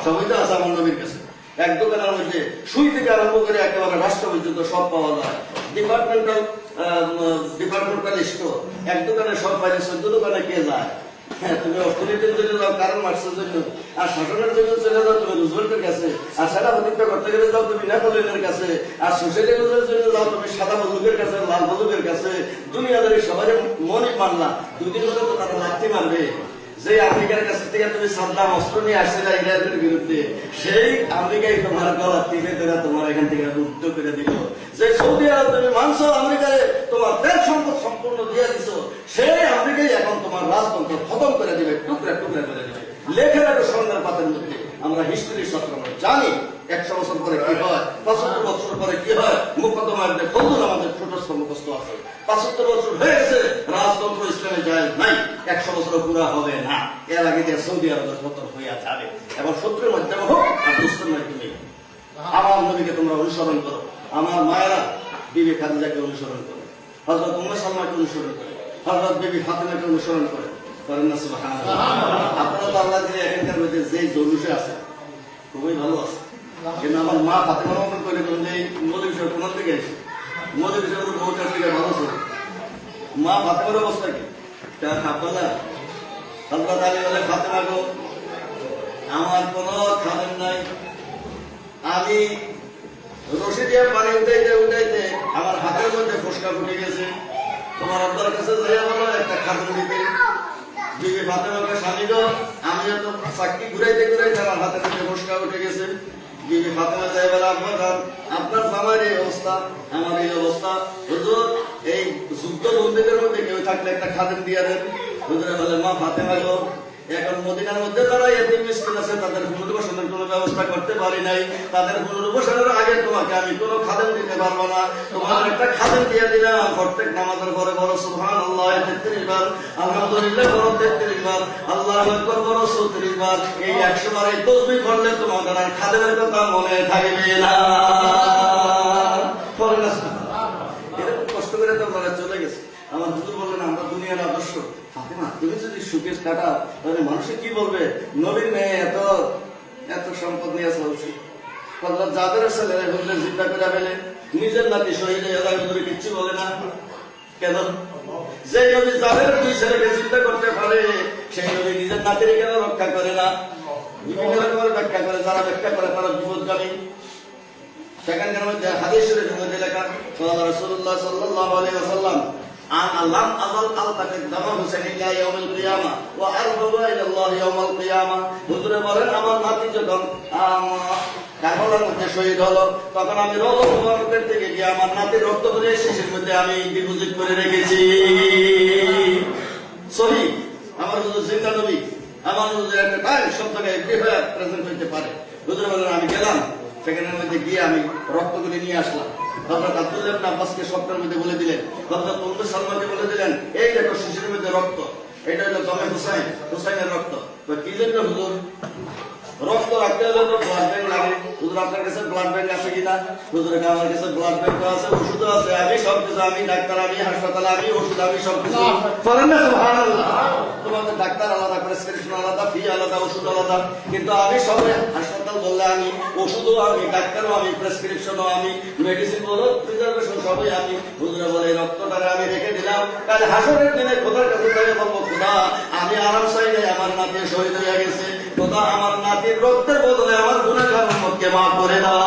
Speaker 1: সবই তো আছে আমার নবীর কাছে। এক দোকানের মধ্যে সুই থেকে আরম্ভ করে একেবারে রাষ্ট্র পর্যন্ত সব পাওয়া যায়। ডিপার্টমেন্টাল স্টোর, এক দোকানে সব পাইলে 14 দোকানে কে যায়? হ্যাঁ, তুমি অর্থনীতির জন্য যাও কারণ মার্ক্সের জন্য, আর শাসনের জন্য চলে যাও তুমি রুজভেল্টের কাছে, আর সেটা প্রতিষ্ঠা করতে গেলে যাও তুমি নেপোলিয়নের কাছে, আর সোশ্যালিজমের জন্য যাও তুমি সাদা বন্দুকের কাছে, লাল বন্দুকের কাছে। দুনিয়াদারি সবাই মনে মানলা, দুদিন ধরে তো তারা লাঠি মারবে। যে আমেরিকার কাছ থেকে তুমি সাদ্দাম অস্ত্র নিয়ে আসছিল ইসরায়েলের বিরুদ্ধে, সেই আমেরিকাই তোমার গলা টিপে ধরে তোমার এখান থেকে রুদ্ধ করে দিল। যে সৌদি আরব তুমি মানছো আমেরিকায় তোমার তেল সম্পদ সম্পূর্ণ দিয়ে দিছ, সেই আমেরিকাই এখন তোমার রাজতন্ত্র খতম করে দিবে, টুকরা টুকরা করে দিবে। লেখে রাখো স্বর্ণের পাতের মধ্যে। আমরা হিস্ট্রির সত্র জানি 100 বছর পরে কি হয়, 75 বছর পরে কি হয়। মুকদ্দমার যে ফৌজুল আমাদের ছোটস্থ মুখস্থ আছে। 75 বছর হয়েছে, রাজতন্ত্র ইসলামে যায় নাই, 100 বছর পুরা হবে না। এর আগে যে সৌদি আরবের পতন হইয়া যাবে। এবং শত্রুর মাধ্যমে হোক আর দুষ্টের মাধ্যমে, আমার নবীকে তোমরা অনুসরণ করো। আমার মায়েরা বিবি খাদিজাকে অনুসরণ করে, হযরত উম্মে সালমাকে অনুসরণ করে,
Speaker 2: হযরত বিবি ফাতেমাকে অনুসরণ করে করেন না সুবহানাল্লাহ। আপনারা তো আল্লাহ দিয়ে এখানকার মধ্যে যে জলুসে আছে খুবই ভালো আছে, কিন্তু আমার মা ফাতেমার মতন করে যে মোদী বিষয় কোন দিকে এসে মোদী বিষয় বহুটার দিকে ভালো ছিল। মা ফাতেমার অবস্থা কি আপনারা হযরত আলী বলে ফাতেমা গো আমার কোন খাদেম নাই, আমি রশি দিয়ে পানি উঠাইতে উঠাইতে আমার হাতের মধ্যে ফসকা ফুটে গেছে, তোমার আব্বার কাছে যাইয়া বলো একটা খাদেম দিতে। বিবি ফাতেমাকে স্বামী গো আমি তো চাকরি ঘুরাইতে ঘুরাইতে আমার হাতের মধ্যে ফসকা উঠে গেছে। বিবি ফাতেমা যাই বলে আব্বা খান আপনার জামার এই অবস্থা আমার এই অবস্থা, হুজুর এই যুদ্ধ বন্দীদের মধ্যে কেউ থাকলে একটা খাদেম দিয়া দেন। হুজুরে বলে মা ফাতেমা গো এখন মদিনার মধ্যে যারা এতিম মিসকিন আছে তাদের পুনর্বাসনের কোনো ব্যবস্থা করতে পারি নাই, তাদের পুনর্বাসনের আগে তোমাকে আমি কোনো খাদেম দিতে পারবো না, তোমার একটা খাদেম দিয়ে দিলাম। প্রত্যেক নামাজের পরে বড় সুবহানাল্লাহ 33 বার, আলহামদুলিল্লাহ বড় 33 বার, আল্লাহু আকবার বড় 34 বার। এই 100 বার এই তাসবিহ পড়লে তোমাদের আর খাদেমের কথা মনে থাকবে না। পড়ে না এরকম কষ্ট করে তো আমরা চলে গেছে। আমার হুজুর বললেন আমরা দুনিয়ার আদর্শ, ফাতেমা তুমি যদি সুকেশ কাটাও তাহলে মানুষে কি বলবে, নবীর মেয়ে এত এত সম্পদ নিয়ে চলছে। হযরত জাবেরের ছেলেরা হুজুরের জিন্দা করে ফেলে, নিজের নাতি শহীদ হয়ে যায়, হুজুরে কিচ্ছু বলে না কেন? যে নবী জাবেরের দুই ছেলেকে জিন্দা করতে পারে সেই নবী নিজের নাতির কেন রক্ষা করে না? বিভিন্ন রকমের ব্যাখ্যা করে, যারা ব্যাখ্যা করে তারা বিপদগামী। সেখানকার মধ্যে হাদিস শরীফের মধ্যে লেখা ক্বালা রাসূলুল্লাহ সাল্লাল্লাহু আলাইহি ওয়াসাল্লাম আলাম আযাল আলতাকে দামা হুসাইন ইলা ইয়াউমিল কিয়ামা ওয়া আরবাবা ইলা আল্লাহ ইয়াউমাল কিয়ামা। হুজুরে বলেন আমার নাতি যখন কারবালার মধ্যে শহীদ হলো তখন আমি রজব মুবারকের থেকে গিয়ে আমার নাতির রক্ত করে শেষের মধ্যে আমি ডিপোজিট করে রেখেছি। সহিহ আমার হুজুর জিন্দা নবী, আমার হুজুর একটা টাইম সব জায়গায় এভরিওয়্যার প্রেজেন্ট হইতে পারে। হুজুরে বলেন আমি গেলাম, সেখানের মধ্যে গিয়ে আমি রক্তগুলি নিয়ে আসলাম। হযরত আব্দুল্লাহ ইবনে আব্বাসকে স্বপ্নের মধ্যে বলে দিলেন, হযরত উম্মে সালমাকে বলে দিলেন এই দেখো শিশিরের মধ্যে রক্ত, এটা হলো দমে হুসাইন, হুসাইনের রক্ত। তো কি জন্য হুজুর রক্ত রাখতে হলে তো ব্লাড ব্যাংক লাগে, হুজুর আপনার কাছে ব্লাড ব্যাংক আছে কিনা? হুজুরের আমার কাছে ব্লাড ব্যাংক আছে, ওষুধও আছে, আমি সব কিছু, আমি ডাক্তার, আমি হাসপাতাল, আমি ওষুধ, আমি সব কিছু। করেন না সুবহানাল্লাহ? তোমাদের ডাক্তার আলাদা, প্রেসক্রিপশন আলাদা, ফি আলাদা, ওষুধ আলাদা, কিন্তু আমি সবে হাসপাতাল বললে আমি, ওষুধও আমি, ডাক্তারও আমি, প্রেসক্রিপশনও আমি, মেডিসিন বলো, প্রিজার্ভেশন সবই আমি। হুজুরে বলে রক্তটারে আমি রেখে দিলাম, কাল হাসরের দিনে খোদার কাছে যাই বলবো খোদা আমি আরাম চাই নাই, আমার নাতি শহীদ হয়ে গেছে, খোদা আমার নাতির রক্তের বদলে আমার গুনাহগার উম্মতকে মাফ করে দাও।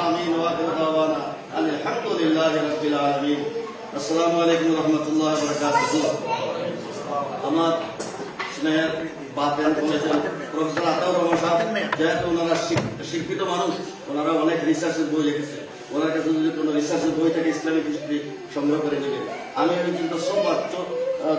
Speaker 2: আমিন ওয়া আখিরু দাওয়ানা আলহামদুলিল্লাহি রাব্বিল আলামিন। আসসালামু আলাইকুম ওয়া রাহমাতুল্লাহি ওয়া বারাকাতুহু। আমার স্নেহের বাতেন বলেছেন প্রফেসর আতাউর রহমান সাহেব, যেহেতু ওনারা শিক্ষিত মানুষ, ওনারা অনেক রিসার্চের বই লিখেছে, ওনার কাছে যদি কোনো রিসার্চের বই থেকে ইসলামিক হিস্ট্রি সংগ্রহ করে নেবেন। আমি কিন্তু সোমবার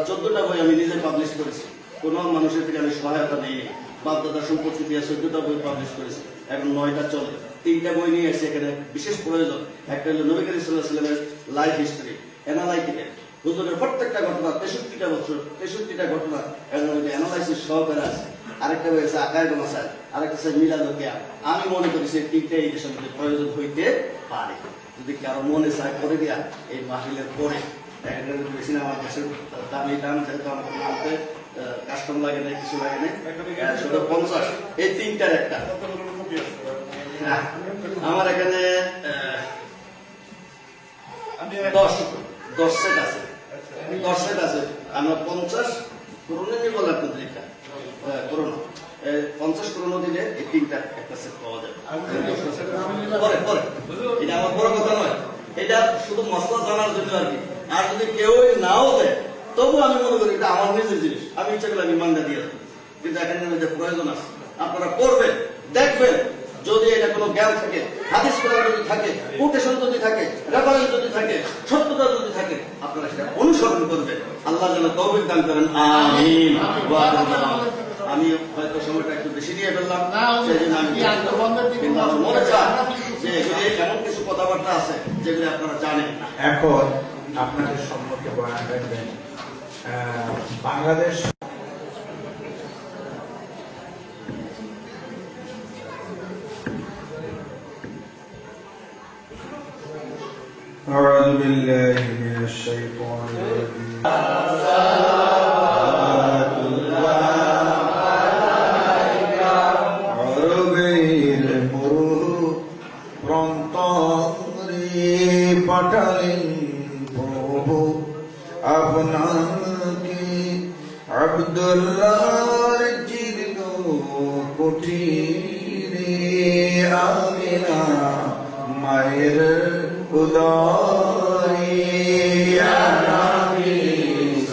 Speaker 2: 14টা বই আমি নিজে পাবলিশ করেছি, কোনো মানুষের থেকে আমি সহায়তা নেইনি। বাপদাদা সম্পত্তি দিয়ে 14টা বই পাবলিশ করেছি, এখন 9টা চলে। 3টা বই নিয়ে এসে এখানে বিশেষ প্রয়োজন। একটা হলো নবী করিম সাল্লাল্লাহু আলাইহি ওয়াসাল্লামের লাইফ হিস্ট্রি, অ্যানালাইটিক্যাল, হুজুরের প্রত্যেকটা ঘটনা, 63টা বছর 63টা ঘটনা এর মধ্যে অ্যানালাইসিস সহকারে আছে। আরেকটা হয়েছে আকায়েদ মাসাইল, আরেকটা হচ্ছে মিলাদুল কিয়াম। আমি মনে করি সেই 3টা এই দেশের মধ্যে প্রয়োজন হইতে পারে। যদি কারো মনে চায় করে দেয়া এই মাহফিলের পরে, বেশি না আমার দেশের দামি দাম, যেহেতু আমাকে নামতে কাস্টম লাগে না, কিছু লাগে না, শুধু 50, এই 3টার একটা। আমার এখানে 10 সেট আছে, 10 সেট আছে। আমরা 50 করোনা নিয়ে বলার পত্রিকা করোনা 50 করোনা দিলে এই 3টা একটা সেট পাওয়া যাবে। পরে পরে এটা আমার বড় কথা নয়, এটা শুধু মশলা জানার জন্য আর কি। আর যদি কেউ নাও দেয় তবু আমি মনে করি এটা আমার নিজের জিনিস, আমি ইচ্ছা করলে আমি মান্দা দিয়ে দেবো। কিন্তু এখানে মধ্যে প্রয়োজন আছে, আপনারা করবেন, দেখবেন। যদি এটা কোনো জ্ঞান থাকে, হাদিস কোরআন যদি থাকে, কোটেশন যদি থাকে, রেফারেন্স যদি থাকে, সত্যতা যদি থাকে, আপনারা সেটা অনুসরণ করবেন। আল্লাহ যেন তৌফিক দান করেন, আমিন। আমি হয়তো সময়টা একটু বেশি নিয়ে ফেললাম, সেই জন্য আমি কিন্তু আমার মনে চায় যে এগুলি এমন কিছু কথাবার্তা আছে যেগুলি আপনারা জানেন না।
Speaker 3: এখন আপনাদের সম্মুখে বয়ান রাখবেন বাংলাদেশ أعوذ بالله من الشيطان الرجيم আরবের মরু প্রান্তরে পাঠালেন প্রভু আপনাকে আব্দুল্লাহর জীর্ণ কুটিরে আমিনা মায়ের উদরে ইয়া নবী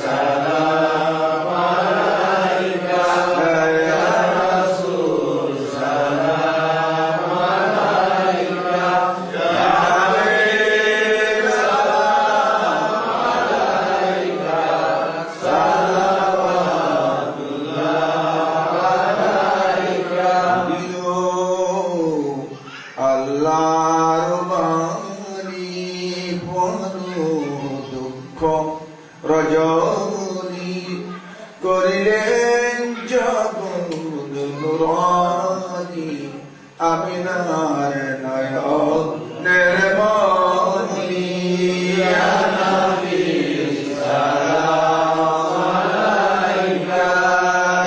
Speaker 3: সালাম আলাইকা ইয়া রাসূল সালাম আলাইকা ইয়া হাবিব সালাম আলাইকা সালাওয়াতুল্লাহ আলাইকা দিলো আল্লাহর বাণী বড় দুঃখ রজনী করিলেন জগৎ নুরানি আমিনার নয়নের মনি ইয়া নবী সালাম আলাইকা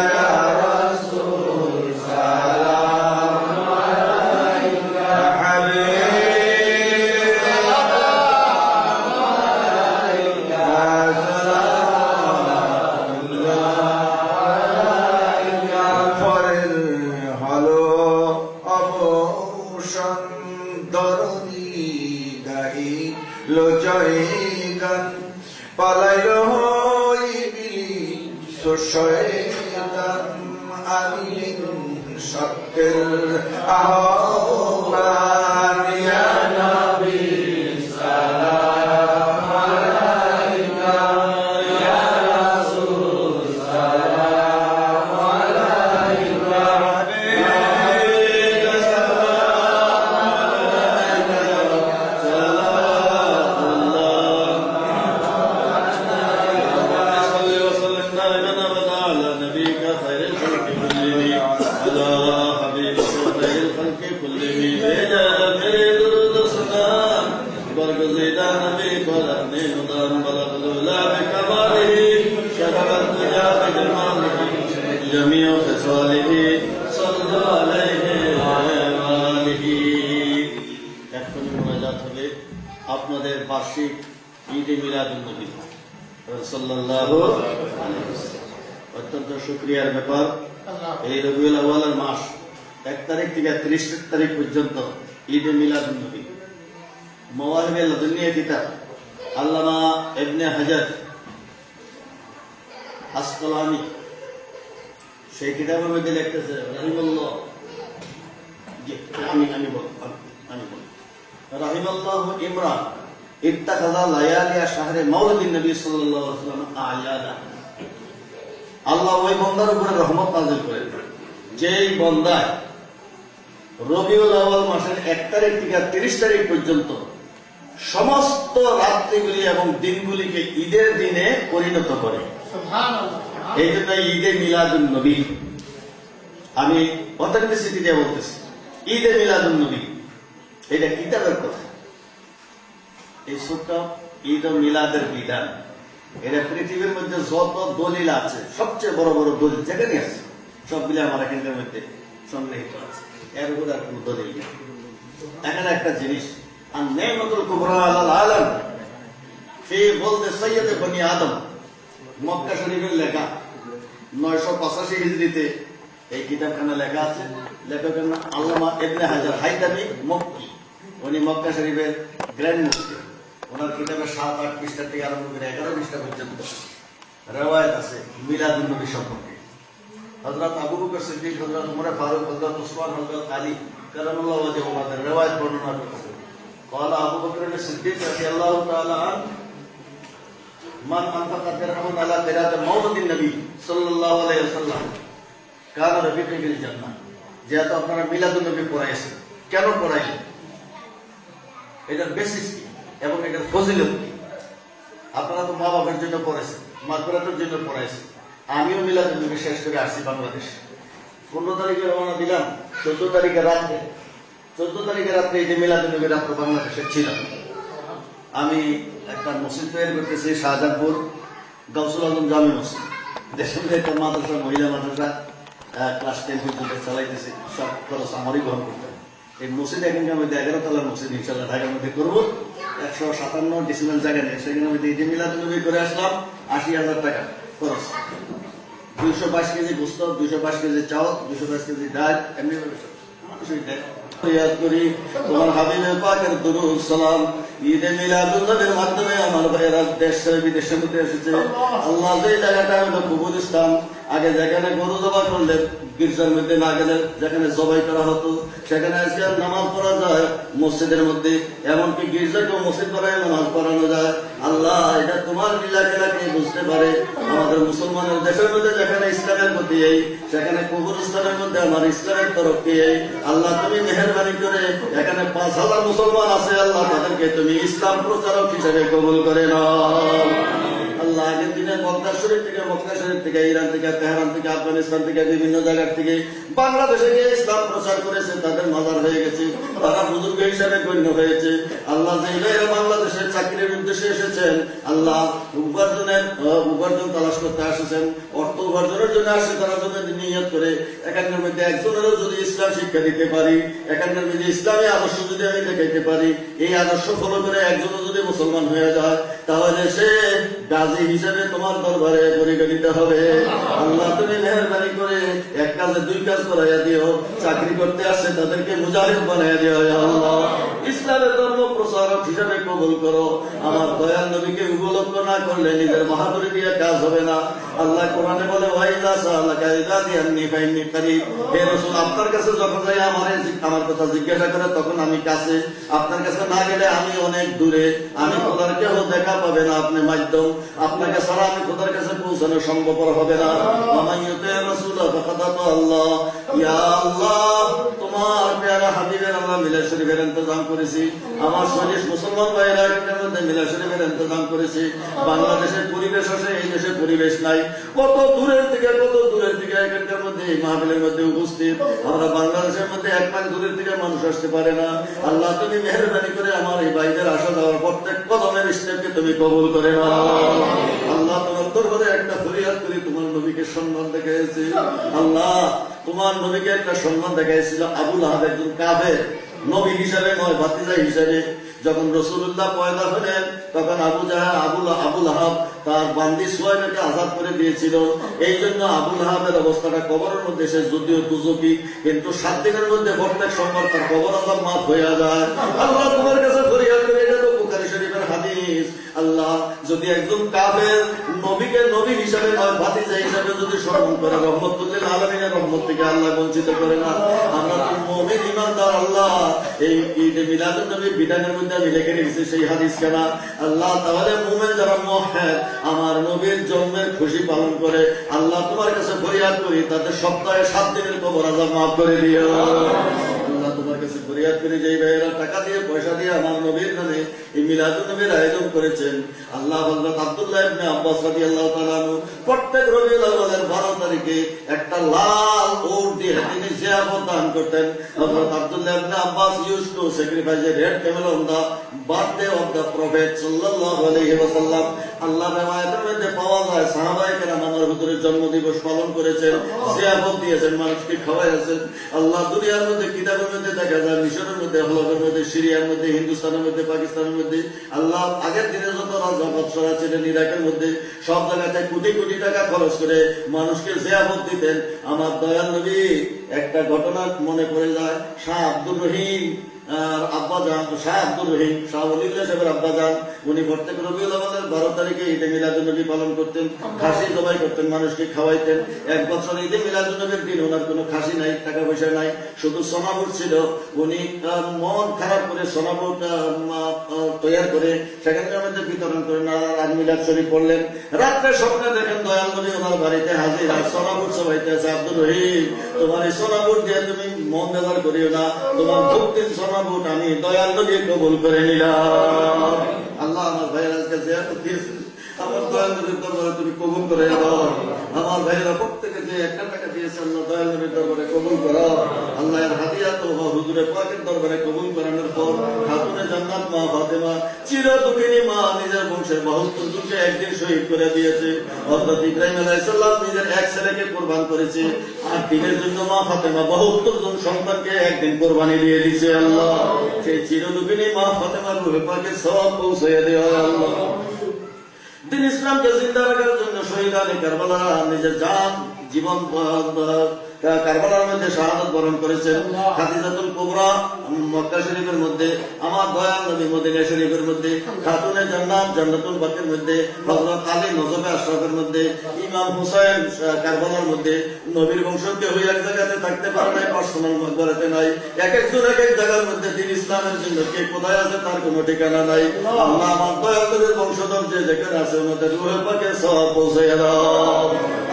Speaker 3: ইয়া রাসূল সালাম আলাইকা হাবিব সালাম আলাইকা সালাওয়াতুল্লাহ আলাইকা পরের হলো অবসান ধরণী গাহি লোচয়ে গান পালাইল ইবলিস শয়তান আনিলেন সত্যের আহ্বান ইয়া নবী সালাম আলাইকা ইয়া রাসূল সালাম আলাইকা হাবিব সালাম আলাইকা
Speaker 2: صل وسلم دائما ابدا على نبيك خير الخلق كلهم على حبيبك خير الخلق كلهم بلا خير درود السلام برغزيدا نبي قرن ندام بلغ لا بكماله شرفت يا بجماله جميع خصاله صلى عليه وآله এখন মোনাজাত হবে আপনাদের বার্ষিক ঈদে মিলাদুন নবী সাল্লাল্লাহু আলাইহি ওয়াসাল্লাম। অত্যন্ত শুকরিয়ার ব্যাপার এই রবিউল আউয়ালের মাস 1 তারিখ থেকে 30 তারিখ পর্যন্ত ঈদে মিলাদুন নবী মাওয়াহিবে লাদুনিয়া কিতাব আল্লামা ইবনে হাজার আসকালানি সেই কিতাবের মধ্যে লিখতেছে রাহিমাল্লাহ আমি বল রাহিমাল্লাহু ইমরান ইত্তাখাযা লায়ালিয়া শাহরে মাউলিদিন নবী সাল্লাল্লাহু আলাইহি ওয়াসাল্লাম আয়াদা। আল্লাহ ওই বান্দার উপরে রহমত নাযিল করেন যেই বান্দা রবিউল আউয়াল মাসের 1 তারিখ থেকে 30 তারিখ পর্যন্ত সমস্ত রাত্রিগুলি এবং দিনগুলিকে ঈদের দিনে পরিণত করে। এই জন্য ঈদে মিলাদুন নবী, আমি অথেন্টিসিটি দিয়ে বলতেছি, ঈদে মিলাদুন নবী এটা কিতাবের কথা। এই ছোট্ট ঈদ ও মিলাদের বিধান এটা পৃথিবীর মধ্যে যত দলিল আছে সবচেয়ে বড় বড় দলিল যেখানে আছে সবগুলি আমার এখানকার মধ্যে সন্নিহিত আছে, এর উপর আর কোন দলিল নেই। এখানে একটা জিনিস আর নেমতুল কুবরা আলাল আলম ফি বলতে সৈয়দে বনি আদম মক্কা শরীফের লেখা 985 হিজরিতে এই কিতাবখানা লেখা আছে। লেখকের নাম আল্লামা ইবনে হাজার হাইতামি মক্কি, উনি মক্কা শরীফের গ্র্যান্ড মুফতি। ওনার কিতাবের 7-8 পৃষ্ঠা থেকে আরম্ভ করে 11 পৃষ্ঠা পর্যন্ত রেওয়ায়েত আছে মিলাদুন নবী সম্পর্কে। হযরত আবু বকর সিদ্দিক, হযরত উমর ফারুক, হযরত উসমান, হযরত আলী কারামাল্লাহু ওয়াজহুম ওনাদের রেওয়ায়েত বর্ণনা করতেছেন। قال ابو بكر الصديق رضي الله تعالى عنه من انفق درهم على قراءة مولد النبي صلى الله عليه وسلم كان رفيقا في الجنة। যেহেতু আপনারা মিলাদুন নবী পড়াইছেন, কেন পড়াইলেন, এটার বেসিস কি এবং এটার ফজিলত কি? আপনারা তো মা বাবার জন্য পড়াইছেন, মাগফিরাতের জন্য পড়াইছেন। আমিও মিলাদুন নবী শেষ করে আসছি বাংলাদেশে। 15 তারিখে রওনা দিলাম, 14 তারিখে রাত্রে এই যে মিলাদুন নবী রাত্রে বাংলাদেশে ছিল। আমি একটা মসজিদ তৈরি করতেছি শাহজাহানপুর গাউসুল আজম জামে মসজিদ, দেশের মধ্যে একটা মাদ্রাসা, মহিলা মাদ্রাসা, ক্লাস 10 পর্যন্ত চালাইতেছি, সব খরচ আমারই গ্রহণ করতে হবে। এই মসজিদ এখানকার মধ্যে 11 তলার মসজিদ ইনশাল্লাহ ঢাকার মধ্যে করবো, 157 ডিসিমেল জায়গা নিয়ে সেখানে মধ্যে ঈদে মিলাদুন্নবী করে আসলাম, 80,000 টাকা খরচ। 222 কেজি গোস্ত, 222 কেজি চাউল, 222 কেজি ডাল, এমনি ভাবে মানুষই দেয়। ইয়াদ করি তোমার হাবিবে পাকের দুরূদ সালাম। ঈদে মিলাদুন্নবীর মাধ্যমে আমার ভাইয়েরা দেশ ছেড়ে বিদেশের মধ্যে এসেছে। আল্লাহ যে জায়গাটা হলো কবরস্থান, আগে যেখানে গরু জবাই করলে গির্জার মধ্যে না গেলে যেখানে জবাই করা হতো, সেখানে আজকে নামাজ পড়া যায় মসজিদের মধ্যে, এমনকি গির্জাকেও মসজিদ করায় নামাজ পড়ানো যায়। আল্লাহ এটা তোমার লীলা খেলা কে বুঝতে পারে। আমাদের মুসলমানের দেশের মধ্যে যেখানে ইসলামের প্রতি এই, সেখানে কবরস্থানের মধ্যে আমার ইসলামের তরফ কে এই। আল্লাহ তুমি মেহেরবানি করে এখানে 5,000 মুসলমান আছে, আল্লাহ তাদেরকে তুমি ইসলাম প্রচারক হিসেবে কবুল করে নাও। আল্লাহ আগের দিনে মক্কা শরীফ থেকে, ইরান থেকে, তেহরান থেকে, আফগানিস্তান থেকে, বিভিন্ন জায়গার থেকে বাংলাদেশে গিয়ে ইসলাম প্রচার করেছে, তাদের মাজার হয়ে গেছে, তারা বুজুর্গ হিসাবে গণ্য হয়েছে। আল্লাহ যে ভাইয়েরা বাংলাদেশে চাকরির উদ্দেশ্যে এসেছেন, আল্লাহ উপার্জন তালাশ করতে আসেছেন, অর্থ উপার্জনের জন্য আসে, তারা যদি নিয়ত করে এখানকার মধ্যে একজনেরও যদি ইসলাম শিক্ষা দিতে পারি, এখানকার মধ্যে ইসলামী আদর্শ যদি আমি দেখাইতে পারি, এই আদর্শ ফলো করে একজনও যদি মুসলমান হয়ে যায়, তাহলে সে গাজী হিসেবে তোমার দরবারে পরিগণিত হবে। আল্লাহ তুমি মেহেরবানি করে এক কাজে 2 কাজ করাইয়া দিও, চাকরি করতে আসছে তাদেরকে মুজাহিদ বানাইয়া দিও। আল্লাহ ইসলামের ধর্ম প্রচারক হিসেবে কবুল করো। আমার দয়াল নবীকে উপলক্ষ না করলে নিজের বাহাদুরি দিয়ে কাজ হবে না। আল্লাহ কোরআনে বলে ওয়াইদা সালাকা ইবাদি আন্নী ফাইন্নী করিব। হে রাসূল, আপনার কাছে যখন যাই আমার কথা জিজ্ঞাসা করে তখন আমি কাছে, আপনার কাছে না গেলে আমি অনেক দূরে, আমি খোদার কেউ দেখা পাবে না, আপনি মাধ্যম, আপনাকে ছাড়া আমি খোদার কাছে পৌঁছানো সম্ভবপর হবে না। আমাইয়ুতে রাসূল ফাকাদ আল্লাহ। ইয়া আল্লাহ, তোমার প্যারা হাবিবের আমরা মিলাদ শরীফের ইন্তজাম করেছি, আমার শরীফ মুসলমান ভাইয়েরা এর মধ্যে মিলাদ শরীফের ইন্তজাম করেছি। বাংলাদেশের পরিবেশ আছে, এই দেশের পরিবেশ নাই, কত দূরের থেকে এখানকার মধ্যে এই মাহফিলের মধ্যে উপস্থিত। আমরা বাংলাদেশের মধ্যে 1 মাইল দূরের থেকে মানুষ আসতে পারে না। আল্লাহ তুমি মেহেরবানি করে আমার এই ভাইদের আসা যাওয়ার প্রত্যেক কদমের স্টেপকে তুমি কবুল করে নাও। আল্লাহ তোমার দরবারে একটা ফরিয়াদ করি, তোমার নবীকে সম্মান দেখাইছে। আল্লাহ তোমার নবীকে একটা সম্মান দেখাইছিল আবু লাহাব, একজন কাফের, নবী হিসাবে নয়, ভাতিজা হিসাবে। যখন রাসূলুল্লাহ পয়দা হলেন তখন আবু লাহাব তার বান্দি সুহাইবকে আজাদ করে দিয়েছিল। এই জন্য আবু লাহাবের অবস্থাটা কবরের মধ্যে সে যদিও দুজকি, কিন্তু 7 দিনের মধ্যে প্রত্যেক সোমবার তার কবর আযাব মাফ হয়ে যায়। আল্লাহ তোমার কাছে ফরিয়াদ করে, এটা তো বুখারী শরীফের হাদিস। আল্লাহ যদি একজন কাফের নবীকে নবী হিসাবে নয়, ভাতিজা হিসাবে যদি সম্মান করে, রহমতুল লিল আলামিনের রহমত থেকে আল্লাহ বঞ্চিত করে না। আমরা তো মুমিন ঈমানদার। আল্লাহ এই ঈদে মিলাদুন্নবী বিধানের মধ্যে আমি লিখে রেখেছি সেই হাদিস কেনা। আল্লাহ তাহলে মুমিন যারা মুওয়াহহিদ আমার নবীর জন্মের খুশি পালন করে, আল্লাহ তোমার কাছে ফরিয়াদ করি তাদের সপ্তাহে 7 দিনের কবর আযাব মাফ করে দিও। আল্লাহ তোমার কাছে ফরিয়াদ করি, যেই ভাইয়েরা টাকা দিয়ে পয়সা দিয়ে আমার নবীর নামে এই মিলাদুন্নবীর আয়োজন করেছেন, আল্লাহ হযরত আব্দুল্লাহ ইবনে আব্বাস রাদিয়াল্লাহু তাআলা আনহু প্রত্যেক রবিউল আউয়ালের 12 তারিখে একটা লাল উট দিয়ে তিনি জিয়াফত দান করতেন। হযরত আব্দুল্লাহ ইবনে Abbas used to sacrifice a red camel on the birthday of the prophet sallallahu alayhi wa sallam. আল্লাহ riwayat-এর মধ্যে পাওয়া যায় সাহাবায়ে কেরাম আমার হুজুরে জন্মদিবস পালন করেছেন, জিয়াফত দিয়েছেন, মানুষকে খাওয়াইছেন। আল্লাহ দুনিয়ার মধ্যে কিতাবের মধ্যে দেখা যায়, মিশরের মধ্যে, হলফের মধ্যে, সিরিয়ার মধ্যে, হিন্দুস্তানের মধ্যে, পাকিস্তানের মধ্যে, আল্লাহ আগের দিনে যত রাজা বাদশাহরা ছিলেন ইরাকের মধ্যে, সব জায়গাতে কোটি কোটি টাকা খরচ করে মানুষকে জিয়াফত দিতেন। আমার দয়াল নবী একটা ঘটনা মনে পড়ে যায়, শাহ আব্দুর রহিম আব্বাজান, শাহ আব্দুর রহিম শাহ ওলিউল্লাহ সাহেবের আব্বাজান, উনি প্রত্যেক রবিউল আউয়ালের 12 তারিখে ঈদে মিলাদুন্নবী পালন করতেন, খাসি জবাই করতেন, মানুষকে খাওয়াইতেন। এক বছর ঈদে মিলাদুন্নবীর দিন ওনার কোনো খাসি নাই, টাকা পয়সা নাই, শুধু সোনাবুট ছিল। উনি মন খারাপ করে সোনাবুট তৈরি করে সেখানকার মধ্যে বিতরণ করেন আর মিলাদ শরীফ পড়লেন। রাত্রে স্বপ্নে দেখেন দয়াল নবী ওনার বাড়িতে হাজির, আর সোনাবুট সবাইতেছে। আব্দুর রহিম, তোমার এই সোনাবুট দিয়ে তুমি মন ব্যবহার করিও না, তোমার ভক্তির সোনাবুট আমি দয়াল নবী কবুল করে নিলাম। আল্লাহ আমার ভাইয়ের আজকে জিয়ারত দিয়েছে, আমার দয়াল নবীর দরবারে তুমি কবুল করে দাও। আমার ভাইয়েরা প্রত্যেকে যে 1 টাকা দিয়েছে, আল্লাহ দয়াল নবীর দরবারে কবুল করো। আল্লাহ এর হাদিয়া তো হুজুরে পাকের দরবারে কবুল করানোর পর খাতুনে জান্নাত মা ফাতেমা চির দুঃখিনী মা নিজের বংশের 72 জনকে একদিন শহীদ করে দিয়েছে। হযরত ইব্রাহিম আলাইহিস সালাম নিজের এক ছেলেকে কুরবান করেছে, আর দিনের জন্য মা ফাতেমা 72 জন সন্তানকে একদিন কুরবানি দিয়ে দিয়েছে। আল্লাহ সেই চির দুঃখিনী মা ফাতেমার রূহে পাকে সওয়াব পৌঁছাইয়া দিও আল্লাহ। দিন ইসলামকে জিন্দা রাখার জন্য শহীদানে কারবালা নিজের জান জীবন কারবালার মধ্যে শাহাদাত বরণ করেছেন। খাদিজাতুল কুবরা মক্কা শরীফের মধ্যে, আমার দয়াল নবী মদিনা শরীফের মধ্যে, খাতুনে জান্নাত জান্নাতুল বাকির মধ্যে, হযরত আলী নজবে আশরাফের মধ্যে, ইমাম হুসাইন কারবালার মধ্যে। নবীর বংশ কেউ এক জায়গাতে থাকতে পারে নাই, পার্সোনাল মকবরাতে নাই। এক একজন এক এক জায়গার মধ্যে দিন ইসলামের জন্য কে কোথায় আছে তার কোনো ঠিকানা নাই। আল্লাহ আমার দয়াল নবীর বংশধর যে যেখানে আছে ওনাদের রূহে পাকে সওয়াব পৌঁছাইয়া দাও।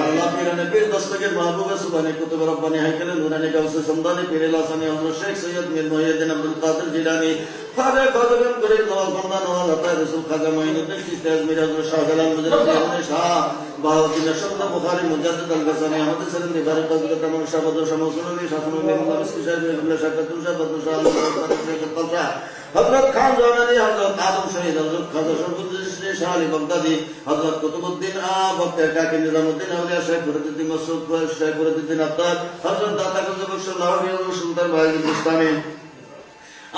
Speaker 2: আল্লাহ পিরানে পীর দস্তগীর মাহবুবে সুবহানী কুতুবে রব্বানী হাইকেলে নুরানি গাউসে সমদানি পীর লাসানী হযরত শেখ সৈয়দ মীর মুহিউদ্দিন আব্দুল কাদের জিলানী খাজা কাদরুল করিম নওয়াজ বান্দা নওয়াজ আতা রাসূল খাজা মুঈনুদ্দিন চিশতি আজমিরি হযরত শাহজালাল মুজদ্দিদ ইবনে শাহ বাহাউদ্দিন শরীফ বুখারী মুজাদ্দিদ আল-গাসানি আহমদ সালাম নিবারী হযরত তামাম শাহবাজ শামসুল্লাহ শাহনুল ইমাম মিসকি সাহেব ইবনে শাকাতুল শাহ বদর শাহ আল-কাদর হযরত খান জামানি হযরত আদম শহীদ হযরত খাজা শরফুদ্দিন শাহ আলী বাগদাদি হযরত কুতুবউদ্দিন বক্তের কাকি নিজামউদ্দিন আউলিয়া শেখ ফরিদউদ্দিন মাসউদ শেখ ফরিদউদ্দিন আত্তার হযরত দাতা কুতুববক্শ লাহোরী সুলতান বাহিদুল ইসলামী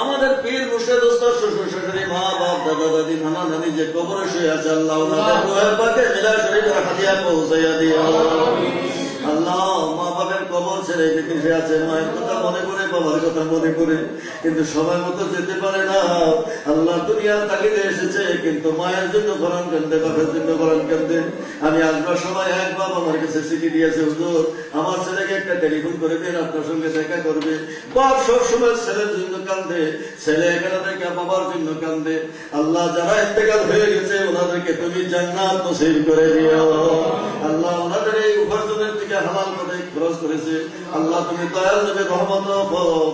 Speaker 2: আমাদের পীর মুর্শিদ উস্তাদ শ্বশুর শাশুড়ি মা বাপ দাদা দাদি নানা নানি যে কবরে শুয়ে আছে আল্লাহ ওনাদের রূহের পাকে মিলাদ শরীফের হাদিয়া পৌঁছাইয়া দিও। আল্লাহ মা বাপের কবর ছেড়ে বিদেশে আছে, মায়ের কথা মনে করে বাবার কথা মনে করে কিন্তু সময় মতো যেতে পারে না। আল্লাহ দুনিয়ার তাগিদে এসেছে কিন্তু মায়ের জন্য কোরআন কান্দে, বাপের জন্য কোরআন কান্দে। আমি আসবার সময় এক বাপ আমার কাছে চিঠি দিয়েছে, হুজুর আমার ছেলেকে একটা টেলিফোন করে দিন, আপনার সঙ্গে দেখা করবে। বাপ সবসময় ছেলের জন্য কান্দে, ছেলে এখানে থেকে বাবার জন্য কান্দে। আল্লাহ যারা ইন্তেকাল হয়ে গেছে ওনাদেরকে তুমি জান্নাত নসিব করে দিও। আল্লাহ ওনাদের এই উপার্জনের থেকে হালাল করে খরচ করেছে, আল্লাহ তুমি দয়াল নবী রহমত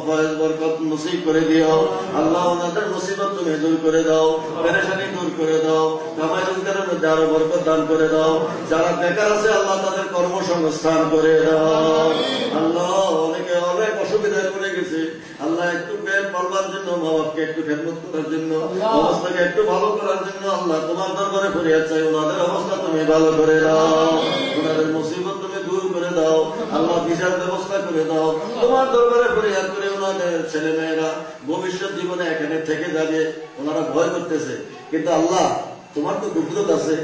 Speaker 2: ফয়েজ বরকত নসিব করে দিও। আল্লাহ ওনাদের মুসিবত তুমি দূর করে দাও, পেরেশানি দূর করে দাও, কামাই রোজগারের মধ্যে আরো বরকত দান করে দাও। যারা বেকার আছে আল্লাহ তাদের কর্মসংস্থান করে দাও। আল্লাহ অনেকে অনেক অসুবিধায় পড়ে গেছে, আল্লাহ একটু পেট পালবার জন্য, মা বাপকে একটু খেদমত করার জন্য, অবস্থাকে একটু ভালো করার জন্য আল্লাহ তোমার দরবারে ফরিয়াদ চাই, ওনাদের অবস্থা তুমি ভালো করে দাও, ওনাদের মুসিবত তুমি দূর করে দাও। আল্লাহ ভিসার ব্যবস্থা করে দাও, তোমার দরবারে ফরিয়াদ করে ওনাদের ছেলে মেয়েরা ভবিষ্যৎ জীবনে এখানে থেকে যাবে, ওনারা ভয় করতেছে কিন্তু আল্লাহ তোমার তো কুদরত আছে,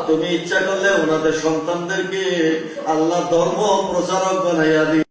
Speaker 2: তুমি ইচ্ছা করলে ওনাদের সন্তানদেরকে আল্লাহ ধর্ম প্রচারক বানাইয়া দিও।